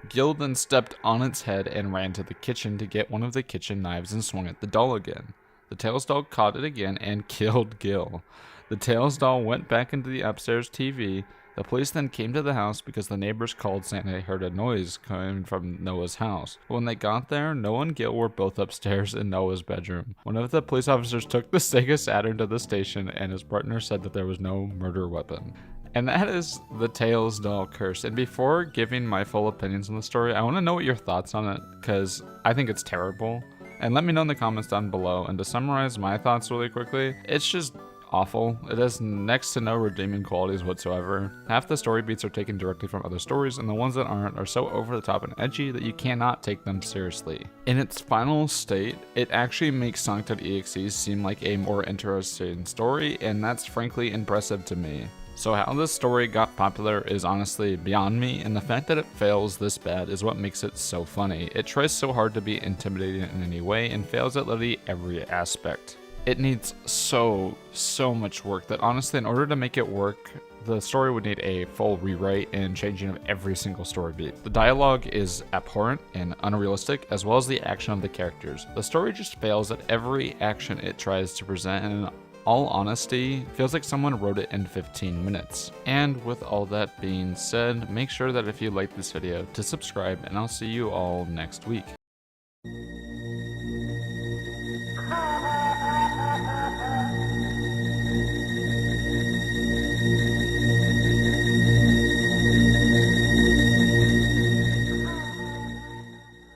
Gil then stepped on its head and ran to the kitchen to get one of the kitchen knives and swung at the doll again. The Tails doll caught it again and killed Gil. The Tails doll went back into the upstairs TV. The police then came to the house because the neighbors called saying they heard a noise coming from Noah's house. When they got there, Noah and Gil were both upstairs in Noah's bedroom. One of the police officers took the Sega Saturn to the station and his partner said that there was no murder weapon. And that is the Tails doll curse. And before giving my full opinions on the story, I want to know what your thoughts on it, because I think it's terrible. And let me know in the comments down below. And to summarize my thoughts really quickly, it's just awful. It has next to no redeeming qualities whatsoever. Half the story beats are taken directly from other stories, and the ones that aren't are so over the top and edgy that you cannot take them seriously. In its final state, it actually makes Sonic.exe seem like a more interesting story, and that's frankly impressive to me. So how this story got popular is honestly beyond me, and the fact that it fails this bad is what makes it so funny. It tries so hard to be intimidating in any way and fails at literally every aspect. It needs so much work that honestly, in order to make it work, the story would need a full rewrite and changing of every single story beat. The dialogue is abhorrent and unrealistic, as well as the action of the characters. The story just fails at every action it tries to present, and in all honesty, feels like someone wrote it in 15 minutes. And with all that being said, make sure that if you like this video to subscribe, and I'll see you all next week.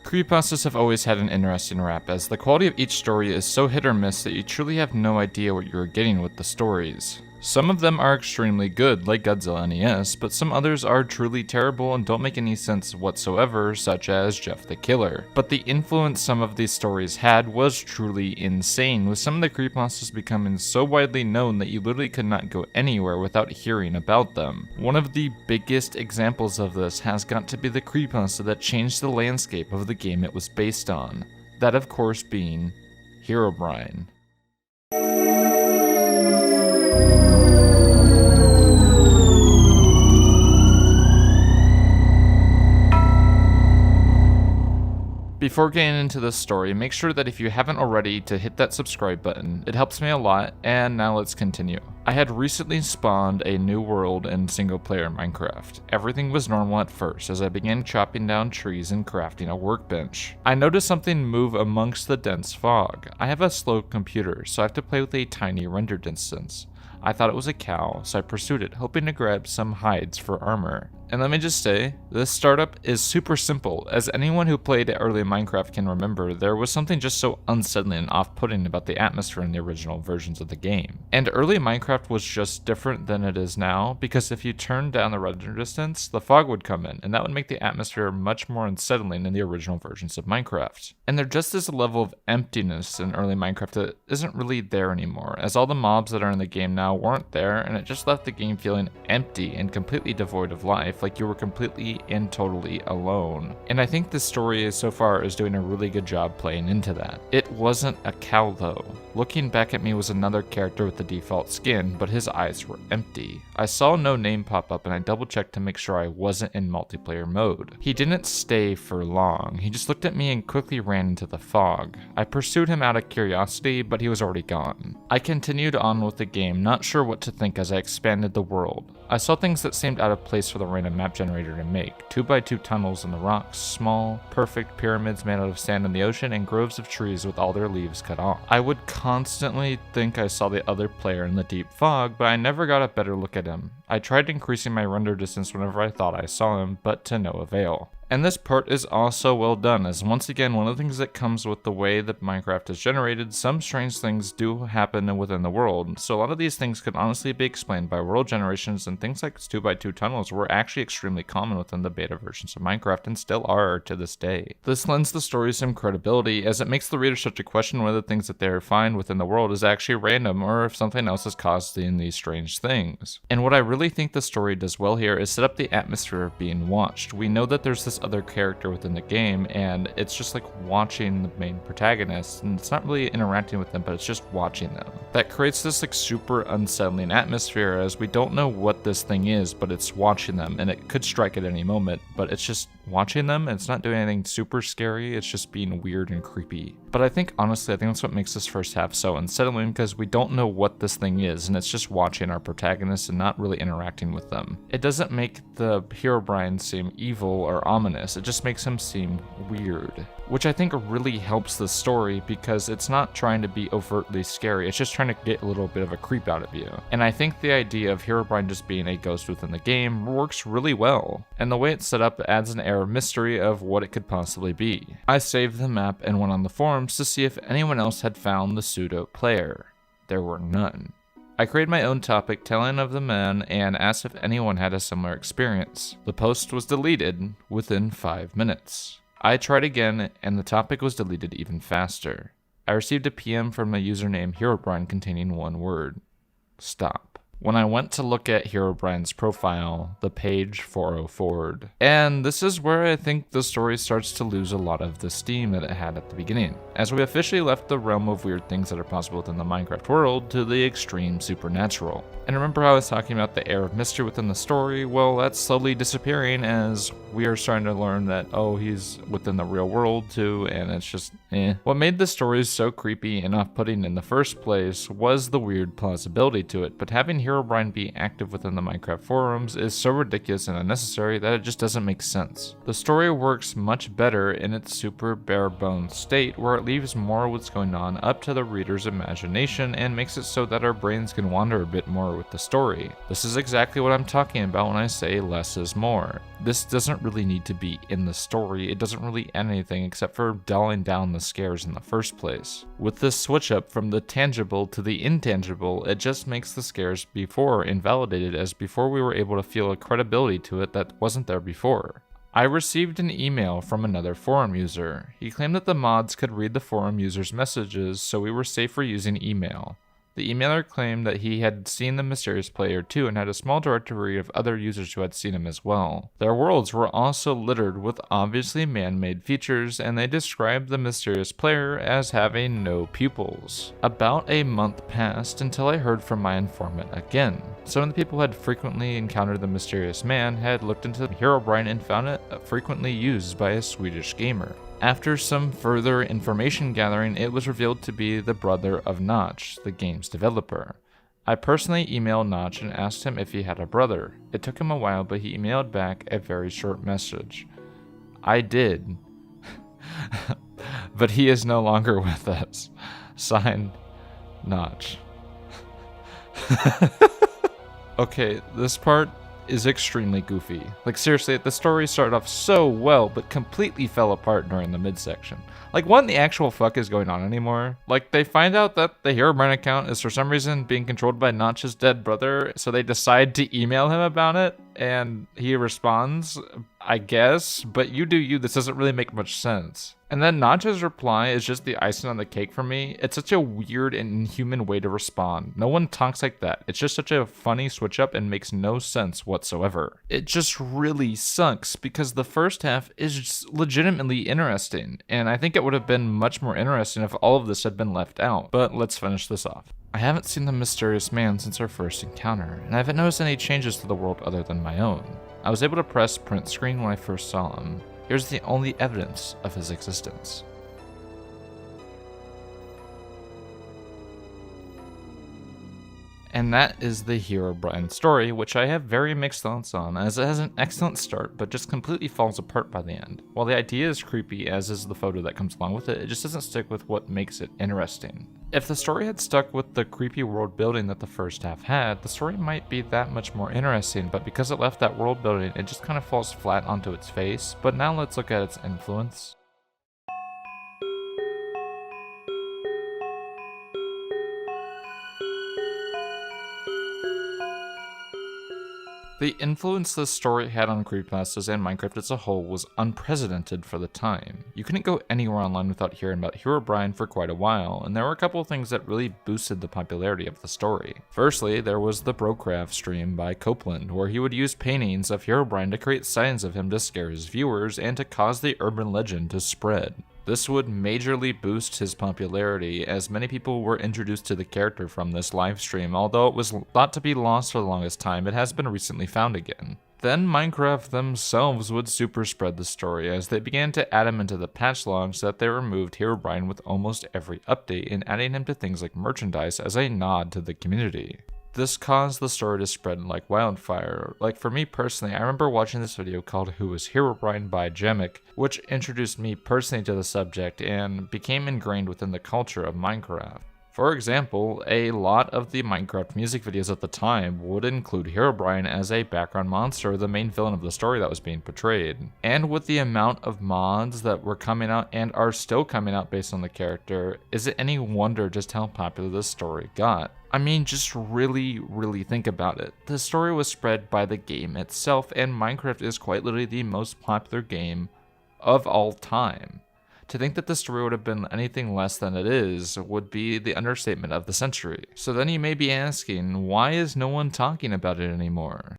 Creepypastas have always had an interesting rap, as the quality of each story is so hit or miss that you truly have no idea what you're getting with the stories. Some of them are extremely good, like Godzilla NES, but some others are truly terrible and don't make any sense whatsoever, such as Jeff the Killer. But the influence some of these stories had was truly insane, with some of the creepypastas becoming so widely known that you literally could not go anywhere without hearing about them. One of the biggest examples of this has got to be the creepypasta that changed the landscape of the game it was based on. That of course being Herobrine. Before getting into this story, make sure that if you haven't already to hit that subscribe button. It helps me a lot, and now let's continue. I had recently spawned a new world in single player Minecraft. Everything was normal at first as I began chopping down trees and crafting a workbench. I noticed something move amongst the dense fog. I have a slow computer, so I have to play with a tiny render distance. I thought it was a cow, so I pursued it, hoping to grab some hides for armor. And let me just say, this startup is super simple. As anyone who played early Minecraft can remember, there was something just so unsettling and off-putting about the atmosphere in the original versions of the game. And early Minecraft was just different than it is now, because if you turned down the render distance, the fog would come in, and that would make the atmosphere much more unsettling in the original versions of Minecraft. And there just is a level of emptiness in early Minecraft that isn't really there anymore, as all the mobs that are in the game now weren't there, and it just left the game feeling empty and completely devoid of life, like you were completely and totally alone. And I think this story so far is doing a really good job playing into that. It wasn't a cow though. Looking back at me was another character with the default skin, but his eyes were empty. I saw no name pop up and I double checked to make sure I wasn't in multiplayer mode. He didn't stay for long. He just looked at me and quickly ran into the fog. I pursued him out of curiosity, but he was already gone. I continued on with the game, not sure what to think as I expanded the world. I saw things that seemed out of place for the random map generator to make. 2x2 tunnels in the rocks, small, perfect pyramids made out of sand in the ocean, and groves of trees with all their leaves cut off. I would constantly think I saw the other player in the deep fog, but I never got a better look at him. I tried increasing my render distance whenever I thought I saw him, but to no avail. And this part is also well done, as once again, one of the things that comes with the way that Minecraft is generated, some strange things do happen within the world. So a lot of these things could honestly be explained by world generations, and things like 2x2 tunnels were actually extremely common within the beta versions of Minecraft and still are to this day. This lends the story some credibility, as it makes the reader start to question whether the things that they find within the world is actually random or if something else is causing these strange things. And what I really think the story does well here is set up the atmosphere of being watched. We know that there's this other character within the game, and it's just like watching the main protagonist, and it's not really interacting with them, but it's just watching them. That creates this like super unsettling atmosphere, as we don't know what this thing is, but it's watching them, and it could strike at any moment, but it's just watching them, and it's not doing anything super scary, it's just being weird and creepy. But I think honestly, I think that's what makes this first half so unsettling, because we don't know what this thing is, and it's just watching our protagonists and not really interacting with them. It doesn't make the Herobrine seem evil or ominous, it just makes him seem weird, which I think really helps the story, because it's not trying to be overtly scary, it's just trying to get a little bit of a creep out of you. And I think the idea of Herobrine just being a ghost within the game works really well, and the way it's set up adds an air of mystery of what it could possibly be. I saved the map and went on the forums to see if anyone else had found the pseudo player. There were none. I created my own topic telling of the man and asked if anyone had a similar experience. The post was deleted within 5 minutes. I tried again and the topic was deleted even faster. I received a PM from a user named Herobrine containing one word: stop. When I went to look at Herobrine's profile, the page 404'd. And this is where I think the story starts to lose a lot of the steam that it had at the beginning, as we officially left the realm of weird things that are possible within the Minecraft world to the extreme supernatural. And remember how I was talking about the air of mystery within the story? Well, that's slowly disappearing as we are starting to learn that, oh, he's within the real world too, and it's just, eh. What made the stories so creepy and off-putting in the first place was the weird plausibility to it, but having Herobrine be active within the Minecraft forums is so ridiculous and unnecessary that it just doesn't make sense. The story works much better in its super bare-bones state, where it leaves more of what's going on up to the reader's imagination and makes it so that our brains can wander a bit more with the story. This is exactly what I'm talking about when I say less is more. This doesn't really need to be in the story, it doesn't really add anything except for dulling down the scares in the first place. With this switch up from the tangible to the intangible, it just makes the scares before invalidated, as before we were able to feel a credibility to it that wasn't there before. I received an email from another forum user. He claimed that the mods could read the forum user's messages, so we were safe for using email. The emailer claimed that he had seen the mysterious player too and had a small directory of other users who had seen him as well. Their worlds were also littered with obviously man-made features, and they described the mysterious player as having no pupils. About a month passed until I heard from my informant again. Some of the people who had frequently encountered the mysterious man had looked into Herobrine and found it frequently used by a Swedish gamer. After some further information gathering, it was revealed to be the brother of Notch, the game's developer. I personally emailed Notch and asked him if he had a brother. It took him a while, but he emailed back a very short message. I did. But he is no longer with us. Signed, Notch. Okay, this part is extremely goofy. Like seriously, the story started off so well, but completely fell apart during the midsection. Like, what in the actual fuck is going on anymore? Like, they find out that the Herobrine account is for some reason being controlled by Notch's dead brother, so they decide to email him about it, and he responds, I guess, but you do you, this doesn't really make much sense. And then Notch's reply is just the icing on the cake for me. It's such a weird and inhuman way to respond. No one talks like that. It's just such a funny switch up and makes no sense whatsoever. It just really sucks because the first half is just legitimately interesting, and I think it would have been much more interesting if all of this had been left out. But let's finish this off. I haven't seen the mysterious man since our first encounter, and I haven't noticed any changes to the world other than my own. I was able to press print screen when I first saw him. Here's the only evidence of his existence. And that is the Herobrine story, which I have very mixed thoughts on, as it has an excellent start, but just completely falls apart by the end. While the idea is creepy, as is the photo that comes along with it, it just doesn't stick with what makes it interesting. If the story had stuck with the creepy world building that the first half had, the story might be that much more interesting, but because it left that world building, it just kind of falls flat onto its face. But now let's look at its influence. The influence this story had on creepypastas and Minecraft as a whole was unprecedented for the time. You couldn't go anywhere online without hearing about Herobrine for quite a while, and there were a couple of things that really boosted the popularity of the story. Firstly, there was the Brocraft stream by Copeland, where he would use paintings of Herobrine to create signs of him to scare his viewers and to cause the urban legend to spread. This would majorly boost his popularity, as many people were introduced to the character from this livestream. Although it was thought to be lost for the longest time, it has been recently found again. Then Minecraft themselves would super spread the story, as they began to add him into the patch logs that they removed Herobrine with almost every update, and adding him to things like merchandise as a nod to the community. This caused the story to spread like wildfire. Like for me personally, I remember watching this video called Who is Herobrine by Jemic, which introduced me personally to the subject and became ingrained within the culture of Minecraft. For example, a lot of the Minecraft music videos at the time would include Herobrine as a background monster, the main villain of the story that was being portrayed. And with the amount of mods that were coming out and are still coming out based on the character, is it any wonder just how popular this story got? I mean, just really think about it. The story was spread by the game itself, and Minecraft is quite literally the most popular game of all time. To think that the story would have been anything less than it is would be the understatement of the century. So then you may be asking, why is no one talking about it anymore?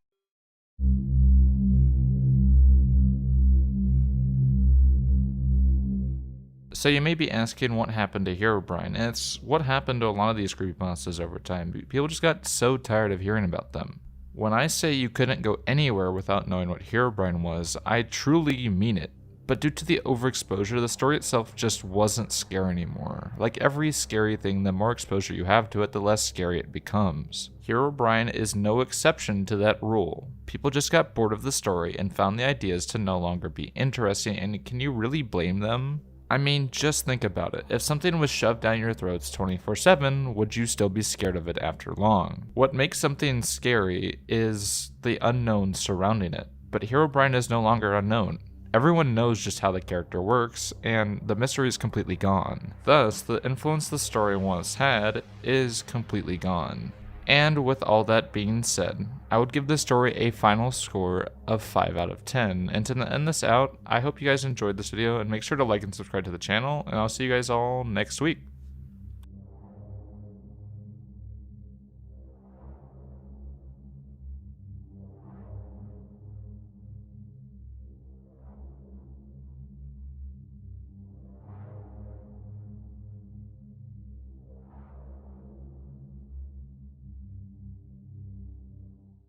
So you may be asking what happened to Herobrine, and it's what happened to a lot of these creepypastas over time. People just got so tired of hearing about them. When I say you couldn't go anywhere without knowing what Herobrine was, I truly mean it. But due to the overexposure, the story itself just wasn't scary anymore. Like every scary thing, the more exposure you have to it, the less scary it becomes. Herobrine is no exception to that rule. People just got bored of the story and found the ideas to no longer be interesting, and can you really blame them? I mean, just think about it. If something was shoved down your throats 24/7, would you still be scared of it after long? What makes something scary is the unknown surrounding it. But Herobrine is no longer unknown. Everyone knows just how the character works, and the mystery is completely gone. Thus, the influence the story once had is completely gone. And with all that being said, I would give this story a final score of 5 out of 10. And to end this out, I hope you guys enjoyed this video, and make sure to like and subscribe to the channel, and I'll see you guys all next week.